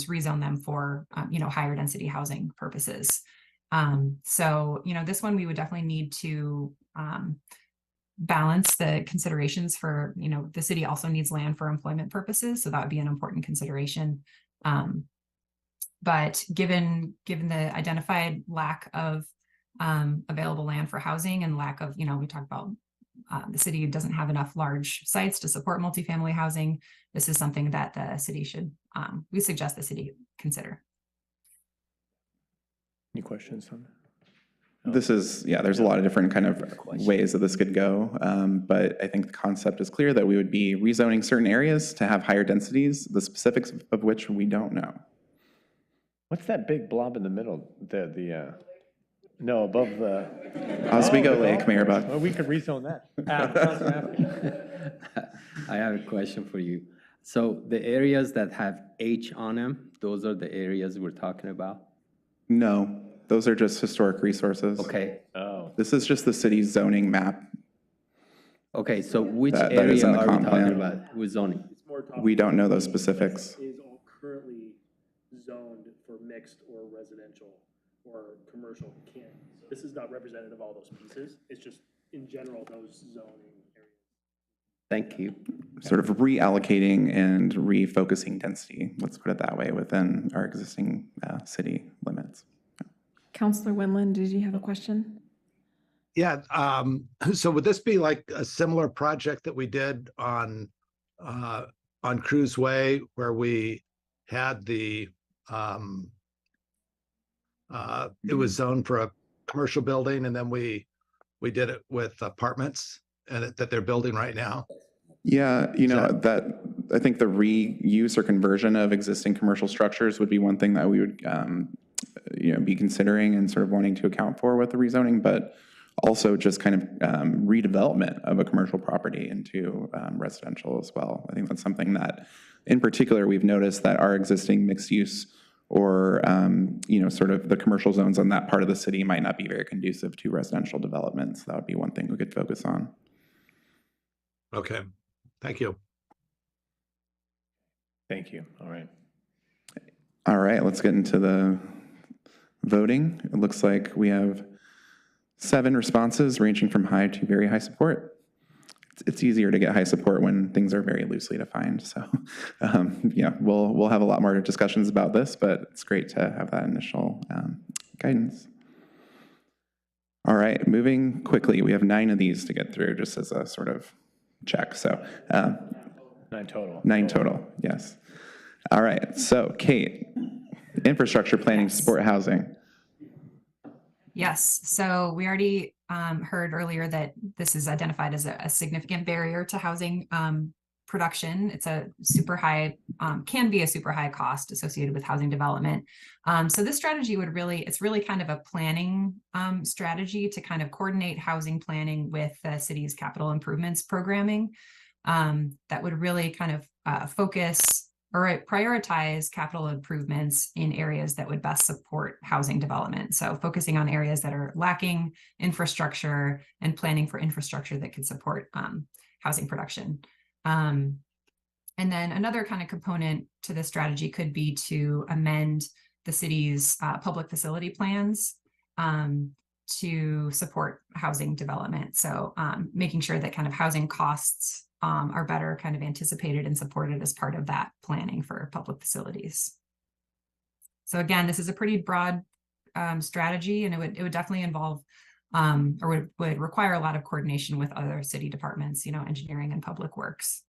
rezone them for, higher density housing purposes. So, this one we would definitely need to balance the considerations for, the city also needs land for employment purposes. So that would be an important consideration. But given the identified lack of available land for housing and lack of, we talked about the city doesn't have enough large sites to support multifamily housing. This is something that the city should, we suggest the city consider. Any questions on that? This is, there's a lot of different kind of ways that this could go. But I think the concept is clear that we would be rezoning certain areas to have higher densities, the specifics of which we don't know. What's that big blob in the middle? No, above the Oswego Lake, Mayor Buck. Well, we could rezone that. I have a question for you. So the areas that have H on them, those are the areas we're talking about? No, those are just historic resources. Okay. Oh. This is just the city's zoning map. Okay, so which that area is in the are we comp talking plan. about with zoning? We don't know those specifics. Is all currently zoned for mixed or residential or commercial can't. This is not representative of all those pieces. It's just in general those zoning areas. Thank you. Sort of reallocating and refocusing density, let's put it that way, within our existing city limits. Councilor Winland, did you have a question? Yeah, so would this be like a similar project that we did on Cruise Way, where we had the it was zoned for a commercial building, and then we did it with apartments and that they're building right now? Yeah, that I think the reuse or conversion of existing commercial structures would be one thing that we would be considering and sort of wanting to account for with the rezoning, but also just kind of redevelopment of a commercial property into residential as well. I think that's something that in particular, we've noticed that our existing mixed use or, sort of the commercial zones on that part of the city might not be very conducive to residential development. So that would be one thing we could focus on. Okay, thank you. Thank you. All right. All right, let's get into the voting. It looks like we have 7 responses ranging from high to very high support. It's easier to get high support when things are very loosely defined. So, we'll have a lot more discussions about this, but it's great to have that initial guidance. All right, moving quickly. We have 9 of these to get through, just as a sort of check. So, 9 total. 9 total. Yes. All right. So, Kate, infrastructure planning to support housing. Yes, so we already heard earlier that this is identified as a significant barrier to housing production. It's a super high, can be a super high cost associated with housing development. So this strategy it's really kind of a planning strategy to kind of coordinate housing planning with the city's capital improvements programming that would really kind of focus or prioritize capital improvements in areas that would best support housing development. So focusing on areas that are lacking infrastructure and planning for infrastructure that could support housing production. And then another kind of component to this strategy could be to amend the city's public facility plans to support housing development. So making sure that kind of housing costs are better kind of anticipated and supported as part of that planning for public facilities. So again, this is a pretty broad strategy, and it would definitely involve or would require a lot of coordination with other city departments, engineering and public works.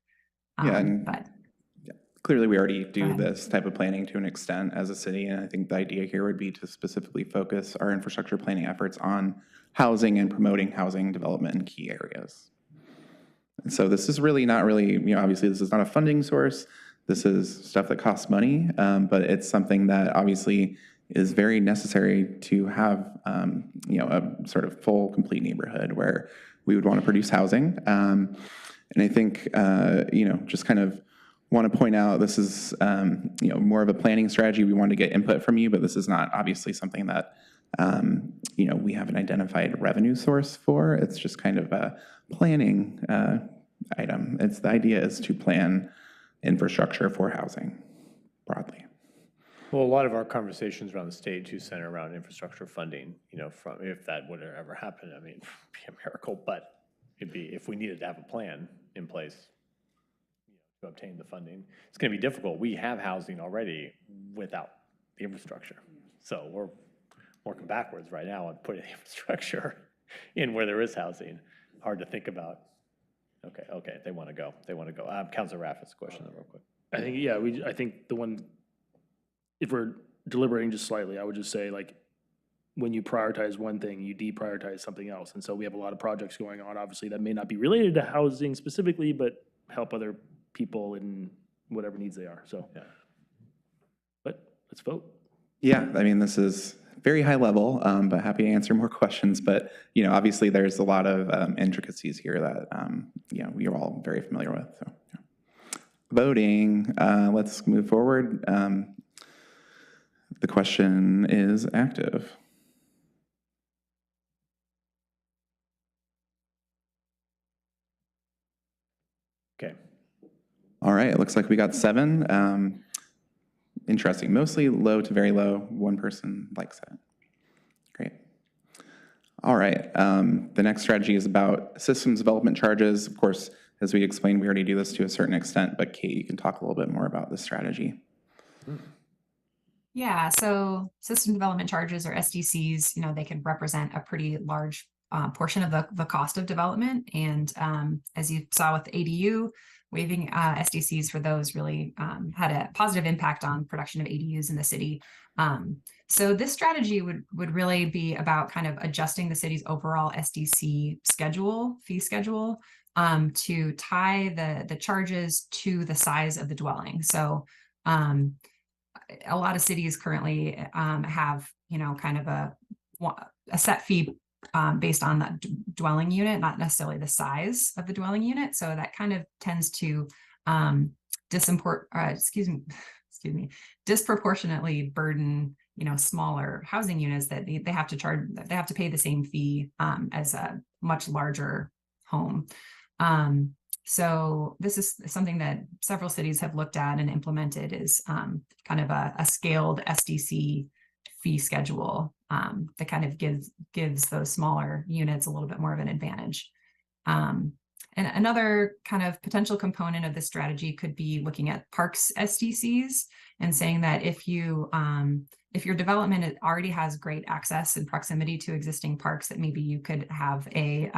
Clearly we already do this type of planning to an extent as a city, and I think the idea here would be to specifically focus our infrastructure planning efforts on housing and promoting housing development in key areas. And so this is really not really, obviously this is not a funding source. This is stuff that costs money, but it's something that obviously is very necessary to have, a sort of full, complete neighborhood where we would want to produce housing. And I think, just kind of want to point out this is, more of a planning strategy. We want to get input from you, but this is not obviously something that, we have an identified revenue source for. It's just kind of a planning item. The idea is to plan infrastructure for housing broadly. Well, a lot of our conversations around the state too center around infrastructure funding, from if that would ever happen, I mean, it'd be a miracle, but it'd be, if we needed to have a plan in place to obtain the funding, it's going to be difficult. We have housing already without the infrastructure. So we're working backwards right now on putting the infrastructure in where there is housing. Hard to think about. Okay, they want to go. Councilor Raff has a question real quick. I think, I think the one, if we're deliberating just slightly, I would just say, like, when you prioritize one thing, you deprioritize something else. And so we have a lot of projects going on, obviously, that may not be related to housing specifically, but help other people in whatever needs they are. So, but let's vote. Yeah, I mean, this is very high level, but happy to answer more questions. But, obviously there's a lot of intricacies here that, we are all very familiar with. So, yeah. Voting, let's move forward. The question is active. Okay. All right, it looks like we got 7. Interesting, mostly low to very low. One person likes it. Great. All right, the next strategy is about systems development charges. Of course, as we explained, we already do this to a certain extent, but Kate, you can talk a little bit more about this strategy. Yeah, so system development charges, or SDCs, they can represent a pretty large portion of the cost of development. And as you saw with the ADU, waiving SDCs for those really had a positive impact on production of ADUs in the city. So this strategy would really be about kind of adjusting the city's overall SDC fee schedule, to tie the charges to the size of the dwelling. So a lot of cities currently have, kind of a set fee based on that dwelling unit, not necessarily the size of the dwelling unit. So that kind of tends to disproportionately burden, smaller housing units that they have to they have to pay the same fee as a much larger home. So this is something that several cities have looked at and implemented, is kind of a scaled SDC fee schedule that kind of gives those smaller units a little bit more of an advantage. And another kind of potential component of this strategy could be looking at parks SDCs and saying that if your development already has great access and proximity to existing parks, that maybe you could have a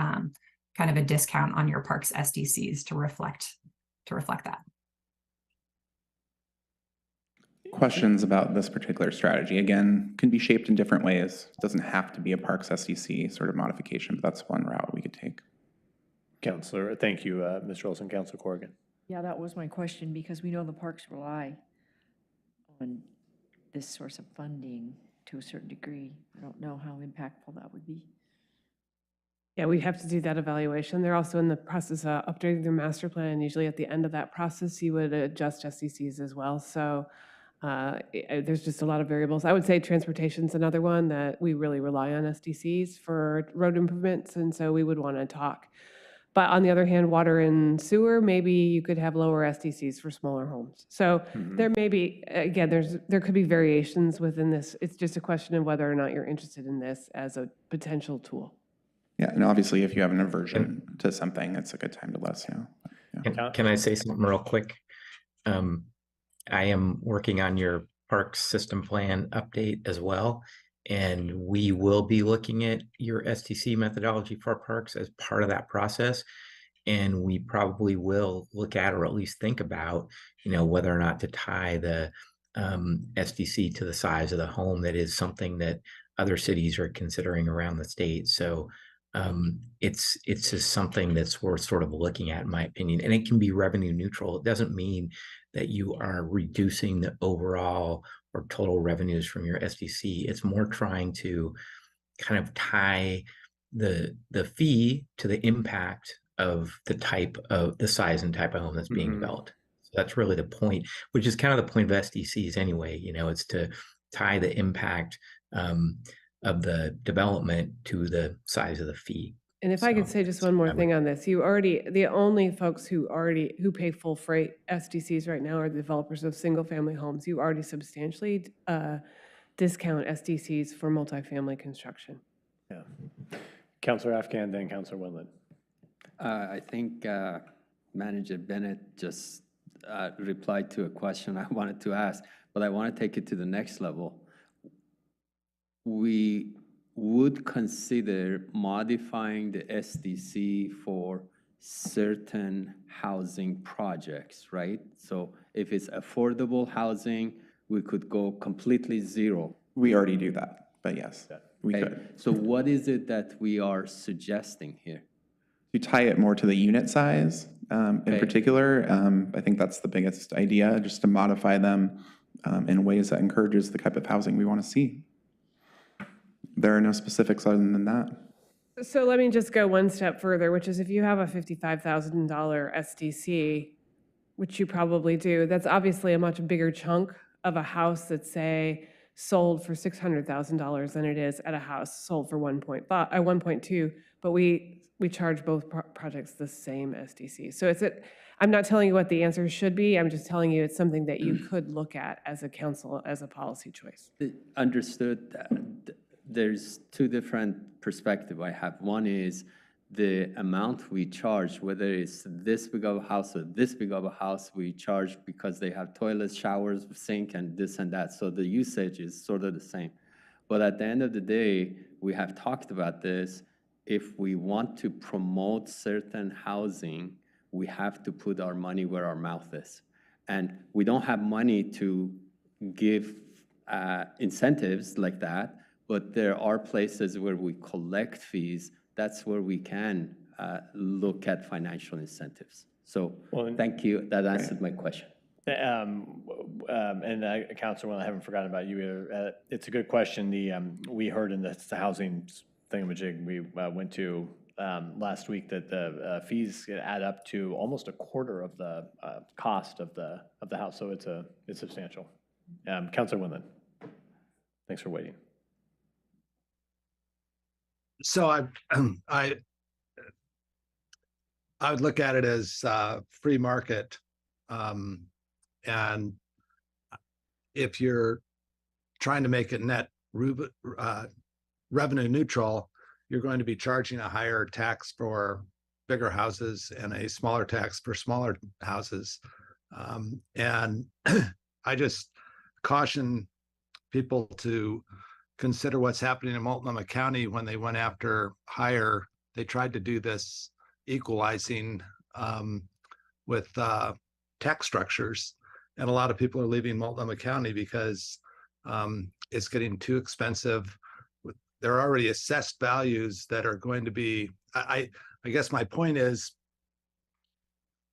kind of a discount on your parks SDCs to reflect that. Questions about this particular strategy, again, can be shaped in different ways. It doesn't have to be a parks SDC sort of modification, but that's one route we could take. Councilor, thank you, Mr. Olson. Councilor Corrigan. Yeah, that was my question, because we know the parks rely on this source of funding to a certain degree. I don't know how impactful that would be. Yeah, we'd have to do that evaluation. They're also in the process of updating their master plan. Usually at the end of that process, you would adjust SDCs as well. So there's just a lot of variables. I would say transportation's another one that we really rely on SDCs for road improvements, and so we would want to talk. But on the other hand, water and sewer, maybe you could have lower SDCs for smaller homes. So there may be, again, there could be variations within this. It's just a question of whether or not you're interested in this as a potential tool. Yeah, and obviously if you have an aversion to something, it's a good time to let us know. Yeah. Can I say something real quick? I am working on your parks system plan update as well, and we will be looking at your STC methodology for parks as part of that process. And we probably will look at, or at least think about, whether or not to tie the SDC to the size of the home. That is something that other cities are considering around the state. So it's just something that's worth sort of looking at, in my opinion. And it can be revenue neutral. It doesn't mean that you are reducing the overall or total revenues from your SDC. It's more trying to kind of tie the fee to the impact of the size and type of home that's being developed. So that's really the point, which is kind of the point of SDCs anyway. It's to tie the impact of the development to the size of the fee. And if I could say just one more thing on this, the only folks who pay full freight SDCs right now are the developers of single family homes. You already substantially discount SDCs for multifamily construction. Yeah. Councilor Afghan, then Councilor Wendland. I think Manager Bennett just replied to a question I wanted to ask, but I want to take it to the next level. We would consider modifying the SDC for certain housing projects, right? So if it's affordable housing, we could go completely zero. We already do that, but yes, we could. So what is it that we are suggesting here? You tie it more to the unit size in particular. I think that's the biggest idea, just to modify them in ways that encourages the type of housing we want to see. There are no specifics other than that. So let me just go one step further, which is if you have a $55,000 SDC, which you probably do, that's obviously a much bigger chunk of a house that's, say, sold for $600,000 than it is at a house sold for 1.2, but we charge both projects the same SDC. So I'm not telling you what the answer should be. I'm just telling you it's something that you could look at as a council, as a policy choice. Understood. There's two different perspectives I have. One is the amount we charge, whether it's this big of a house or this big of a house, we charge because they have toilets, showers, sink, and this and that. So the usage is sort of the same. But at the end of the day, we have talked about this. If we want to promote certain housing, we have to put our money where our mouth is. And we don't have money to give incentives like that, but there are places where we collect fees. That's where we can look at financial incentives. So thank you. That answered my question. Councilor, I haven't forgotten about you either. It's a good question. We heard in the housing thingamajig we went to last week that the fees add up to almost a quarter of the cost of the house, so it's substantial. Councilor Winland, thanks for waiting. So I would look at it as free market. And if you're trying to make it net revenue neutral, you're going to be charging a higher tax for bigger houses and a smaller tax for smaller houses. And I just caution people to consider what's happening in Multnomah County when they went after higher. They tried to do this equalizing with tax structures. And a lot of people are leaving Multnomah County because it's getting too expensive. There are already assessed values that are going to be, I guess my point is,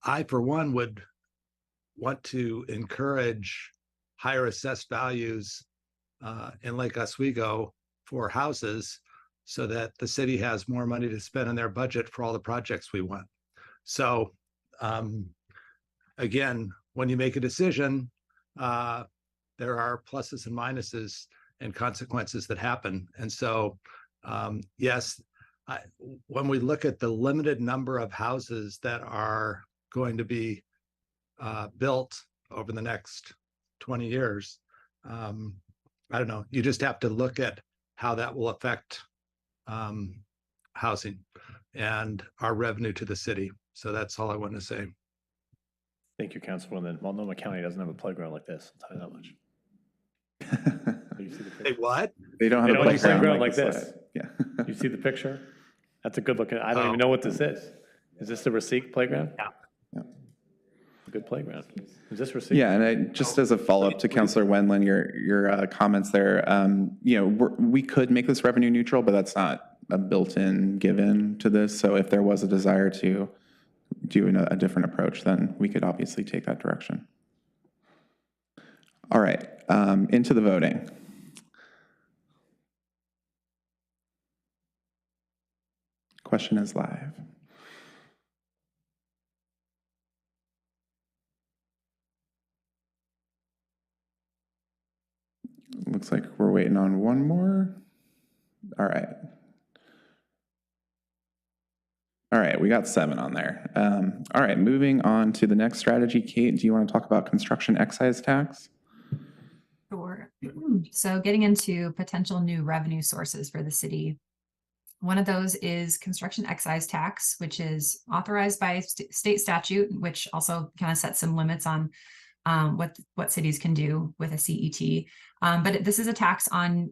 I, for one, would want to encourage higher assessed values in Lake Oswego for houses so that the city has more money to spend in their budget for all the projects we want. So again, when you make a decision, there are pluses and minuses and consequences that happen. And so, yes, when we look at the limited number of houses that are going to be built over the next 20 years, I don't know, you just have to look at how that will affect housing and our revenue to the city. So that's all I want to say. Thank you, Councilwoman. Multnomah County doesn't have a playground like this, I'll tell you that much. Hey, what? They don't have a playground like this. Yeah. You see the picture? That's a good looking, I don't even know what this is. Is this the Rasik playground? Yeah. A good playground. Is this Rasik? Yeah, and just as a follow-up to Councilor Wendland, your comments there, we could make this revenue neutral, but that's not a built-in given to this. So if there was a desire to do a different approach, then we could obviously take that direction. All right, into the voting. Question is live. Looks like we're waiting on one more. All right. All right, we got 7 on there. All right, moving on to the next strategy. Kate, do you want to talk about construction excise tax? Sure. So getting into potential new revenue sources for the city. One of those is construction excise tax, which is authorized by state statute, which also kind of sets some limits on what cities can do with a CET. But this is a tax on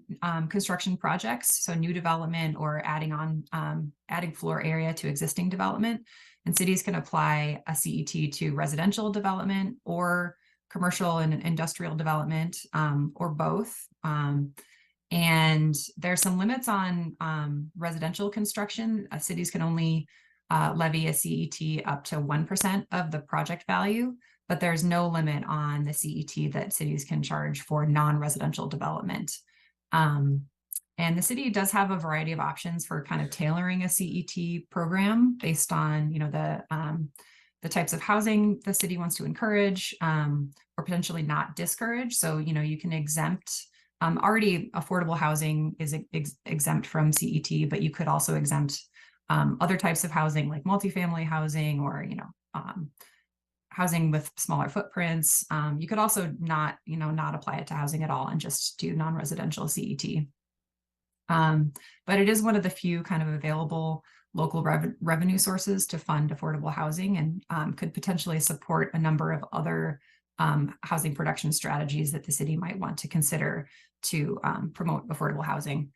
construction projects, so new development or adding floor area to existing development. And cities can apply a CET to residential development or commercial and industrial development, or both. And there's some limits on residential construction. Cities can only levy a CET up to 1% of the project value, but there's no limit on the CET that cities can charge for non-residential development. And the city does have a variety of options for kind of tailoring a CET program based on, the types of housing the city wants to encourage, or potentially not discourage. So, you can exempt, already affordable housing is exempt from CET, but you could also exempt other types of housing like multifamily housing or, housing with smaller footprints. You could also not apply it to housing at all and just do non-residential CET. But it is one of the few kind of available local revenue sources to fund affordable housing, and could potentially support a number of other housing production strategies that the city might want to consider to promote affordable housing.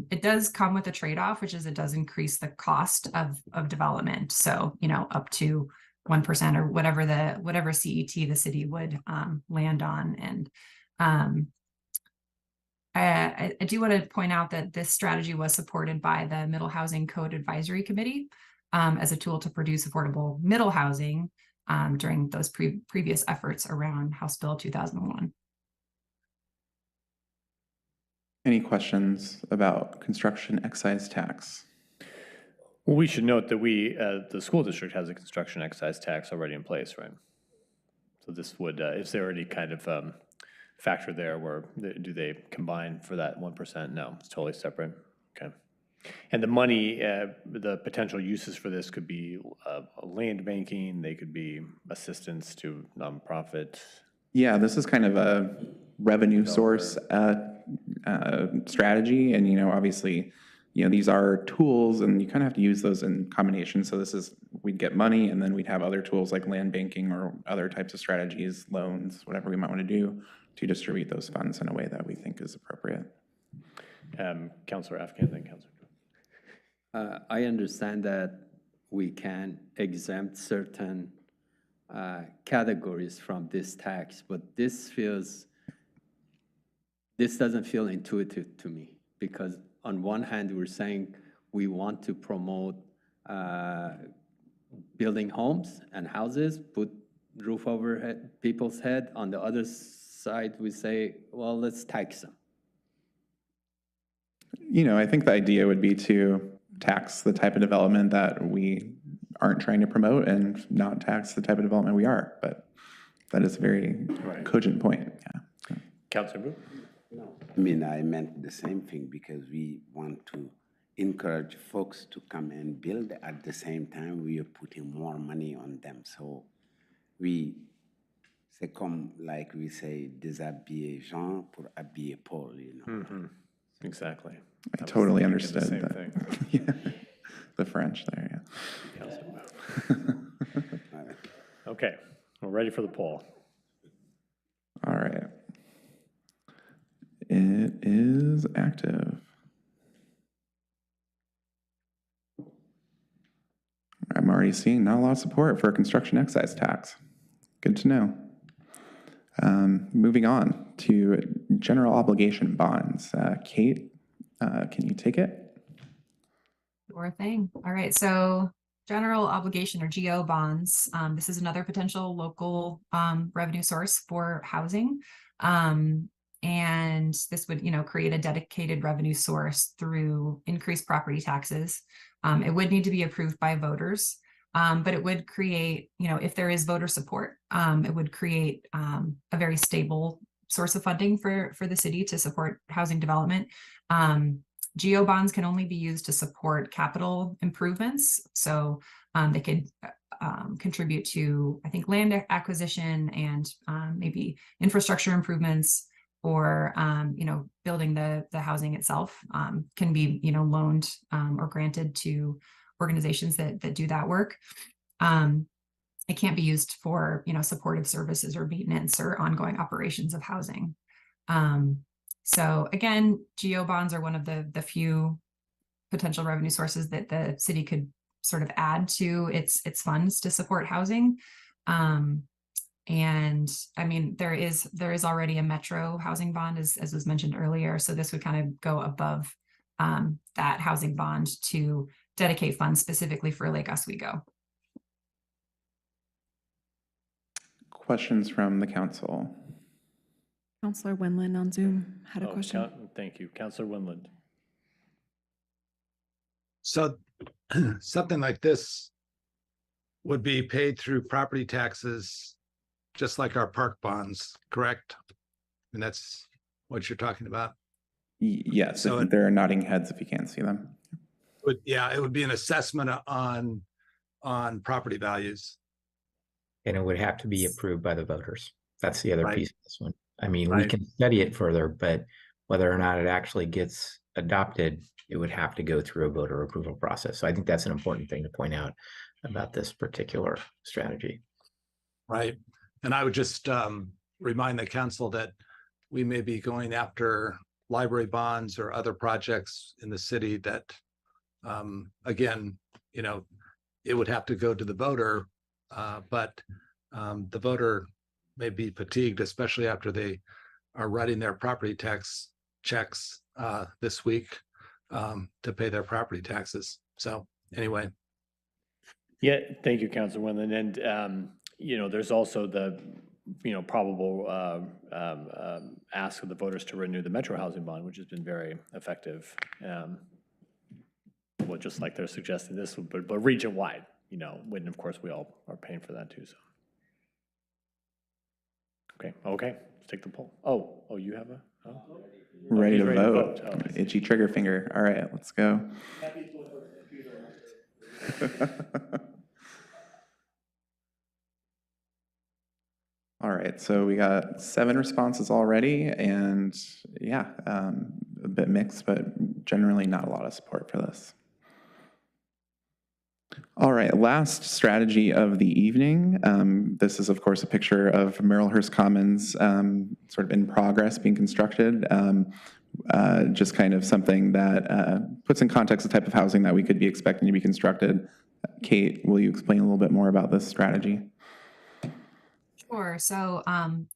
It does come with a trade-off, which is it does increase the cost of development. So, up to 1% or whatever CET the city would land on. And I do want to point out that this strategy was supported by the Middle Housing Code Advisory Committee as a tool to produce affordable middle housing during those previous efforts around House Bill 2001. Any questions about construction excise tax? Well, we should note that the school district has a construction excise tax already in place, right? So this would, is there any kind of factor there where, do they combine for that 1%? No, it's totally separate. Okay. And the money, the potential uses for this could be land banking, they could be assistance to nonprofit. Yeah, this is kind of a revenue source strategy, and obviously, these are tools, and you kind of have to use those in combination. So this is, we'd get money, and then we'd have other tools like land banking or other types of strategies, loans, whatever we might want to do to distribute those funds in a way that we think is appropriate. Councilor Afghan, then Councilor. I understand that we can exempt certain categories from this tax, but this doesn't feel intuitive to me, because on one hand, we're saying we want to promote building homes and houses, put roof over people's head. On the other side, we say, well, let's tax them. I think the idea would be to tax the type of development that we aren't trying to promote and not tax the type of development we are. But that is a very cogent point. Yeah. Councilor Booth? No, I mean, I meant the same thing, because we want to encourage folks to come and build. At the same time, we are putting more money on them. So c'est comme, like we say, déshabiller Jean pour habiller Paul, Exactly. I totally thinking understood the same that. thing. Yeah. The French there, yeah. Okay, we're ready for the poll. All right. It is active. I'm already seeing not a lot of support for a construction excise tax. Good to know. Moving on to general obligation bonds. Kate, can you take it? Sure thing. All right, so general obligation or GO bonds. This is another potential local revenue source for housing. And this would, create a dedicated revenue source through increased property taxes. It would need to be approved by voters, but it would create, if there is voter support, it would create a very stable source of funding for the city to support housing development. GO bonds can only be used to support capital improvements. So they could contribute to, I think, land acquisition and maybe infrastructure improvements, or building the housing itself can be loaned or granted to organizations that do that work. It can't be used for supportive services or maintenance or ongoing operations of housing. So again, GO bonds are one of the few potential revenue sources that the city could sort of add to its funds to support housing. And I mean, there is already a metro housing bond, as was mentioned earlier. So this would kind of go above that housing bond to dedicate funds specifically for Lake Oswego. Questions from the council? Councilor Winland on Zoom had a question. Thank you. Councilor Winland. So something like this would be paid through property taxes, just like our park bonds, correct? And that's what you're talking about? Yes, so there are nodding heads if you can't see them. Yeah, it would be an assessment on property values. And it would have to be approved by the voters. That's the other piece of this one. I mean, we Right. can study it further, but whether or not it actually gets adopted, it would have to go through a voter approval process. So I think that's an important thing to point out about this particular strategy. Right. And I would just remind the council that we may be going after library bonds or other projects in the city that, again, it would have to go to the voter, but the voter may be fatigued, especially after they are writing their property tax checks this week to pay their property taxes. So anyway. Yeah, thank you, Councilor Winland. And, there's also the, probable ask of the voters to renew the Metro Housing Bond, which has been very effective. accessible, just like they're suggesting this one, but region-wide, you know, when, of course, we all are paying for that too, so. Okay, let's take the poll. Oh, you have a, oh. Ready he's to vote. Oh, I see. Itchy trigger finger. All right, let's go. All right, so we got 7 responses already, and yeah, a bit mixed, but generally not a lot of support for this. All right, last strategy of the evening. This is, of course, a picture of Merrillhurst Commons sort of in progress, being constructed. Just kind of something that puts in context the type of housing that we could be expecting to be constructed. Kate, will you explain a little bit more about this strategy? Sure. So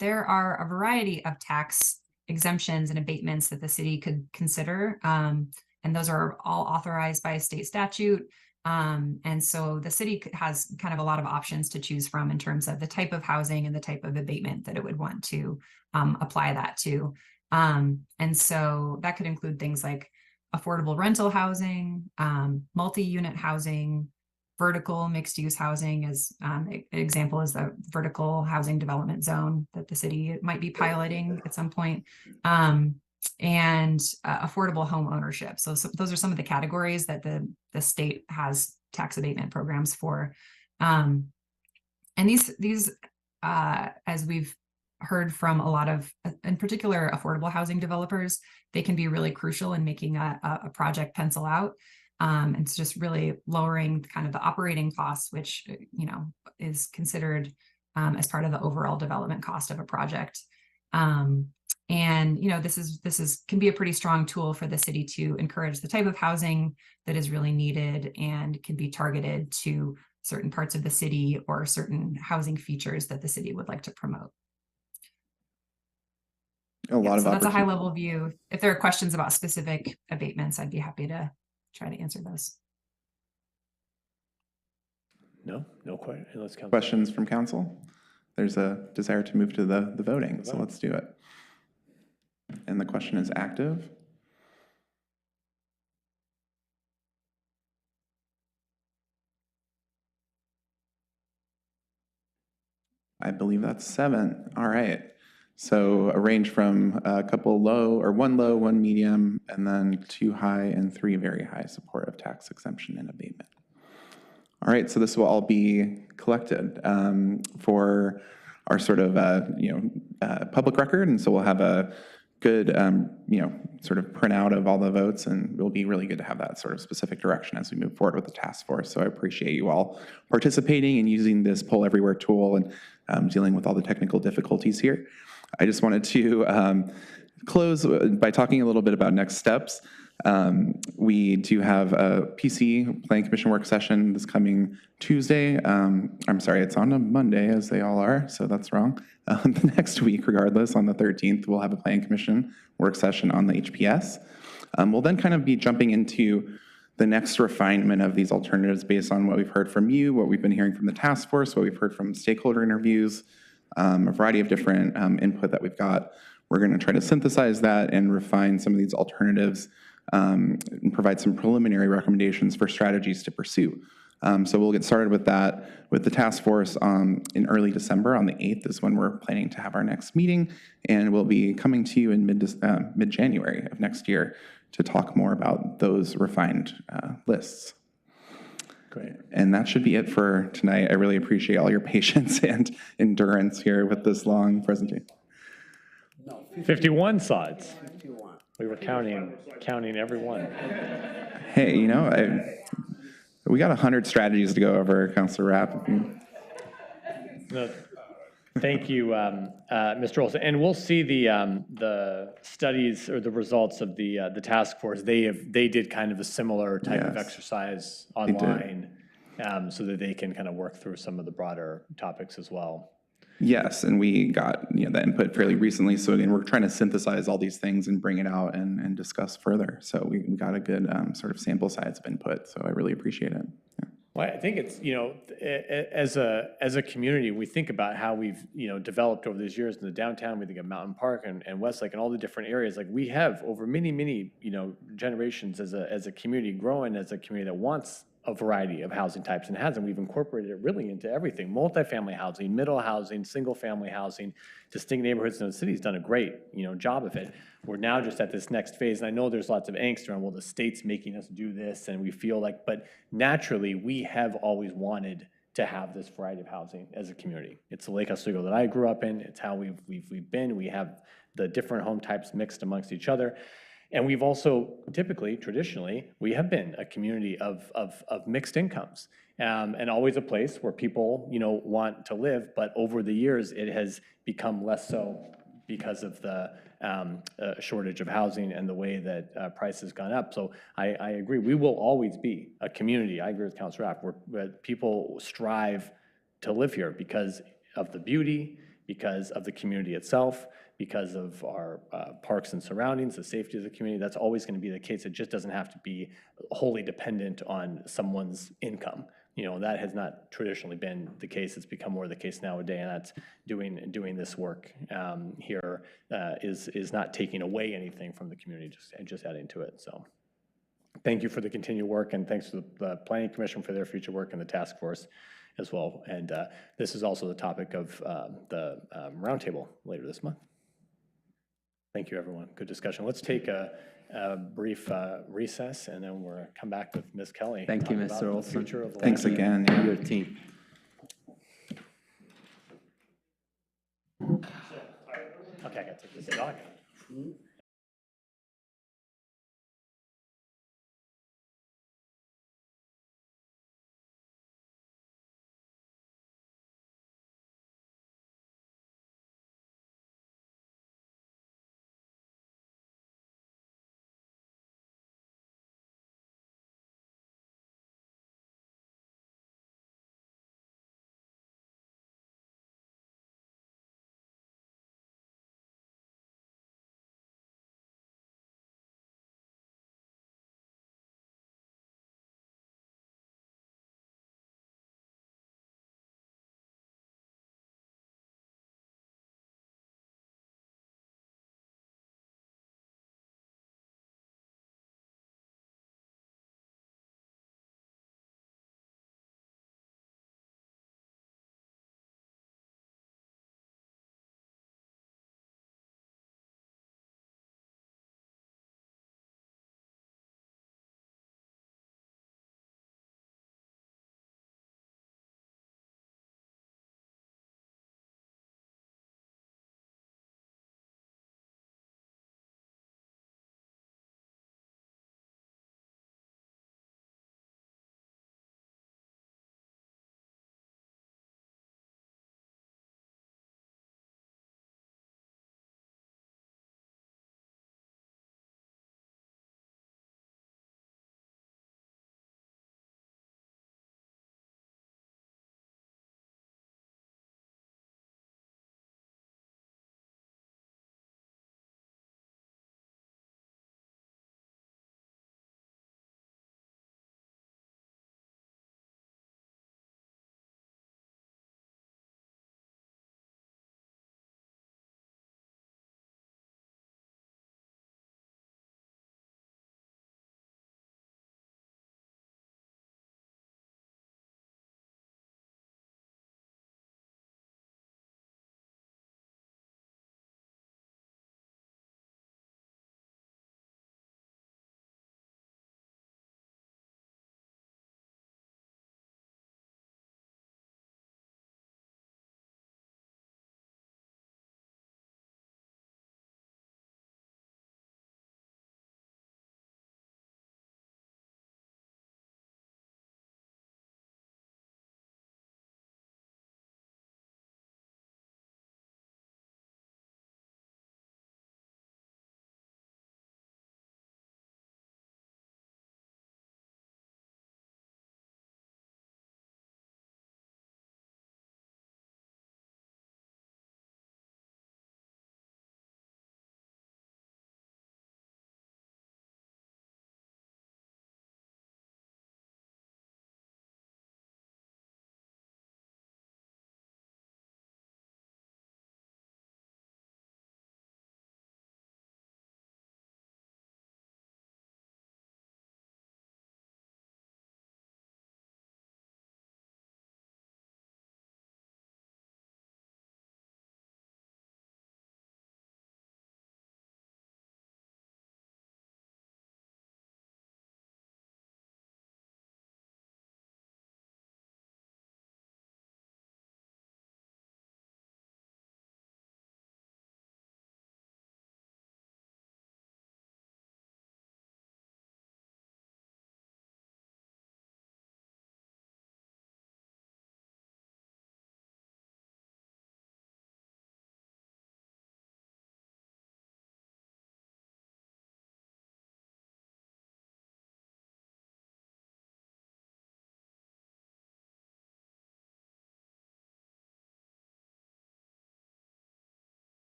there are a variety of tax exemptions and abatements that the city could consider. And those are all authorized by state statute. And so the city has kind of a lot of options to choose from in terms of the type of housing and the type of abatement that it would want to apply that to. And so that could include things like affordable rental housing, multi-unit housing, vertical mixed-use housing. As an example is the vertical housing development zone that the city might be piloting at some point, and affordable home ownership. So those are some of the categories that the state has tax abatement programs for. And these as we've heard from a lot of, in particular, affordable housing developers, they can be really crucial in making a project pencil out. It's just really lowering kind of the operating costs, which, you know, is considered as part of the overall development cost of a project. And, you know, this can be a pretty strong tool for the city to encourage the type of housing that is really needed and can be targeted to certain parts of the city or certain housing features that the city would like to promote. So that's a high level view. If there are questions about specific abatements, I'd be happy to try to answer those. No question. Questions from council? There's a desire to move to the voting, so let's do it. And the question is active. I believe that's 7. All right. So a range from a couple low, or 1 low, 1 medium, and then 2 high and 3 very high support of tax exemption and abatement. All right, so this will all be collected for our sort of public record, and so we'll have a good sort of printout of all the votes, and it'll be really good to have that sort of specific direction as we move forward with the task force. So I appreciate you all participating and using this Poll Everywhere tool and dealing with all the technical difficulties here. I just wanted to close by talking a little bit about next steps. We do have a PC Planning Commission work session this coming Tuesday. I'm sorry, it's on a Monday, as they all are, so that's wrong. The next week, regardless, on the 13th, we'll have a Planning Commission work session on the HPS. We'll then kind of be jumping into the next refinement of these alternatives based on what we've heard from you, what we've been hearing from the task force, what we've heard from stakeholder interviews, a variety of different input that we've got. We're going to try to synthesize that and refine some of these alternatives and provide some preliminary recommendations for strategies to pursue. So we'll get started with that with the task force in early December. On the 8th is when we're planning to have our next meeting, and we'll be coming to you in mid-January of next year to talk more about those refined lists. Great. And that should be it for tonight. I really appreciate all your patience and endurance here with this long presentation. 51 slides. 51. We were counting every one. Hey, you know, we got 100 strategies to go over, Councilor Rapp. No, thank you, Mr. Olson. And we'll see the studies or the results of the task force. They did kind of a similar type of exercise online, so that they can kind of work through some of the broader topics as well. Yes, and we got the input fairly recently. So again, we're trying to synthesize all these things and bring it out and discuss further. So we got a good sort of sample size of input. So I really appreciate it. Yeah. Well, I think it's, as a community, we think about how we've, developed over these years in the downtown. We think of Mountain Park and Westlake and all the different areas. Like we have over many, many, generations as a community growing as a community that wants a variety of housing types and has, and we've incorporated it really into everything. Multifamily housing, middle housing, single family housing, distinct neighborhoods in the city's done a great, job of it. We're now just at this next phase, and I know there's lots of angst around, well, the state's making us do this, and we feel like, but naturally, we have always wanted to have this variety of housing as a community. It's the Lake Oswego that I grew up in. It's how we've been. We have the different home types mixed amongst each other. And we've also typically, traditionally, we have been a community of mixed incomes, and always a place where people, want to live. But over the years, it has become less so because of the shortage of housing and the way that price has gone up. So I agree. We will always be a community. I agree with Councilor Rapp, where people strive to live here because of the beauty, because of the community itself, because of our parks and surroundings, the safety of the community. That's always going to be the case. It just doesn't have to be wholly dependent on someone's income. That has not traditionally been the case. It's become more the case nowadays, and that's doing this work here is not taking away anything from the community, just adding to it. So thank you for the continued work, and thanks to the Planning Commission for their future work and the task force as well. And this is also the topic of the roundtable later this month. Thank you, everyone. Good discussion. Let's take a brief recess, and then we'll come back with Ms. Kelly. Thank you, Mr. Olson. Thanks again. Your team. Okay, I got to take this dog out.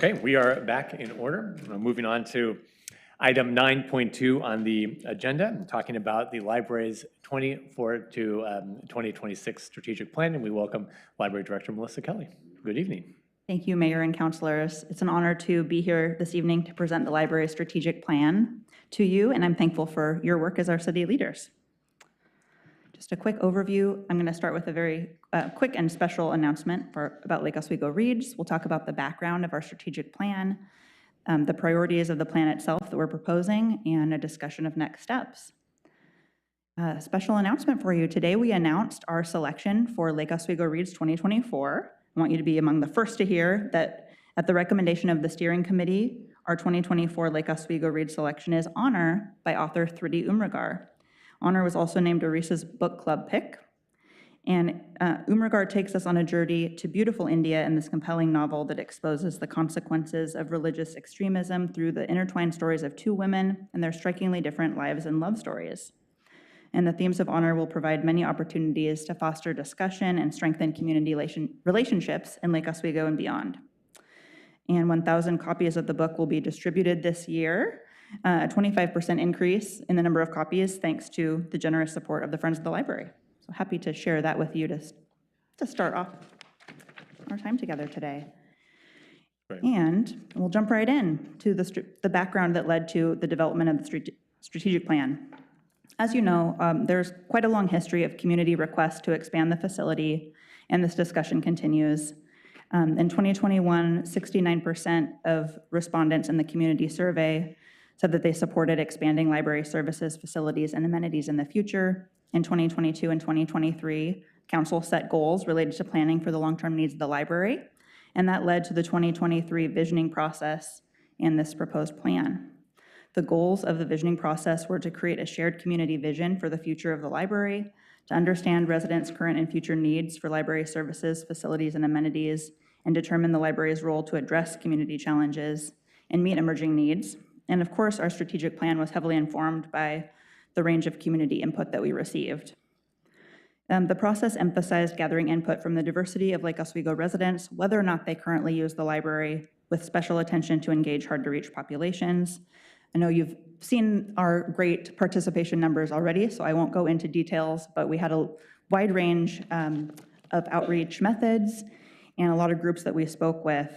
Okay, we are back in order. Moving on to item 9.2 on the agenda, talking about the library's 24 to 2026 strategic plan, and we welcome Library Director Melissa Kelly. Good evening. Thank you, Mayor and councilors. It's an honor to be here this evening to present the library's strategic plan to you, and I'm thankful for your work as our city leaders. Just a quick overview. I'm going to start with a very quick and special announcement about Lake Oswego Reads. We'll talk about the background of our strategic plan, the priorities of the plan itself that we're proposing, and a discussion of next steps. Special announcement for you. Today we announced our selection for Lake Oswego Reads 2024. I want you to be among the first to hear that at the recommendation of the steering committee, our 2024 Lake Oswego Reads selection is Honor by author Thridi Umrigar. Honor was also named Orissa's book club pick. And Umrigar takes us on a journey to beautiful India in this compelling novel that exposes the consequences of religious extremism through the intertwined stories of two women and their strikingly different lives and love stories. And the themes of honor will provide many opportunities to foster discussion and strengthen community relationships in Lake Oswego and beyond. And 1,000 copies of the book will be distributed this year, a 25% increase in the number of copies thanks to the generous support of the Friends of the Library. So happy to share that with you to start off our time together today. Right. And we'll jump right in to the background that led to the development of the strategic plan. As you know, there's quite a long history of community requests to expand the facility, and this discussion continues. In 2021, 69% of respondents in the community survey said that they supported expanding library services, facilities, and amenities in the future. In 2022 and 2023, council set goals related to planning for the long-term needs of the library, and that led to the 2023 visioning process and this proposed plan. The goals of the visioning process were to create a shared community vision for the future of the library, to understand residents' current and future needs for library services, facilities, and amenities, and determine the library's role to address community challenges and meet emerging needs. And of course, our strategic plan was heavily informed by the range of community input that we received. The process emphasized gathering input from the diversity of Lake Oswego residents, whether or not they currently use the library, with special attention to engage hard-to-reach populations. I know you've seen our great participation numbers already, so I won't go into details, but we had a wide range of outreach methods and a lot of groups that we spoke with,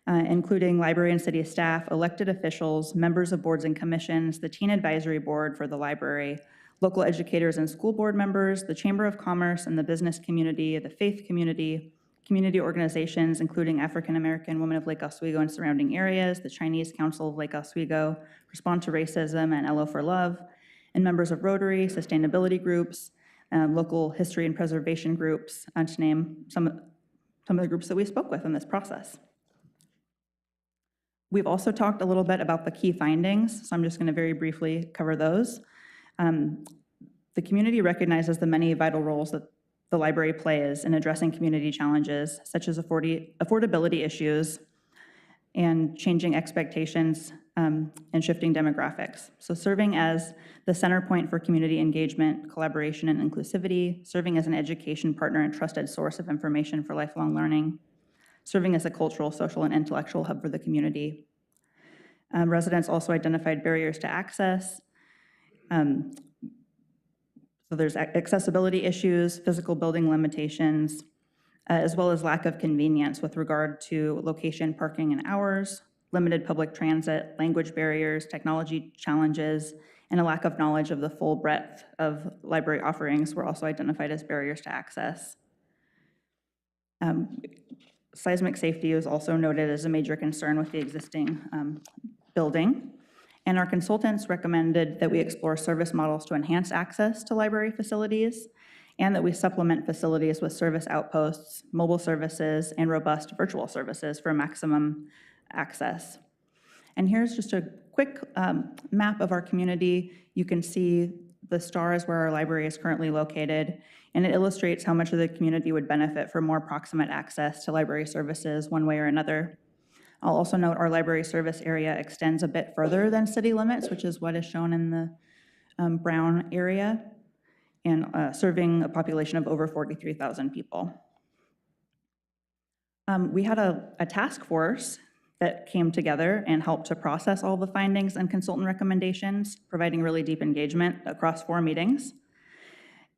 including library and city staff, elected officials, members of boards and commissions, the teen advisory board for the library, local educators and school board members, the Chamber of Commerce and the business community, the faith community, community organizations, including African American Women of Lake Oswego and surrounding areas, the Chinese Council of Lake Oswego, Respond to Racism, and LO for Love, and members of Rotary, sustainability groups, local history and preservation groups, to name some of the groups that we spoke with in this process. We've also talked a little bit about the key findings, so I'm just going to very briefly cover those. The community recognizes the many vital roles that the library plays in addressing community challenges, such as affordability issues and changing expectations and shifting demographics. So serving as the center point for community engagement, collaboration, and inclusivity, serving as an education partner and trusted source of information for lifelong learning, serving as a cultural, social, and intellectual hub for the community. Residents also identified barriers to access. So there's accessibility issues, physical building limitations, as well as lack of convenience with regard to location, parking, and hours, limited public transit, language barriers, technology challenges, and a lack of knowledge of the full breadth of library offerings were also identified as barriers to access. Seismic safety was also noted as a major concern with the existing building. And our consultants recommended that we explore service models to enhance access to library facilities, and that we supplement facilities with service outposts, mobile services, and robust virtual services for maximum access. And here's just a quick map of our community. You can see the stars where our library is currently located, and it illustrates how much of the community would benefit from more proximate access to library services one way or another. I'll also note our library service area extends a bit further than city limits, which is what is shown in the brown area, and serving a population of over 43,000 people. We had a task force that came together and helped to process all the findings and consultant recommendations, providing really deep engagement across 4 meetings.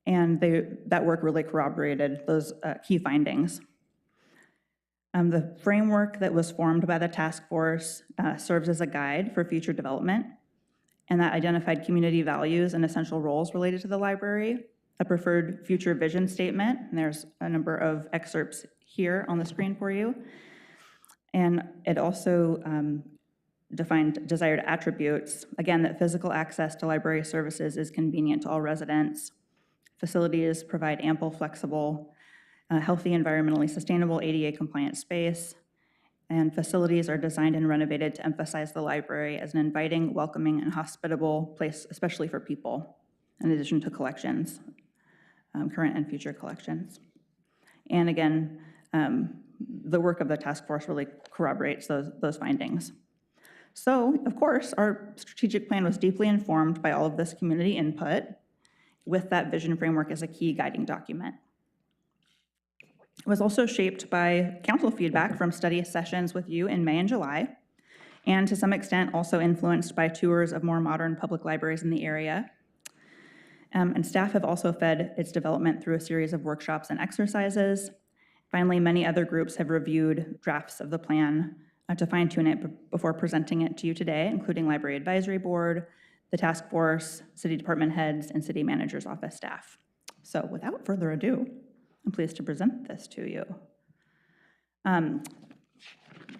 And that work really corroborated those key findings. The framework that was formed by the task force serves as a guide for future development, and that identified community values and essential roles related to the library, a preferred future vision statement, and there's a number of excerpts here on the screen for you. And it also defined desired attributes, again, that physical access to library services is convenient to all residents. Facilities provide ample, flexible, healthy, environmentally sustainable ADA compliant space, and facilities are designed and renovated to emphasize the library as an inviting, welcoming, and hospitable place, especially for people, in addition to collections, current and future collections. And again, the work of the task force really corroborates those findings. So, of course, our strategic plan was deeply informed by all of this community input, with that vision framework as a key guiding document. It was also shaped by council feedback from study sessions with you in May and July, and to some extent also influenced by tours of more modern public libraries in the area. And staff have also fed its development through a series of workshops and exercises. Finally, many other groups have reviewed drafts of the plan to fine-tune it before presenting it to you today, including Library Advisory Board, the task force, city department heads, and city manager's office staff. So without further ado, I'm pleased to present this to you.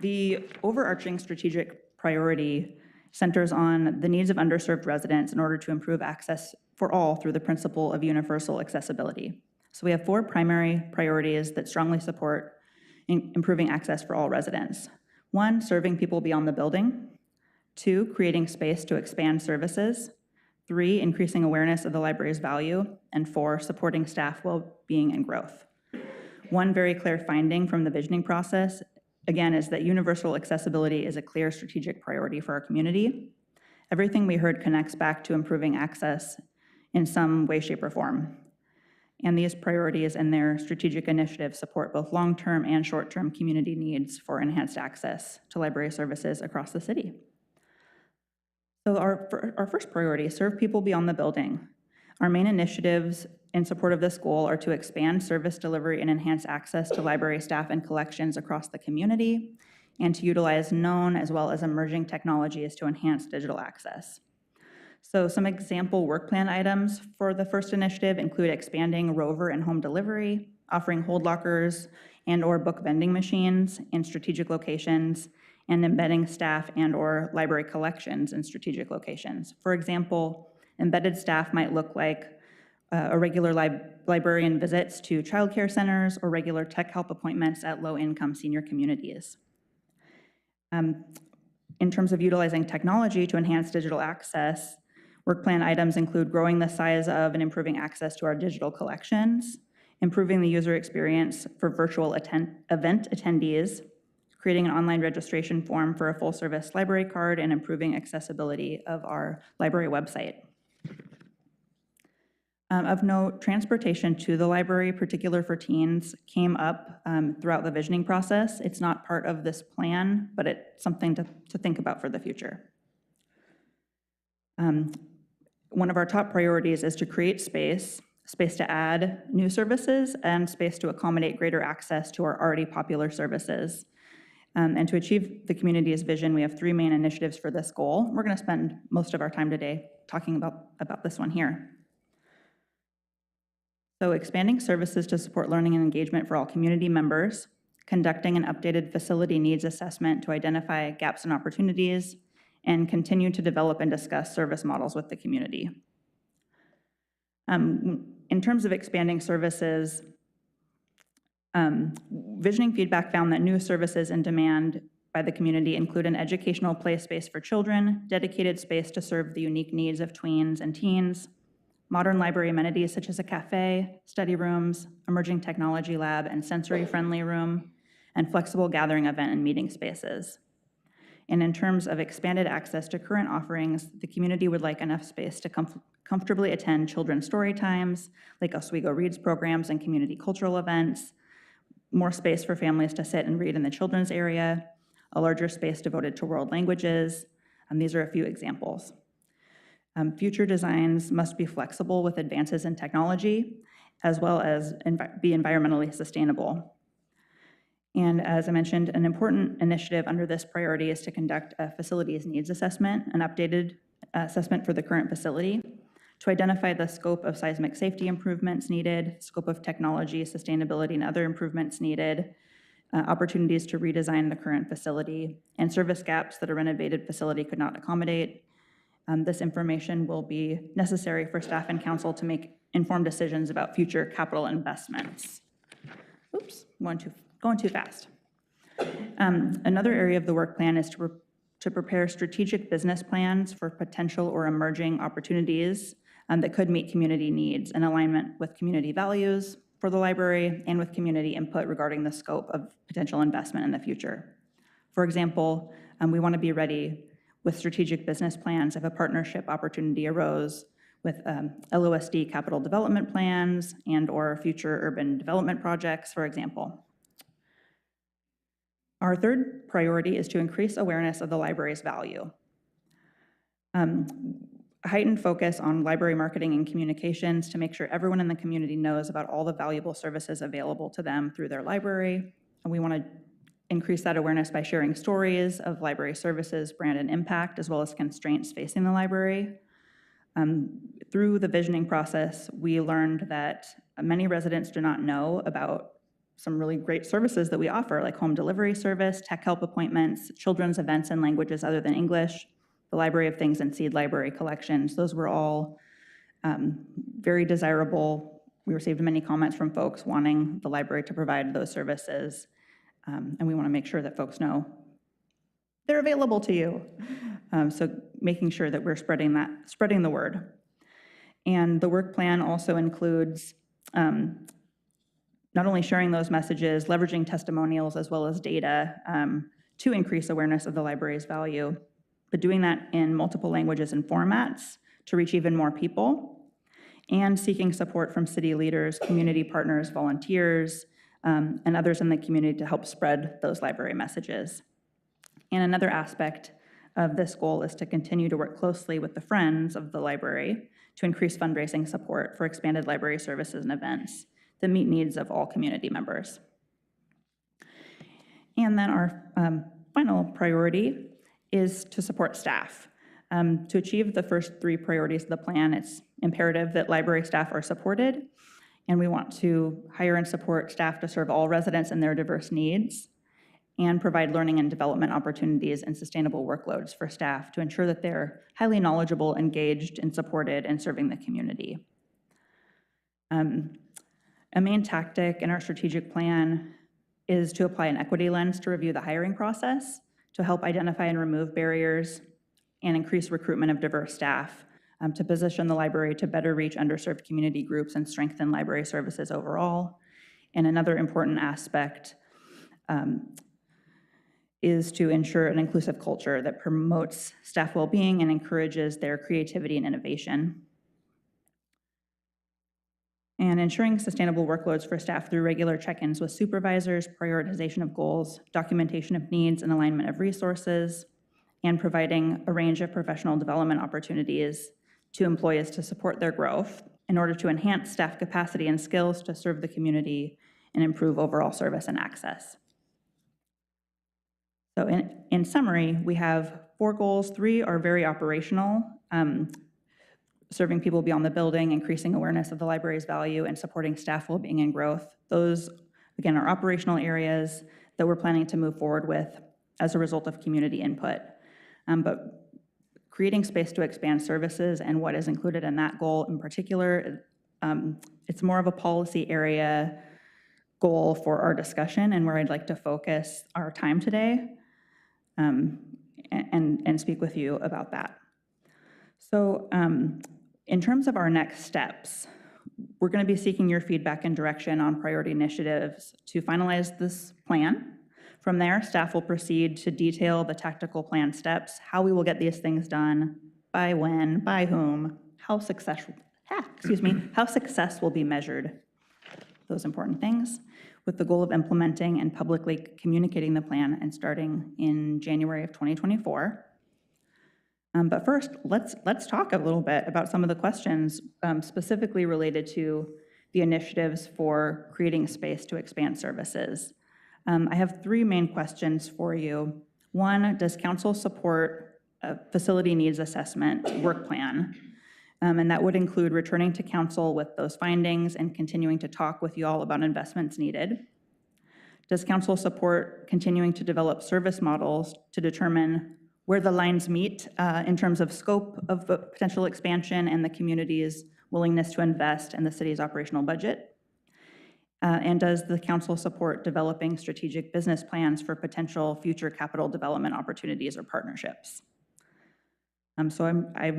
The overarching strategic priority centers on the needs of underserved residents in order to improve access for all through the principle of universal accessibility. So we have 4 primary priorities that strongly support improving access for all residents. 1, serving people beyond the building. 2, creating space to expand services. 3, increasing awareness of the library's value. And 4, supporting staff well-being and growth. One very clear finding from the visioning process, again, is that universal accessibility is a clear strategic priority for our community. Everything we heard connects back to improving access in some way, shape, or form. And these priorities and their strategic initiatives support both long-term and short-term community needs for enhanced access to library services across the city. So our first priority, serve people beyond the building. Our main initiatives in support of this goal are to expand service delivery and enhance access to library staff and collections across the community, and to utilize known as well as emerging technologies to enhance digital access. So some example work plan items for the first initiative include expanding Rover and home delivery, offering hold lockers and/or book vending machines in strategic locations, and embedding staff and/or library collections in strategic locations. For example, embedded staff might look like a regular librarian visits to childcare centers or regular tech help appointments at low-income senior communities. In terms of utilizing technology to enhance digital access, work plan items include growing the size of and improving access to our digital collections, improving the user experience for virtual event attendees, creating an online registration form for a full-service library card, and improving accessibility of our library website. Of note, transportation to the library, particular for teens, came up throughout the visioning process. It's not part of this plan, but it's something to think about for the future. One of our top priorities is to create space to add new services, and space to accommodate greater access to our already popular services. And to achieve the community's vision, we have 3 main initiatives for this goal. We're going to spend most of our time today talking about this one here. So expanding services to support learning and engagement for all community members, conducting an updated facility needs assessment to identify gaps and opportunities, and continue to develop and discuss service models with the community. In terms of expanding services, visioning feedback found that new services in demand by the community include an educational play space for children, dedicated space to serve the unique needs of tweens and teens, modern library amenities such as a cafe, study rooms, emerging technology lab, and sensory-friendly room, and flexible gathering event and meeting spaces. And in terms of expanded access to current offerings, the community would like enough space to comfortably attend children's story times, like Oswego Reads programs and community cultural events, more space for families to sit and read in the children's area, a larger space devoted to world languages. These are a few examples. Future designs must be flexible with advances in technology, as well as be environmentally sustainable. And as I mentioned, an important initiative under this priority is to conduct a facilities needs assessment, an updated assessment for the current facility, to identify the scope of seismic safety improvements needed, scope of technology, sustainability, and other improvements needed, opportunities to redesign the current facility, and service gaps that a renovated facility could not accommodate. This information will be necessary for staff and council to make informed decisions about future capital investments. Oops, going too fast. Another area of the work plan is to prepare strategic business plans for potential or emerging opportunities that could meet community needs in alignment with community values for the library and with community input regarding the scope of potential investment in the future. For example, we want to be ready with strategic business plans if a partnership opportunity arose with LOSD capital development plans and or future urban development projects, for example. Our third priority is to increase awareness of the library's value. Heightened focus on library marketing and communications to make sure everyone in the community knows about all the valuable services available to them through their library. And we want to increase that awareness by sharing stories of library services, brand, and impact, as well as constraints facing the library. Through the visioning process, we learned that many residents do not know about some really great services that we offer, like home delivery service, tech help appointments, children's events in languages other than English, the Library of Things and Seed Library collections. Those were all very desirable. We received many comments from folks wanting the library to provide those services, and we want to make sure that folks know they're available to you. So making sure that we're spreading the word. And the work plan also includes not only sharing those messages, leveraging testimonials as well as data to increase awareness of the library's value, but doing that in multiple languages and formats to reach even more people, and seeking support from city leaders, community partners, volunteers, and others in the community to help spread those library messages. And another aspect of this goal is to continue to work closely with the Friends of the library to increase fundraising support for expanded library services and events that meet needs of all community members. And then our final priority is to support staff. To achieve the first three priorities of the plan, it's imperative that library staff are supported, and we want to hire and support staff to serve all residents and their diverse needs, and provide learning and development opportunities and sustainable workloads for staff to ensure that they're highly knowledgeable, engaged, and supported in serving the community. A main tactic in our strategic plan is to apply an equity lens to review the hiring process to help identify and remove barriers and increase recruitment of diverse staff to position the library to better reach underserved community groups and strengthen library services overall. And another important aspect is to ensure an inclusive culture that promotes staff well-being and encourages their creativity and innovation. And ensuring sustainable workloads for staff through regular check-ins with supervisors, prioritization of goals, documentation of needs, and alignment of resources, and providing a range of professional development opportunities to employees to support their growth in order to enhance staff capacity and skills to serve the community and improve overall service and access. So in summary, we have 4 goals. 3 are very operational, serving people beyond the building, increasing awareness of the library's value, and supporting staff well-being and growth. Those, again, are operational areas that we're planning to move forward with as a result of community input. But creating space to expand services and what is included in that goal in particular, it's more of a policy area goal for our discussion and where I'd like to focus our time today and speak with you about that. So in terms of our next steps, we're going to be seeking your feedback and direction on priority initiatives to finalize this plan. From there, staff will proceed to detail the tactical plan steps, how we will get these things done, by when, by whom, how success will be measured, those important things. with the goal of implementing and publicly communicating the plan and starting in January of 2024. But first, let's talk a little bit about some of the questions specifically related to the initiatives for creating space to expand services. I have three main questions for you. One, does council support a facility needs assessment work plan? And that would include returning to council with those findings and continuing to talk with you all about investments needed. Does council support continuing to develop service models to determine where the lines meet in terms of scope of potential expansion and the community's willingness to invest in the city's operational budget? And does the council support developing strategic business plans for potential future capital development opportunities or partnerships? So I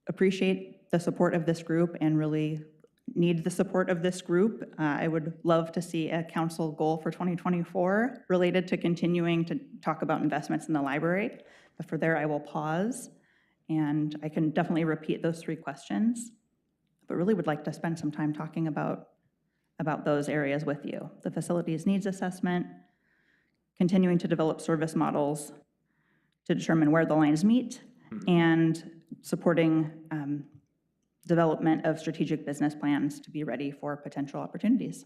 appreciate the support of this group and really need the support of this group. I would love to see a council goal for 2024 related to continuing to talk about investments in the library. But for there, I will pause, and I can definitely repeat those three questions, but really would like to spend some time talking about those areas with you. The facilities needs assessment, continuing to develop service models to determine where the lines meet, and supporting development of strategic business plans to be ready for potential opportunities.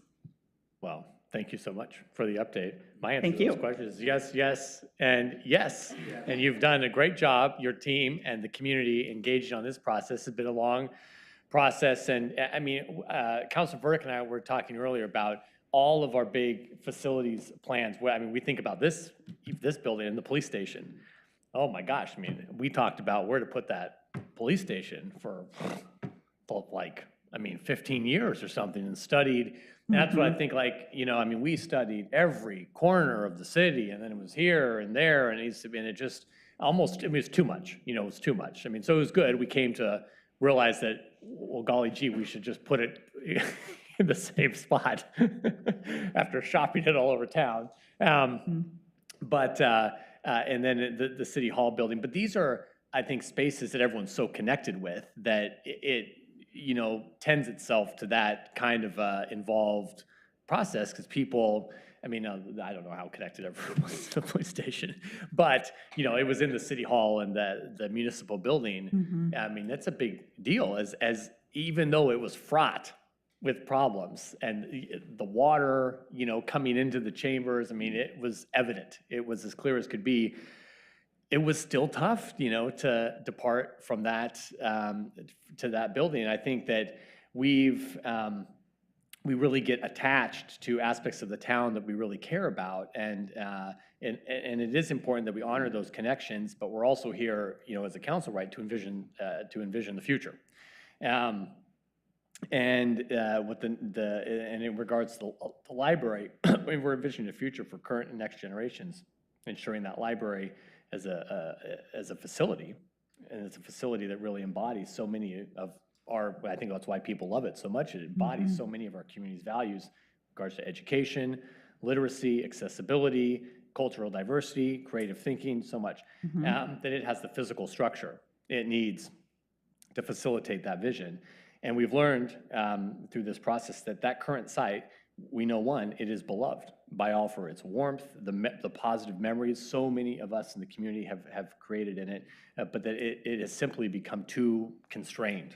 Well, thank you so much for the update. My answer Thank to those you. questions is yes, yes, and yes. And you've done a great job. Your team and the community engaged on this process. It's been a long process. And I mean, Councilor Burdick and I were talking earlier about all of our big facilities plans. I mean, we think about this building and the police station. Oh my gosh, I mean, we talked about where to put that police station for like, 15 years or something, and studied. And that's what I think, like, I mean, we studied every corner of the city, and then it was here and there, and it just almost, it was too much, it was too much. I mean, so it was good. We came to realize that, well, golly gee, we should just put it in the same spot after shopping it all over town. But and then the city hall building. But these are, I think, spaces that everyone's so connected with that it tends itself to that kind of involved process, because people, I mean, I don't know how connected everyone was to the police station, but, it was in the city hall and the municipal building. I mean, that's a big deal, as even though it was fraught with problems and the water, coming into the chambers, I mean, it was evident. It was as clear as could be. It was still tough, to depart from that to that building. I think that we really get attached to aspects of the town that we really care about, and it is important that we honor those connections. But we're also here, as a council, right, to envision the future. And with and in regards to the library, we're envisioning a future for current and next generations, ensuring that library as a facility, and it's a facility that really embodies so many of our, I think that's why people love it so much. It embodies so many of our community's values in regards to education, literacy, accessibility, cultural diversity, creative thinking, so much, that it has the physical structure it needs to facilitate that vision. And we've learned through this process that current site, we know, one, it is beloved by all for its warmth, the positive memories so many of us in the community have created in it, but that it has simply become too constrained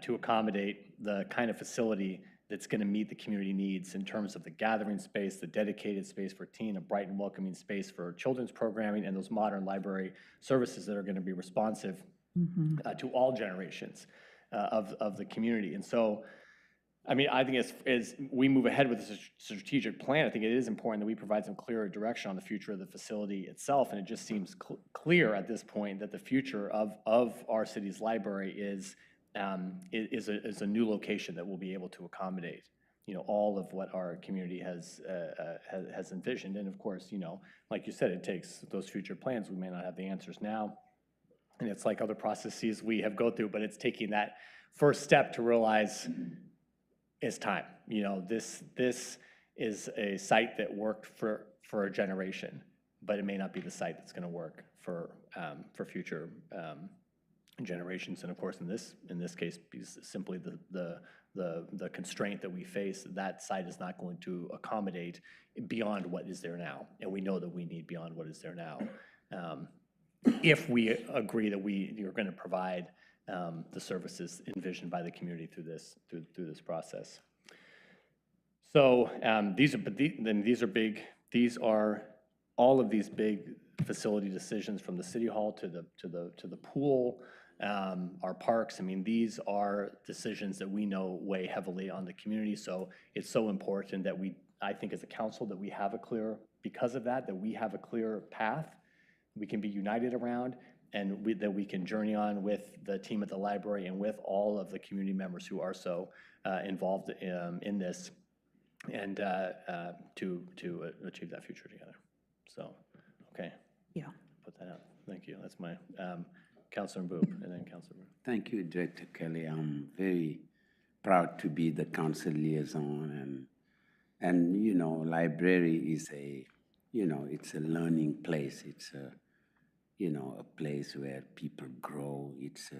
to accommodate the kind of facility that's going to meet the community needs in terms of the gathering space, the dedicated space for teen, a bright and welcoming space for children's programming, and those modern library services that are going to be responsive to all generations of the community. And so, I mean, I think as we move ahead with this strategic plan, I think it is important that we provide some clearer direction on the future of the facility itself. And it just seems clear at this point that the future of our city's library is a new location that will be able to accommodate, all of what our community has envisioned. And of course, like you said, it takes those future plans. We may not have the answers now, and it's like other processes we have go through, but it's taking that first step to realize it's time. This is a site that worked for a generation, but it may not be the site that's going to work for future generations. And of course, in this case, because simply the constraint that we face, that site is not going to accommodate beyond what is there now. And we know that we need beyond what is there now. If we agree that you're going to provide the services envisioned by the community through this process. So these are big. These are all of these big facility decisions, from the city hall to the pool, our parks. I mean, these are decisions that we know weigh heavily on the community. So it's so important that I think as a council, that we have a clear, because of that we have a clear path we can be united around, and that we can journey on with the team at the library and with all of the community members who are so involved in this, and to achieve that future together. So, okay. Yeah. Put that out. Thank you. That's my Councilor Boop, and then Councilor Boop. Thank you, Director Kelly. I'm very proud to be the council liaison, and you know, library is it's a learning place. It's a place where people grow. It's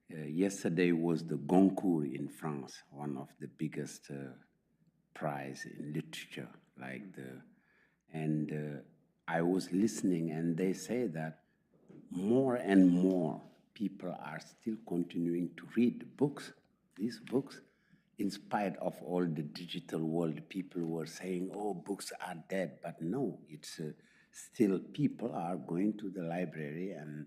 yesterday was the Goncourt in France, one of the biggest prize in literature, and I was listening, and they say that more and more people are still continuing to read books, these books, in spite of all the digital world. People were saying, oh, books are dead, but no, it's still people are going to the library. And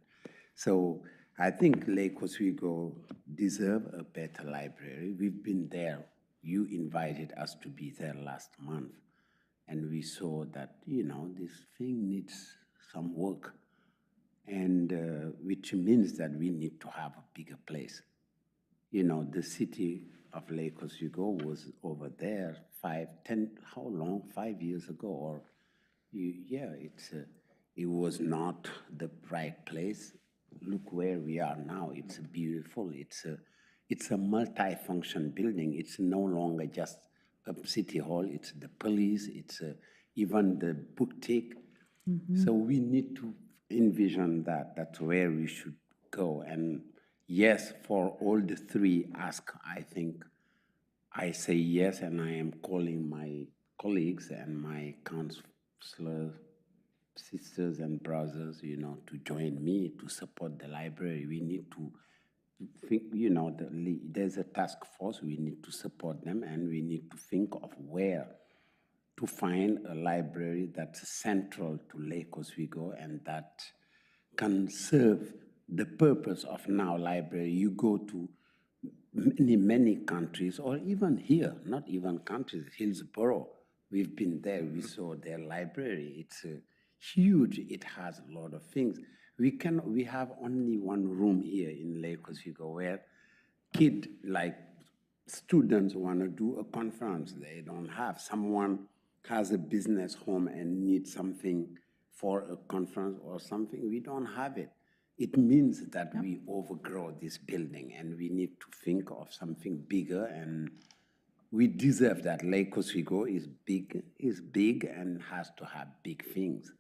so I think Lake Oswego deserve a better library. We've been there. You invited us to be there last month, and we saw that, this thing needs some work, and which means that we need to have a bigger place. The city of Lake Oswego was over there 5 years ago, or it was not the right place. Look where we are now. It's beautiful. It's a multi-function building. It's no longer just a city hall. It's the police. It's even the boutique. Mm-hmm. So we need to envision that. That's where we should go. And yes, for all the three ask, I think I say yes, and I am calling my colleagues and my councillor sisters and brothers, to join me to support the library. We need to think, there's a task force. We need to support them, and we need to think of where to find a library that's central to Lake Oswego and that can serve the purpose of now library. You go to many countries, or even here, not even countries, Hillsborough. We've been there, we saw their library. It's huge, it has a lot of things. We have only one room here in Lake Oswego where students want to do a conference. They don't have. Someone has a business home and needs something for a conference or something. We don't have it. It means that we overgrow this building, and we need to think of something bigger, and we deserve that. Lake Oswego is big and has to have big things.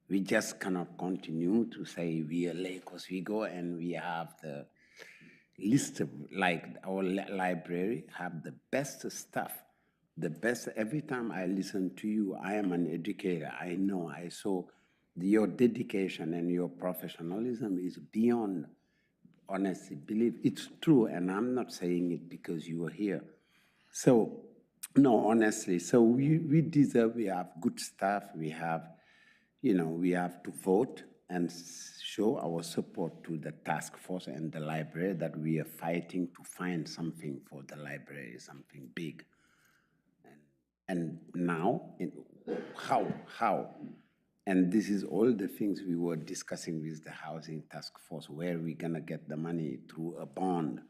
We just cannot continue to say we are Lake Oswego and we have the list of, our library have the best stuff, the best. Every time I listen to you, I am an educator. I know, I saw your dedication and your professionalism is beyond, honestly, believe it's true, and I'm not saying it because you are here. So, no, honestly, so we deserve, we have good stuff, we have, we have to vote and show our support to the task force and the library that we are fighting to find something for the library, something big. And now, how? And this is all the things we were discussing with the housing task force, where we're gonna get the money, through a bond,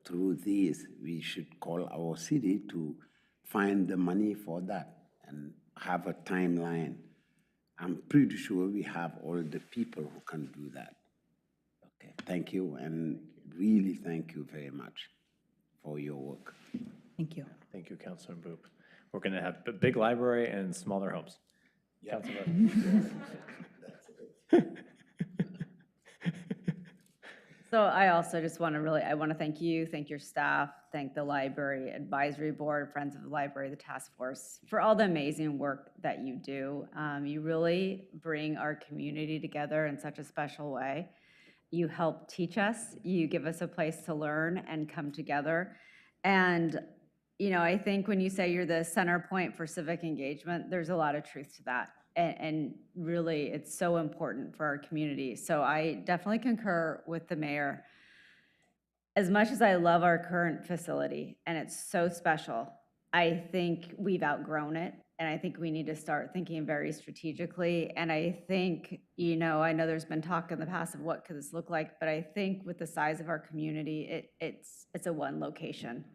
through this. We should call our city to find the money for that and have a timeline. I'm pretty sure we have all the people who can do that. Okay, thank you, and really thank you very much for your work. Thank you. Thank you, Councilor Boop. We're gonna have a big library and smaller homes. Yeah. So I also just want to I want to thank you, thank your staff, thank the Library Advisory Board, Friends of the Library, the task force, for all the amazing work that you do. You really bring our community together in such a special way. You help teach us, you give us a place to learn and come together. And, you know, I think when you say you're the center point for civic engagement, there's a lot of truth to that. And really, it's so important for our community. So I definitely concur with the mayor. As much as I love our current facility, and it's so special, I think we've outgrown it. And I think we need to start thinking very strategically. And I think, you know, I know there's been talk in the past of what could this look like, but I think with the size of our community, it's a one location.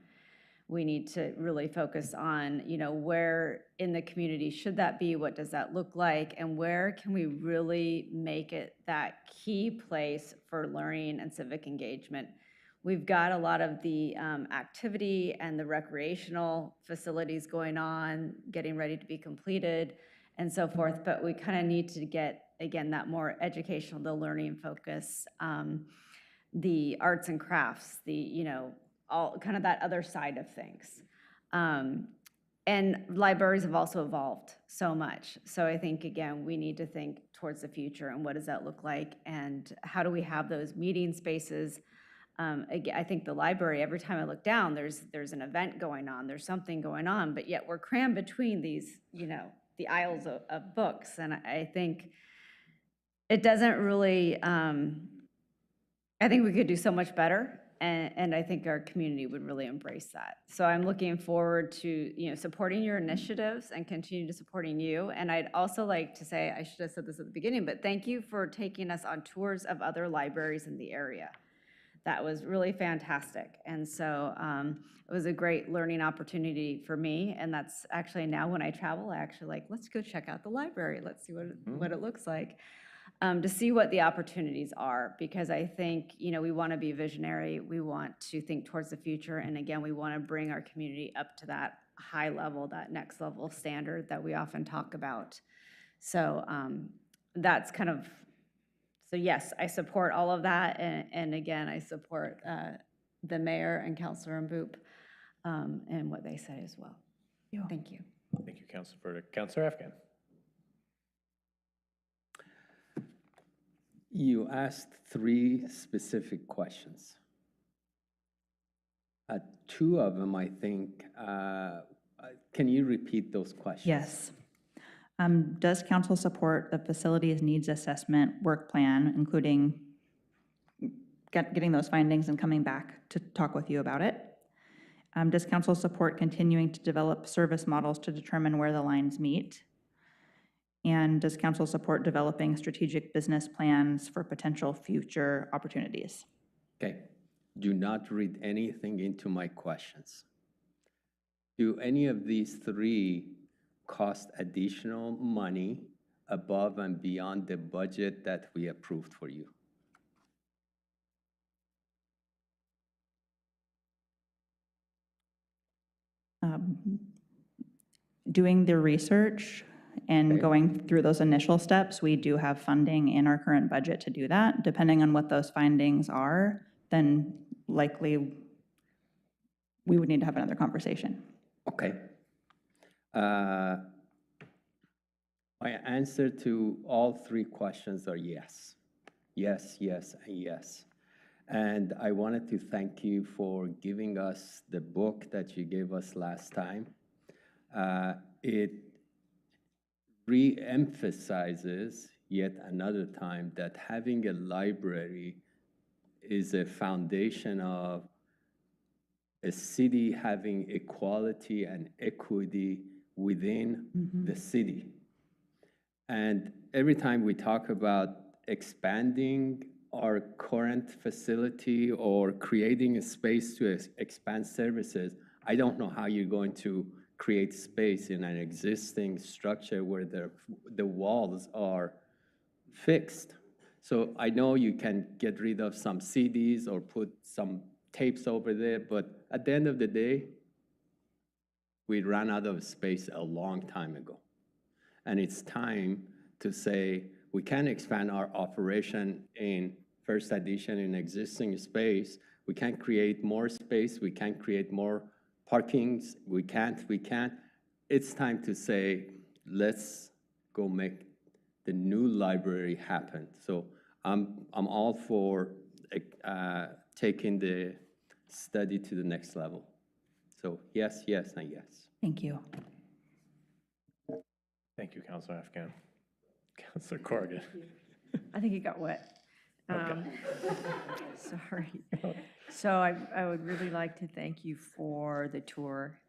We need to really focus on, you know, where in the community should that be? What does that look like? And where can we really make it that key place for learning and civic engagement? We've got a lot of the activity and the recreational facilities going on, getting ready to be completed and so forth, but we kind of need to get, again, that more educational, the learning focus, the arts and crafts, the, you know, all kind of that other side of things. And libraries have also evolved so much. So I think, again, we need to think towards the future and what does that look like and how do we have those meeting spaces. Again, I think the library, every time I look down, there's an event going on, there's something going on, but yet we're crammed between these, you know, the aisles of books. And I think it doesn't really, I think we could do so much better. And I think our community would really embrace that. So I'm looking forward to, you know, supporting your initiatives and continue to supporting you. And I'd also like to say, I should have said this at the beginning, but thank you for taking us on tours of other libraries in the area. That was really fantastic. And so it was a great learning opportunity for me. And that's actually now when I travel, I actually like, let's go check out the library. Let's see what it looks like. To see what the opportunities are, because I think, you know, we want to be visionary, we want to think towards the future, and again, we want to bring our community up to that high level, that next level standard that we often talk about. So that's kind of, so yes, I support all of that, and again, I support the mayor and Councilor Mboop and what they say as well. Thank you. Thank you, Councilor Afghan. You asked 3 specific questions. 2 of them, I think, can you repeat those questions? Yes. Does council support the facilities needs assessment work plan, including getting those findings and coming back to talk with you about it? Does council support continuing to develop service models to determine where the lines meet? And does council support developing strategic business plans for potential future opportunities? Okay. Do not read anything into my questions. Do any of these 3 cost additional money above and beyond the budget that we approved for you? Doing the research and going through those initial steps, we do have funding in our current budget to do that. Depending on what those findings are, then likely we would need to have another conversation. Okay. My answer to all 3 questions are yes. Yes, yes, and yes. And I wanted to thank you for giving us the book that you gave us last time. It re-emphasizes yet another time that having a library is a foundation of a city having equality and equity within the city. And every time we talk about expanding our current facility or creating a space to expand services, I don't know how you're going to create space in an existing structure where the walls are fixed. So I know you can get rid of some CDs or put some tapes over there, but at the end of the day, we ran out of space a long time ago. And it's time to say we can expand our operation in first addition in existing space. We can't create more space. We can't create more parkings. We can't. It's time to say, let's go make the new library happen. So I'm all for taking the study to the next level. So yes, yes, and yes. Thank you. Thank you, Councilor Afghan. Councilor Corrigan. I think it got wet. Sorry. So I would really like to thank you for the tour.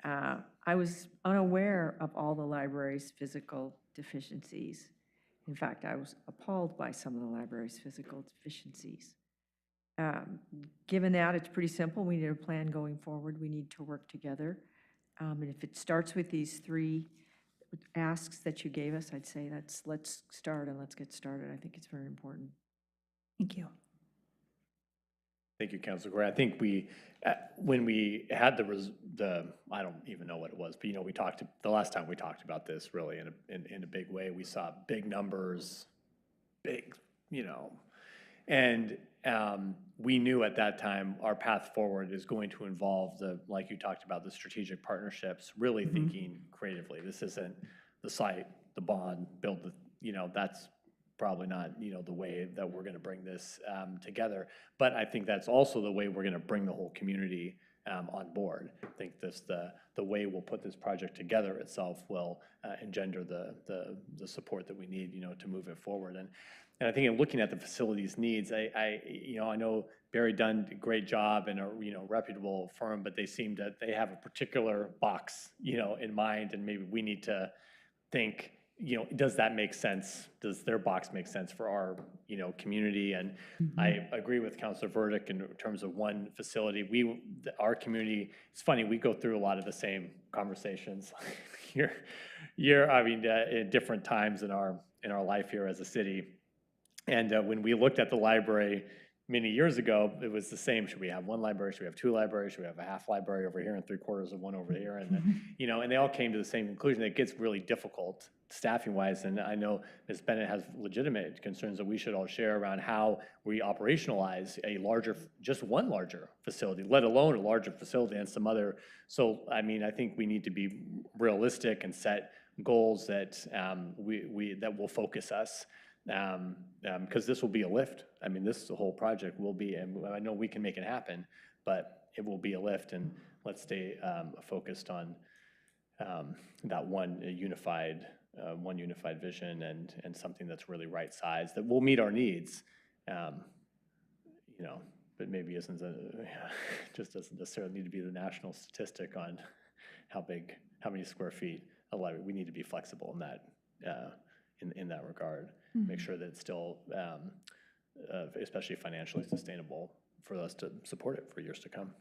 I was unaware of all the library's physical deficiencies. In fact, I was appalled by some of the library's physical deficiencies. Given that, it's pretty simple. We need a plan going forward. We need to work together. And if it starts with these 3 asks that you gave us, I'd say let's start and let's get started. I think it's very important. Thank you. Thank you, Councilor Gray. I think when we had the I don't even know what it was, but we talked the last time we talked about this really in a big way. We saw big numbers, and we knew at that time our path forward is going to involve like you talked about, the strategic partnerships, really thinking creatively. This isn't the site, the bond, build that's probably not, the way that we're going to bring this together. But I think that's also the way we're going to bring the whole community on board. I think the way we'll put this project together itself will engender the support that we need, to move it forward. And I think in looking at the facilities needs, I know Barry done a great job in a reputable firm, but they seem that they have a particular box, in mind, and maybe we need to think, does that make sense? Does their box make sense for our, community? And I agree with Councilor Burdick in terms of one facility. Our community, it's funny, we go through a lot of the same conversations in different times in our life here as a city. And when we looked at the library many years ago, it was the same. Should we have 1 library? Should we have 2 libraries? Should we have a half library over here and 3/4 of one over here? And then, and they all came to the same conclusion. It gets really difficult staffing-wise, and I know Ms. Bennett has legitimate concerns that we should all share around how we operationalize just one larger facility, let alone a larger facility and some other. So, I think we need to be realistic and set goals that that will focus us. Because this will be a lift. This whole project will be, and I know we can make it happen, but it will be a lift, and let's stay focused on that one unified vision and something that's really right size that will meet our needs, but maybe just doesn't necessarily need to be the national statistic on how many square feet a library. We need to be flexible in that. In that regard, make sure that it's still, especially financially sustainable for us to support it for years to come.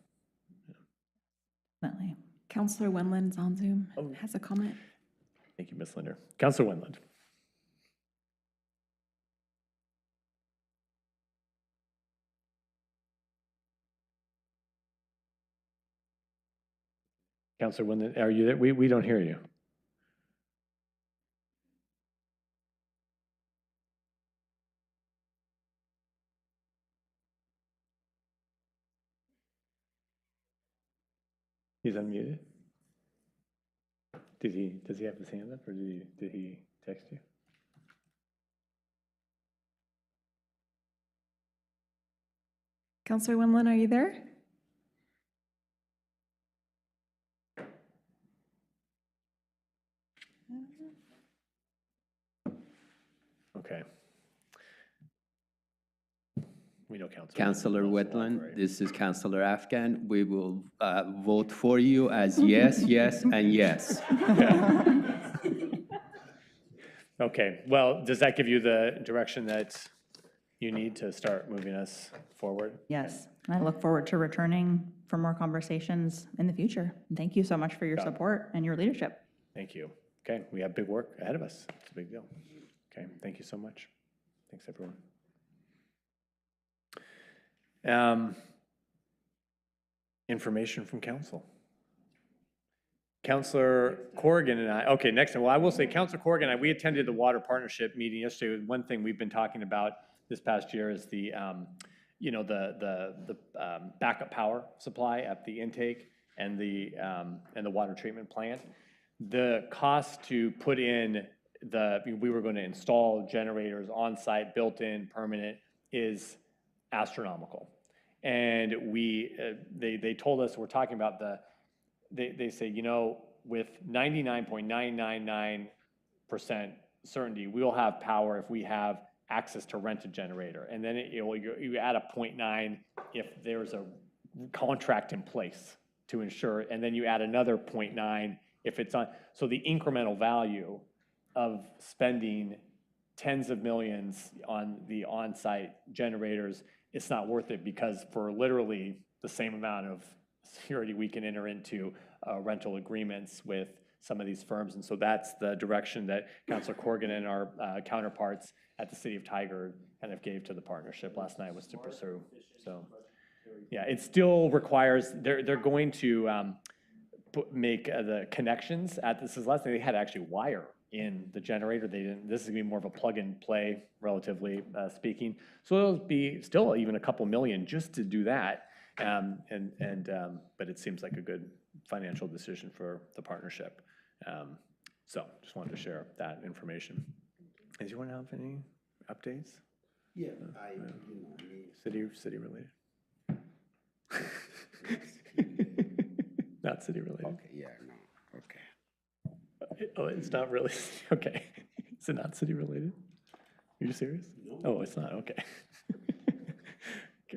Definitely. Councilor Wendland's on Zoom, has a comment. Thank you, Ms. Linder. Councilor Wendland. Councilor Wendland, are you there? We don't hear you. He's unmuted. Does he have his hand up, or did he text you? Councilor Wendland, are you there? Okay. We know Councilor Wetland, this is Councilor Afghan. We will vote for you as yes, yes, and yes. Okay, well, does that give you the direction that you need to start moving us forward? Yes, and I look forward to returning for more conversations in the future. And thank you so much for your support and your leadership. Thank you. Okay, we have big work ahead of us. It's a big deal. Okay, thank you so much. Thanks, everyone. Information from council. Councilor Corrigan and I, next time, well, I will say Councilor Corrigan and I, we attended the water partnership meeting yesterday. One thing we've been talking about this past year is the, backup power supply at the intake and the water treatment plant. The cost to put in we were going to install generators on site, built-in, permanent, is astronomical. And they told us, we're talking about they say, with 99.999% certainty, we'll have power if we have access to rent a generator. And then you add a 0.9 if there's a contract in place to ensure, and then you add another 0.9 if it's on. So the incremental value of spending tens of millions on the on-site generators, it's not worth it, because for literally the same amount of security, we can enter into rental agreements with some of these firms. And so that's the direction that Councilor Corrigan and our counterparts at the City of Tigard kind of gave to the partnership last night, was to pursue. So yeah, it still requires, they're going to make the connections at this. Is last thing they had to actually wire in the generator. They didn't. This is gonna be more of a plug and play, relatively speaking. So it'll be still even a couple million just to do that. But it seems like a good financial decision for the partnership. So just wanted to share that information. Does anyone have any updates? Yeah, City related. Not city related. Okay, yeah, no, okay. Oh, it's not really, okay. Is it not city related? Are you serious? No. Oh, it's not, okay.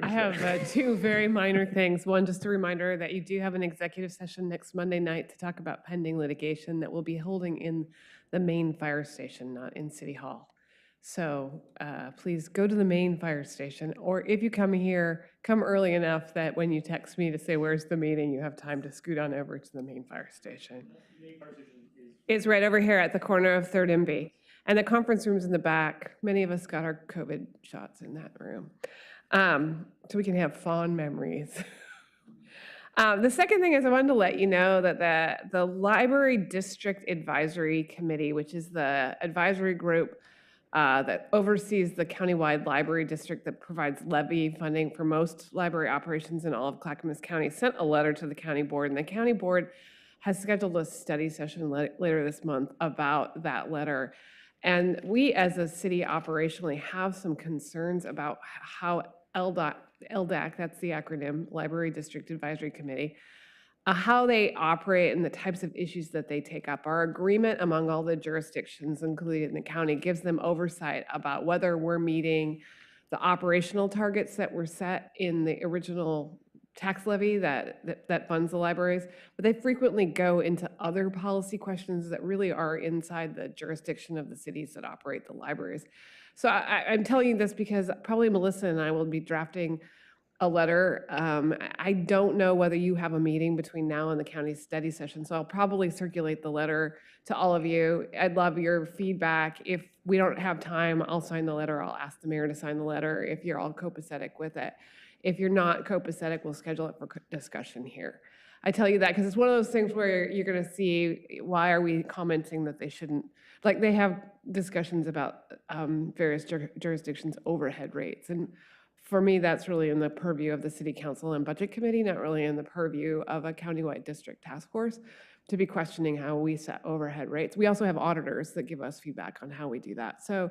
I have two very minor things. One, just a reminder that you do have an executive session next Monday night to talk about pending litigation that we'll be holding in the main fire station, not in City Hall. So please go to the main fire station, or if you come here, come early enough that when you text me to say, where's the meeting, you have time to scoot on over to the main fire station. It's right over here at the corner of 3rd and B. And the conference room's in the back. Many of us got our COVID shots in that room. So we can have fond memories. The second thing is I wanted to let you know that the Library District Advisory Committee, which is the advisory group that oversees the countywide library district that provides levy funding for most library operations in all of Clackamas County, sent a letter to the county board, and the county board has scheduled a study session later this month about that letter. And we as a city operationally have some concerns about how LDAC, that's the acronym, Library District Advisory Committee, how they operate and the types of issues that they take up. Our agreement among all the jurisdictions, including the county, gives them oversight about whether we're meeting the operational targets that were set in the original tax levy that funds the libraries, but they frequently go into other policy questions that really are inside the jurisdiction of the cities that operate the libraries. So I'm telling you this because probably Melissa and I will be drafting a letter. I don't know whether you have a meeting between now and the county study session, so I'll probably circulate the letter to all of you. I'd love your feedback. If we don't have time, I'll sign the letter. I'll ask the mayor to sign the letter if you're all copacetic with it. If you're not copacetic, we'll schedule it for discussion here. I tell you that because it's one of those things where you're going to see, why are we commenting that they shouldn't, like they have discussions about various jurisdictions' overhead rates. And for me, that's really in the purview of the city council and budget committee, not really in the purview of a countywide district task force to be questioning how we set overhead rates. We also have auditors that give us feedback on how we do that. So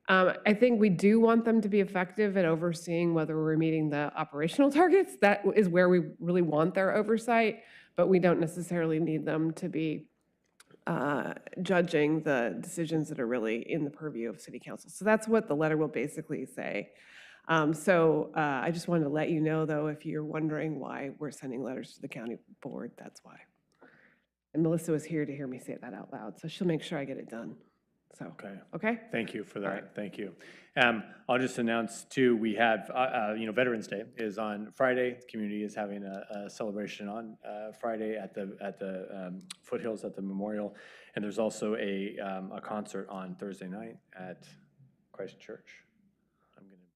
I think we do want them to be effective at overseeing whether we're meeting the operational targets. That is where we really want their oversight, but we don't necessarily need them to be judging the decisions that are really in the purview of city council. So that's what the letter will basically say. I just wanted to let you know, though, if you're wondering why we're sending letters to the county board, that's why. And Melissa was here to hear me say that out loud, so she'll make sure I get it done. So, okay? Thank you for that. Right. Thank you. I'll just announce too, we have, Veterans Day is on Friday. The community is having a celebration on Friday at the foothills at the memorial. And there's also a concert on Thursday night at Christ Church. I'm going to be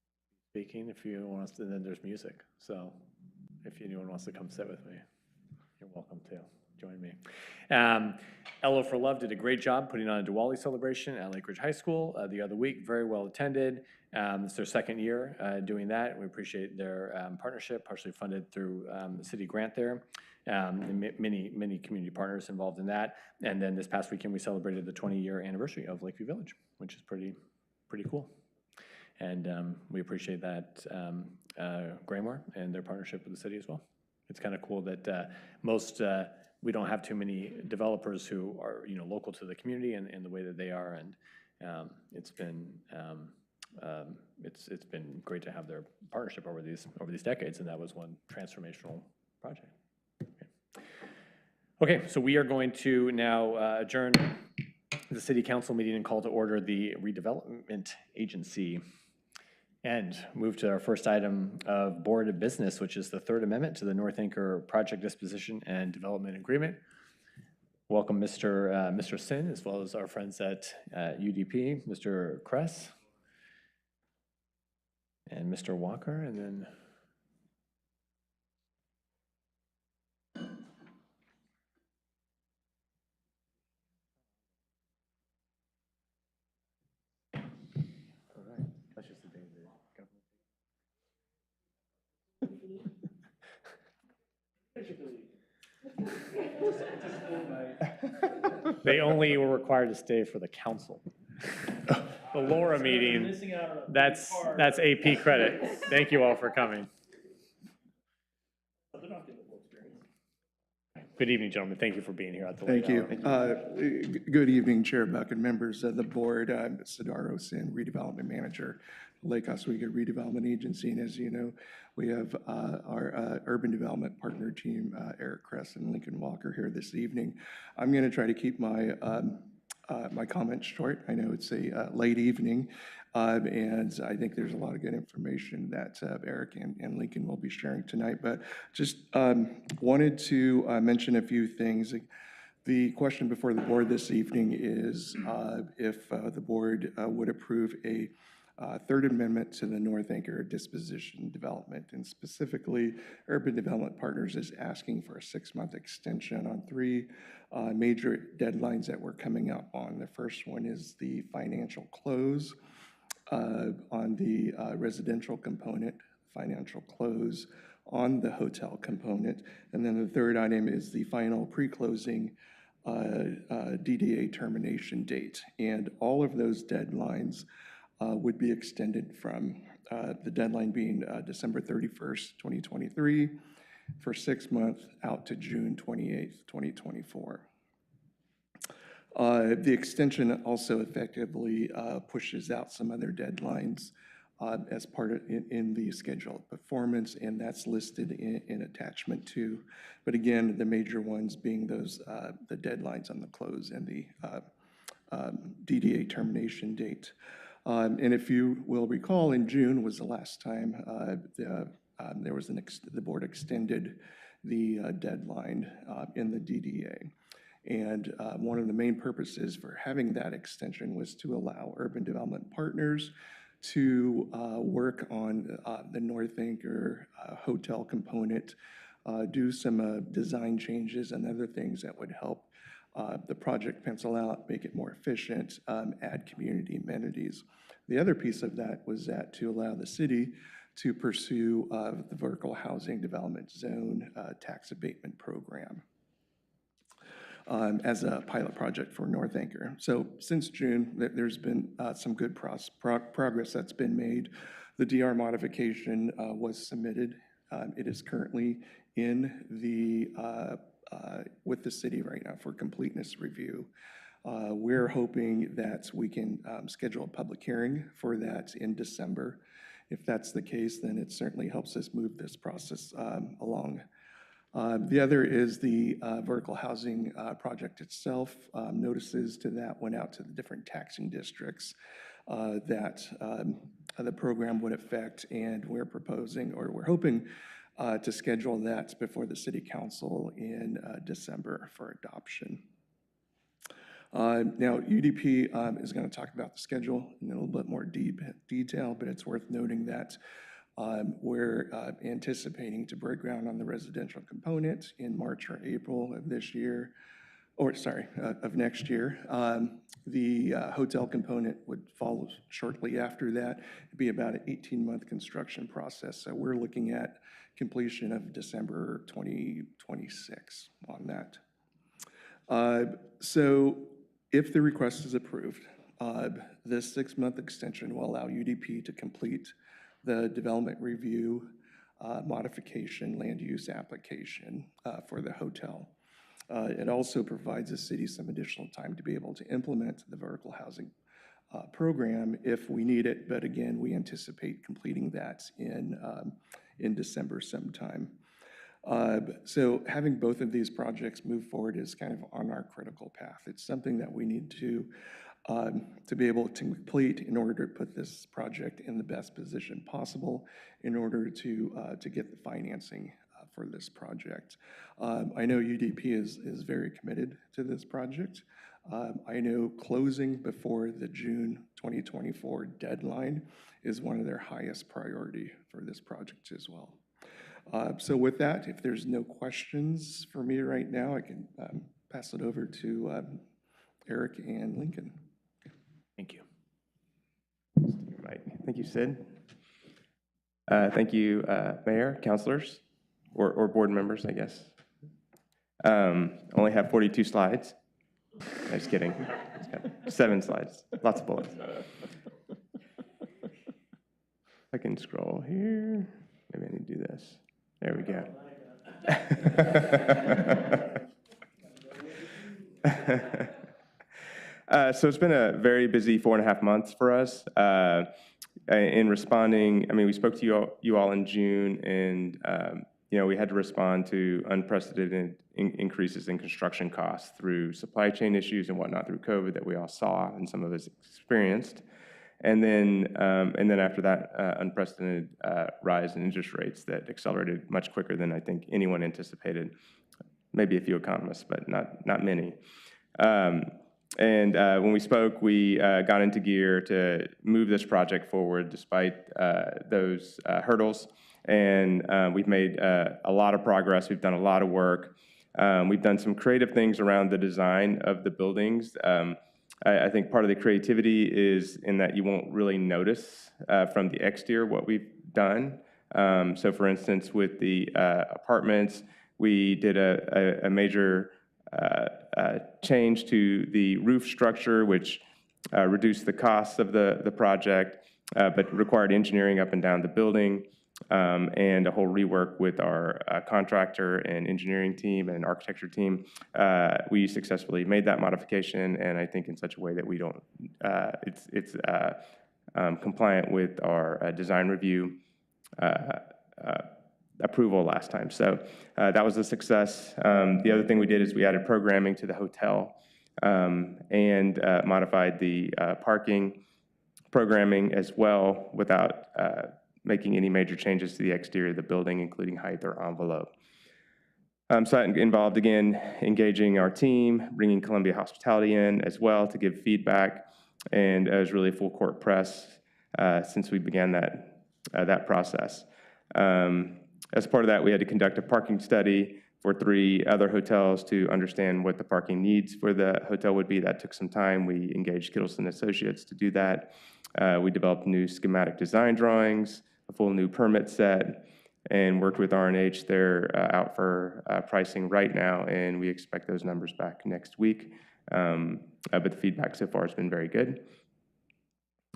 speaking if you want to, and then there's music. So if anyone wants to come sit with me, you're welcome to. join me. LO for Love did a great job putting on a Diwali celebration at Lake Ridge High School the other week, very well attended. It's their second year doing that. We appreciate their partnership, partially funded through the city grant there. And many community partners involved in that. And then this past weekend, we celebrated the 20-year anniversary of Lakeview Village, which is pretty cool. And we appreciate that Graymore and their partnership with the city as well. It's kind of cool that we don't have too many developers who are local to the community and the way that they are, and it's been great to have their partnership over these decades, and that was one transformational project. Okay, so we are going to now adjourn the City Council meeting and call to order the Redevelopment Agency and move to our first item of board of business, which is the third amendment to the North Anchor Project Disposition and Development Agreement. Welcome Mr. Sin, as well as our friends at UDP, Mr. Kress and Mr. Walker, and then they only were required to stay for the council. The LORA meeting, that's AP credit. Thank you all for coming. Good evening, gentlemen. Thank you for being here at the late hour. Thank you. Good evening, Chair Buck and members of the board. I'm Sidaro Sin, Redevelopment Manager, Lake Oswego Redevelopment Agency. And as you know, we have our urban development partner team, Eric Kress and Lincoln Walker, here this evening. I'm going to try to keep my my comments short. I know it's a late evening, and I think there's a lot of good information that Eric and Lincoln will be sharing tonight, but just wanted to mention a few things. The question before the board this evening is if the board would approve a third amendment to the North Anchor Disposition Development, and specifically Urban Development Partners is asking for a 6-month extension on 3 major deadlines that we're coming up on. The first one is the financial close on the residential component, financial close on the hotel component, and then the third item is the final pre-closing DDA termination date. And all of those deadlines would be extended from the deadline being December 31st, 2023 for 6 months out to June 28th, 2024. The extension also effectively pushes out some other deadlines as part of in the schedule of performance, and that's listed in attachment 2. But again, the major ones being those the deadlines on the close and the DDA termination date. And if you will recall, in June was the last time there was the board extended the deadline in the DDA. And one of the main purposes for having that extension was to allow Urban Development Partners to work on the North Anchor hotel component, do some design changes and other things that would help the project pencil out, make it more efficient, add community amenities. The other piece of that was that to allow the city to pursue the vertical housing development zone tax abatement program as a pilot project for North Anchor. So since June, there's been some good progress that's been made. The DR modification was submitted. It is currently in the with the city right now for completeness review. We're hoping that we can schedule a public hearing for that in December. If that's the case, then it certainly helps us move this process along. The other is the vertical housing project itself. Notices to that went out to the different taxing districts that the program would affect, and we're proposing, or we're hoping to schedule that before the City Council in December for adoption. Now, UDP is going to talk about the schedule in a little bit more detail, but it's worth noting that We're anticipating to break ground on the residential component in March or April of this year, or sorry, of next year. The hotel component would follow shortly after that. It'd be about an 18-month construction process. So we're looking at completion of December 2026 on that. So if the request is approved, this 6-month extension will allow UDP to complete the development review, modification, land use application for the hotel. It also provides the city some additional time to be able to implement the vertical housing program if we need it. But again, we anticipate completing that in December sometime. So having both of these projects move forward is kind of on our critical path. It's something that we need to be able to complete in order to put this project in the best position possible in order to get the financing for this project. I know UDP is very committed to this project. I know closing before the June 2024 deadline is one of their highest priority for this project as well. So with that, if there's no questions for me right now, I can pass it over to Eric and Lincoln. Thank you. Right. Thank you, Sid. Thank you, Mayor, councilors, or board members, I guess. Only have 42 slides. I'm just kidding. It's got 7 slides, lots of bullets. I can scroll here. Maybe I need to do this. There we go. So it's been a very busy 4.5 months for us. In responding, I mean, we spoke to you all in June, and we had to respond to unprecedented increases in construction costs through supply chain issues and whatnot through COVID that we all saw and some of us experienced. And then after that, unprecedented rise in interest rates that accelerated much quicker than I think anyone anticipated. Maybe a few economists, but not many. And when we spoke, we got into gear to move this project forward despite those hurdles. And we've made a lot of progress. We've done a lot of work. We've done some creative things around the design of the buildings. I think part of the creativity is in that you won't really notice from the exterior what we've done. So for instance, with the apartments, we did a major change to the roof structure, which reduced the costs of the project, but required engineering up and down the building, and a whole rework with our contractor and engineering team and architecture team. We successfully made that modification, and I think in such a way that we don't, it's compliant with our design review approval last time. So that was a success. The other thing we did is we added programming to the hotel and modified the parking programming as well without making any major changes to the exterior of the building, including height or envelope. So that involved, again, engaging our team, bringing Columbia Hospitality in as well to give feedback, and it was really a full court press since we began that process. As part of that, we had to conduct a parking study for 3 other hotels to understand what the parking needs for the hotel would be. That took some time. We engaged Kittleson Associates to do that. We developed new schematic design drawings, a full new permit set, and worked with R&H. They're out for pricing right now, and we expect those numbers back next week. But the feedback so far has been very good.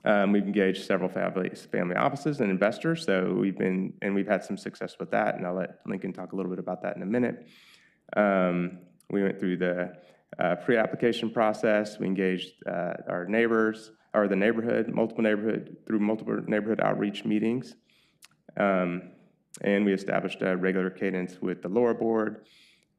We've engaged several family offices and investors, so we've had some success with that, and I'll let Lincoln talk a little bit about that in a minute. We went through the pre-application process. We engaged our neighbors, or the neighborhood, through multiple neighborhood outreach meetings. And we established a regular cadence with the LORA board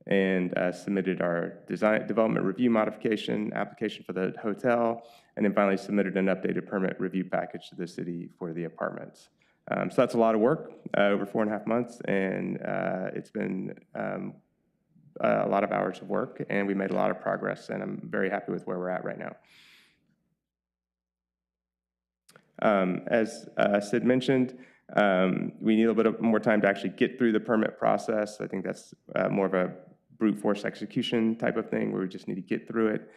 and submitted our development review modification application for the hotel, and then finally submitted an updated permit review package to the city for the apartments. So that's a lot of work over 4.5 months, and it's been a lot of hours of work, and we made a lot of progress, and I'm very happy with where we're at right now. As Sid mentioned, We need a little bit more time to actually get through the permit process. I think that's more of a brute force execution type of thing where we just need to get through it.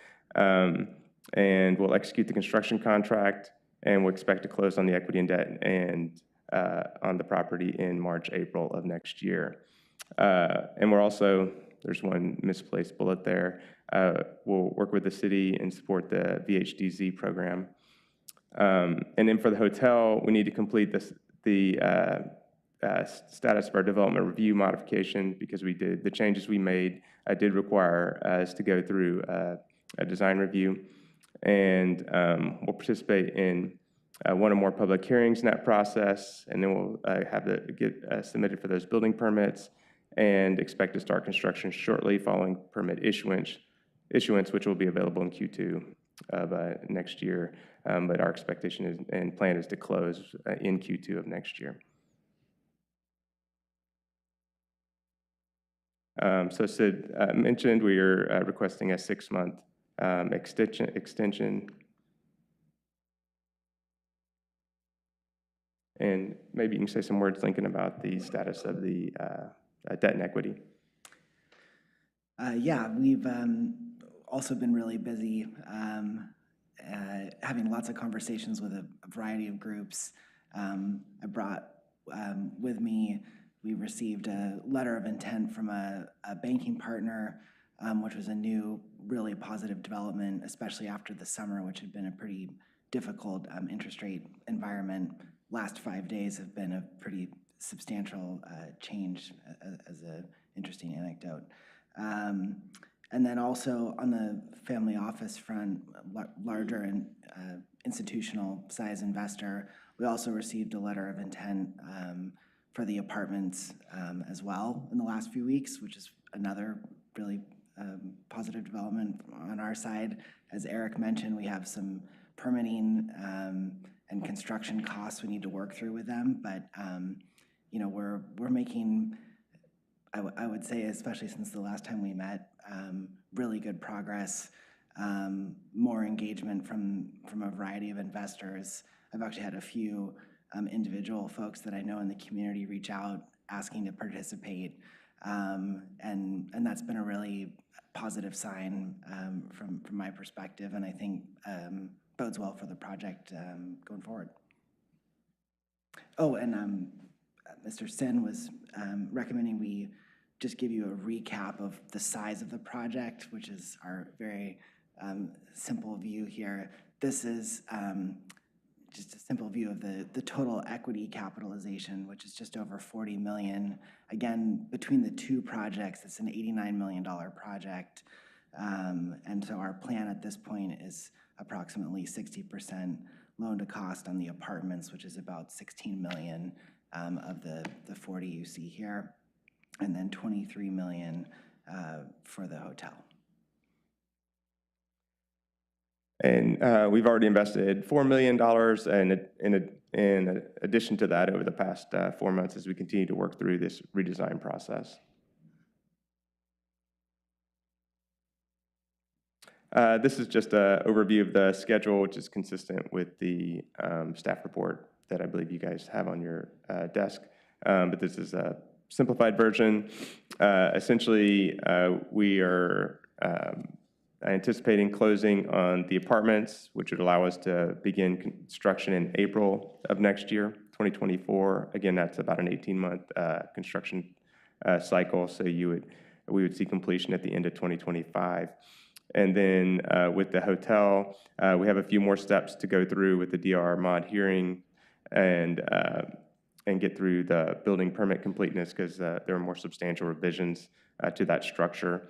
And we'll execute the construction contract, and we'll expect to close on the equity and debt and on the property in March, April of next year. And we're also, there's one misplaced bullet there, we'll work with the city and support the VHDZ program. And then for the hotel, we need to complete the status of our development review modification, because the changes we made did require us to go through a design review. And we'll participate in one or more public hearings in that process, and then we'll have to get submitted for those building permits and expect to start construction shortly following permit issuance, which will be available in Q2 of next year. But our expectation and plan is to close in Q2 of next year. So Sid mentioned we are requesting a 6-month extension. And maybe you can say some words, Lincoln, about the status of the debt and equity. Yeah, we've also been really busy having lots of conversations with a variety of groups. I brought with me, we received a letter of intent from a banking partner, which was a new, really positive development, especially after the summer, which had been a pretty difficult interest rate environment. Last 5 days have been a pretty substantial change as an interesting anecdote. And then also on the family office front, larger and institutional size investor, we also received a letter of intent for the apartments as well in the last few weeks, which is another really positive development on our side. As Eric mentioned, we have some permitting and construction costs we need to work through with them, but you know, we're making, I would say, especially since the last time we met, really good progress, more engagement from a variety of investors. I've actually had a few individual folks that I know in the community reach out asking to participate, and that's been a really positive sign from my perspective, and I think bodes well for the project going forward. Oh, and Mr. Sin was recommending we just give you a recap of the size of the project, which is our very simple view here. This is just a simple view of the total equity capitalization, which is just over $40 million. Again, between the two projects, it's an $89 million project. And so our plan at this point is approximately 60% loan to cost on the apartments, which is about $16 million of the 40 you see here, and then $23 million for the hotel. And we've already invested $4 million, and in addition to that over the past 4 months as we continue to work through this redesign process. This is just an overview of the schedule, which is consistent with the staff report that I believe you guys have on your desk. But this is a simplified version. Essentially, we are anticipating closing on the apartments, which would allow us to begin construction in April of next year, 2024. Again, that's about an 18-month construction cycle, so we would see completion at the end of 2025. And then with the hotel, we have a few more steps to go through with the DR mod hearing and get through the building permit completeness, because there are more substantial revisions to that structure,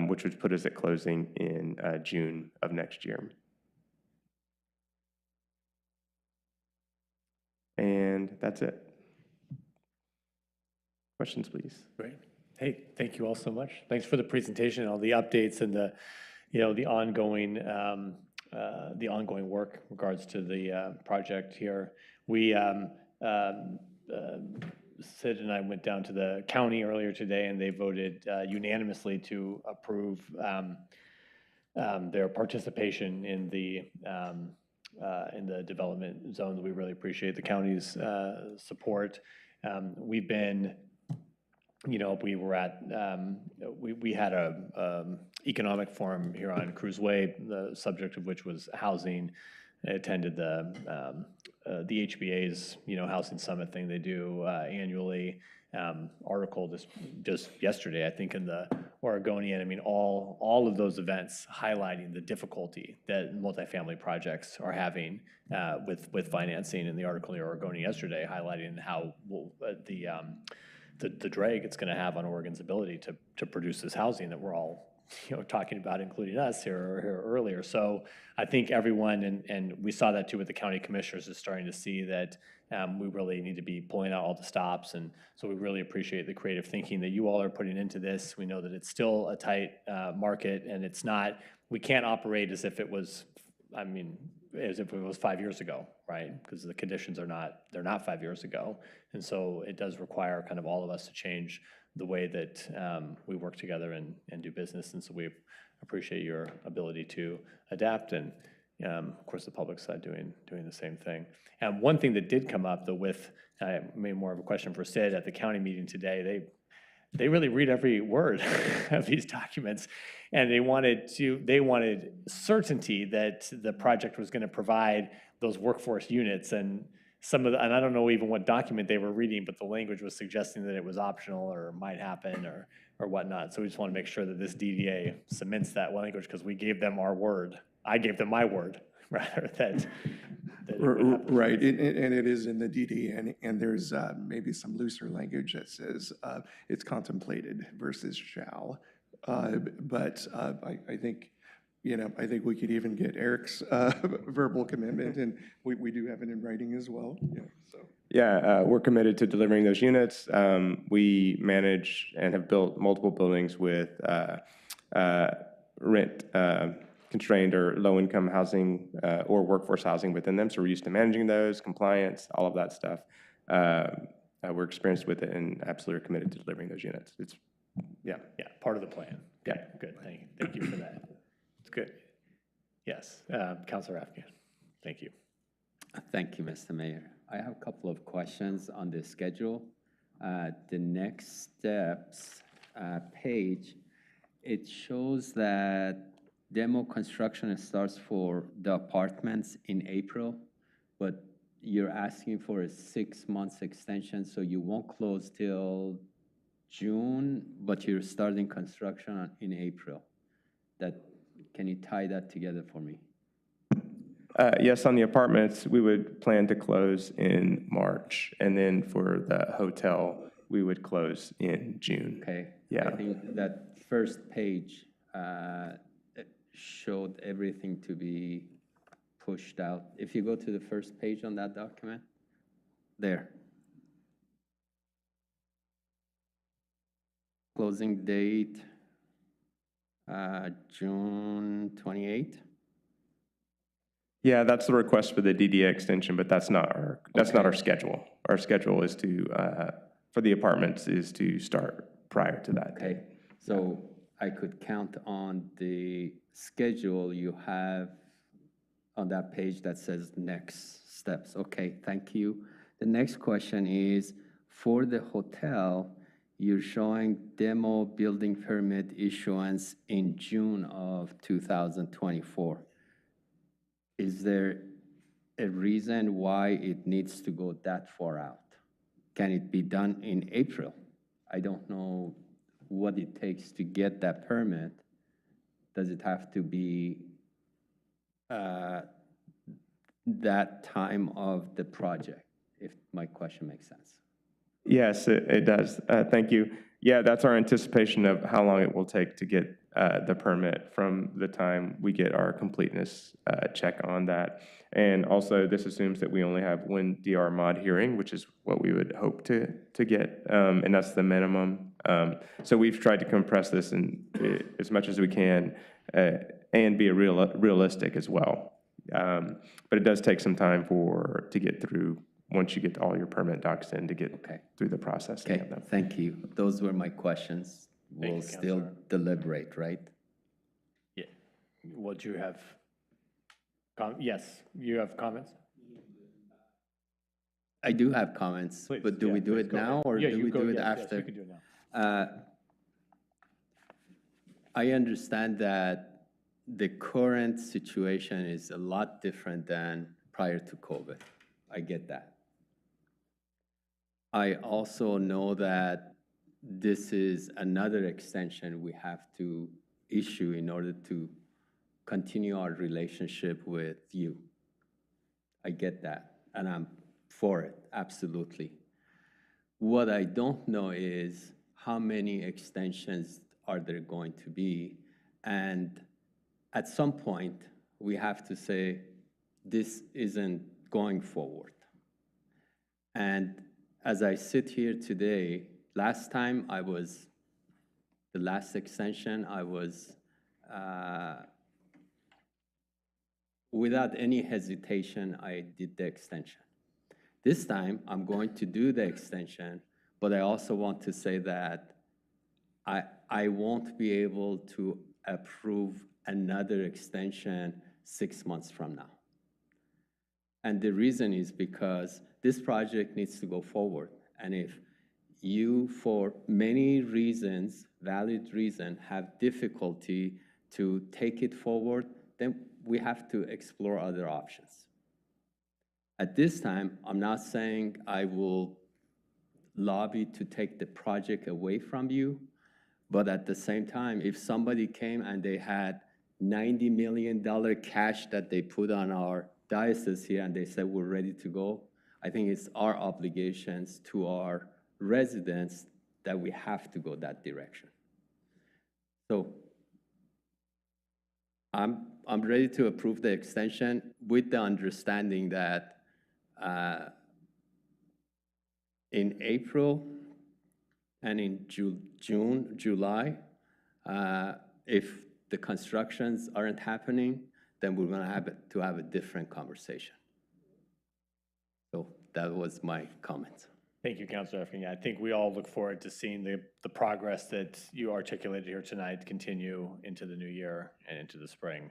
which would put us at closing in June of next year. And that's it. Questions, please. Great. Hey, thank you all so much. Thanks for the presentation, all the updates, and the, you know, the ongoing work in regards to the project here. We Sid and I went down to the county earlier today, and they voted unanimously to approve their participation in the in the development zones. We really appreciate the county's support. We've been, you know, we were at, we had a economic forum here on Cruise Way, the subject of which was housing. I attended the HBA's, you know, housing summit thing they do annually. Article just yesterday, I think, in the Oregonian. I mean, all of those events highlighting the difficulty that multifamily projects are having with financing. And the article in the Oregonian yesterday highlighting how the drag it's going to have on Oregon's ability to produce this housing that we're all, you know, talking about, including us here earlier. So I think everyone, and we saw that too with the county commissioners, is starting to see that we really need to be pulling out all the stops. And so we really appreciate the creative thinking that you all are putting into this. We know that it's still a tight market, and it's not, we can't operate as if it was, I mean, as if it was 5 years ago, right? Because the conditions are not, they're not 5 years ago. And so it does require kind of all of us to change the way that we work together and do business. And so we appreciate your ability to adapt, and of course the public side doing the same thing. And one thing that did come up, though, with maybe more of a question for Sid at the county meeting today, they really read every word of these documents, and they wanted certainty that the project was going to provide those workforce units. And some of the, and I don't know even what document they were reading, but the language was suggesting that it was optional or might happen or whatnot. So we just want to make sure that this DDA cements that language, because we gave them our word. I gave them my word, rather, that right, and it is in the DD, and there's maybe some looser language that says it's contemplated versus shall. But I think, you know, I think we could even get Eric's verbal commitment, and we do have it in writing as well. Yeah, so. Yeah, we're committed to delivering those units. We manage and have built multiple buildings with rent constrained or low-income housing or workforce housing within them. So we're used to managing those, compliance, all of that stuff. We're experienced with it and absolutely committed to delivering those units. It's, yeah, part of the plan. Yeah, good. Thank you for that. It's good. Yes, Councilor Afghan. Thank you. Thank you, Mr. Mayor. I have a couple of questions on the schedule. The next steps page, it shows that demo construction starts for the apartments in April, but you're asking for a 6 months extension, so you won't close till June, but you're starting construction in April. Can you tie that together for me? Yes, on the apartments, we would plan to close in March, and then for the hotel, we would close in June. Okay. Yeah. I think that first page showed everything to be pushed out. If you go to the first page on that document, there. Closing date, June 28th. Yeah, that's the request for the DDA extension, but that's not our schedule. Our schedule is to, for the apartments, is to start prior to that. Okay, so I could count on the schedule you have on that page that says next steps. Okay, thank you. The next question is, for the hotel, you're showing demo building permit issuance in June of 2024. Is there a reason why it needs to go that far out? Can it be done in April? I don't know what it takes to get that permit. Does it have to be that time of the project, if my question makes sense? Yes, it does. Thank you. Yeah, that's our anticipation of how long it will take to get the permit from the time we get our completeness check on that. And also, this assumes that we only have one DR mod hearing, which is what we would hope to get, and that's the minimum. So we've tried to compress this in as much as we can and be realistic as well. But it does take some time to get through. Once you get all your permit docs in, to get through the process. Okay, thank you. Those were my questions. We'll still deliberate, right? Yeah. What do you have? Yes, you have comments? I do have comments, Please, but do yeah, we do please it go now ahead. or Yeah, do you we go- do it yes, yes, after? we can do it now. I understand that the current situation is a lot different than prior to COVID. I get that. I also know that this is another extension we have to issue in order to continue our relationship with you. I get that, and I'm for it, absolutely. What I don't know is how many extensions are there going to be, and at some point, we have to say, this isn't going forward. And as I sit here today, last time I was, the last extension, I was, without any hesitation, I did the extension. This time, I'm going to do the extension, but I also want to say that I won't be able to approve another extension 6 months from now. And the reason is because this project needs to go forward. And if you, for many reasons, valid reason, have difficulty to take it forward, then we have to explore other options. At this time, I'm not saying I will lobby to take the project away from you, but at the same time, if somebody came and they had $90 million cash that they put on our diocese here and they said, we're ready to go, I think it's our obligations to our residents that we have to go that direction. So I'm ready to approve the extension with the understanding that in April and in June, July, if the constructions aren't happening, then we're going to have a different conversation. So that was my comment. Thank you, Councilor Efkin. I think we all look forward to seeing the progress that you articulated here tonight continue into the new year and into the spring.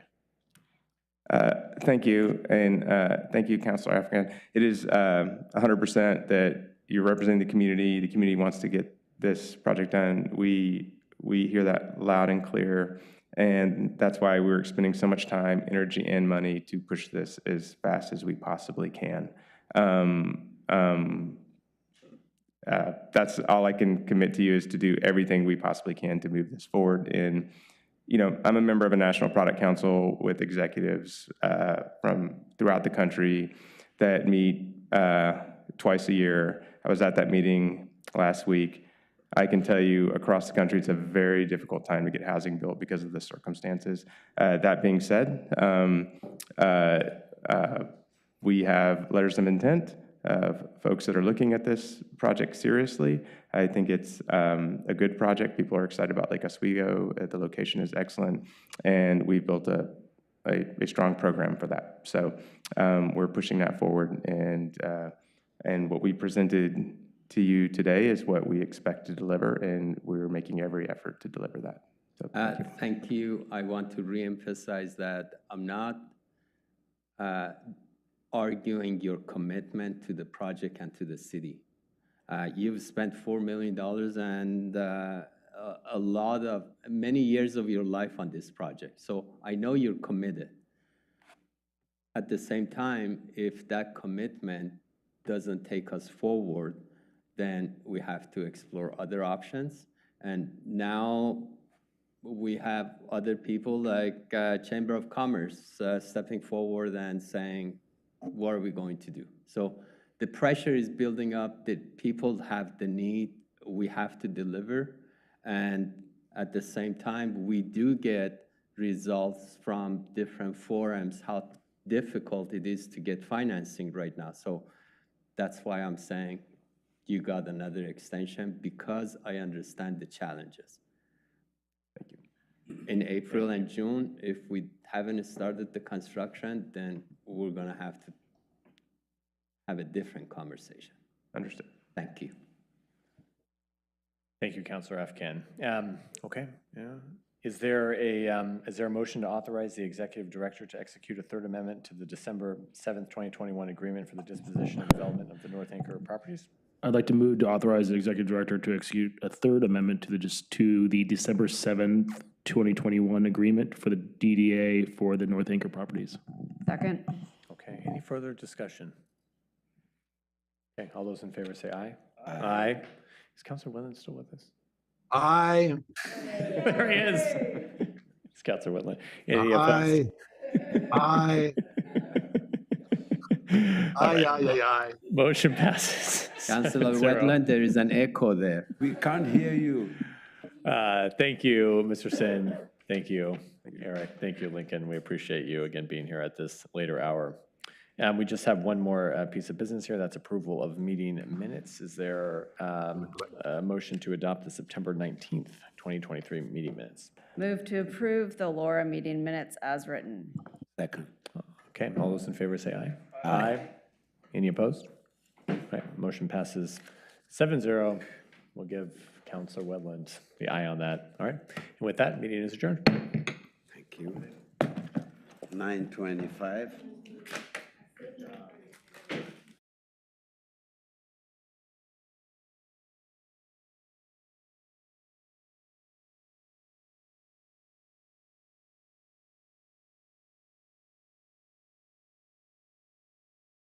Thank you, and thank you, Councilor Efkin. It is 100% that you're representing the community. The community wants to get this project done. We hear that loud and clear, and that's why we're spending so much time, energy, and money to push this as fast as we possibly can. That's all I can commit to you, is to do everything we possibly can to move this forward. And you know, I'm a member of a national product council with executives from throughout the country that meet twice a year. I was at that meeting last week. I can tell you across the country, it's a very difficult time to get housing built because of the circumstances. That being said, we have letters of intent of folks that are looking at this project seriously. I think it's a good project. People are excited about Lake Oswego. The location is excellent, and we built a strong program for that. So we're pushing that forward, and what we presented to you today is what we expect to deliver, and we're making every effort to deliver that. So thank you. Thank you. I want to reemphasize that I'm not arguing your commitment to the project and to the city. You've spent $4 million and many years of your life on this project. So I know you're committed. At the same time, if that commitment doesn't take us forward, then we have to explore other options. And now we have other people like Chamber of Commerce stepping forward and saying, what are we going to do? So the pressure is building up, that people have the need, we have to deliver. And at the same time, we do get results from different forums, how difficult it is to get financing right now. So that's why I'm saying you got another extension, because I understand the challenges. Thank you. In April and June, if we haven't started the construction, then we're gonna have to have a different conversation. Understood. Thank you. Thank you, Councilor Efkin. Okay, yeah. Is there a motion to authorize the executive director to execute a third amendment to the December 7th, 2021 agreement for the disposition and development of the North Anchor properties? I'd like to move to authorize the executive director to execute a third amendment to the December 7th, 2021 agreement for the DDA for the North Anchor properties. Second. Okay, any further discussion? Okay, all those in favor say aye. Aye. Is Councilor Wetland still with us? Aye. There he is. It's Councilor Wetland. Any opposed? Aye. Aye. Motion passes. Councilor 7-0. Wetland, there is an echo there. We can't hear you. Thank you, Mr. Sin. Thank you, Eric. Thank you, Lincoln. We appreciate you again being here at this later hour. We just have one more piece of business here. That's approval of meeting minutes. Is there a motion to adopt the September 19th, 2023 meeting minutes? Move to approve the LORA meeting minutes as written. Second. Okay, all those in favor say aye. Aye. Any opposed? Okay, motion passes 7-0. We'll give Councilor Wetland the aye on that. All right, and with that, meeting is adjourned. Thank you. 9:25.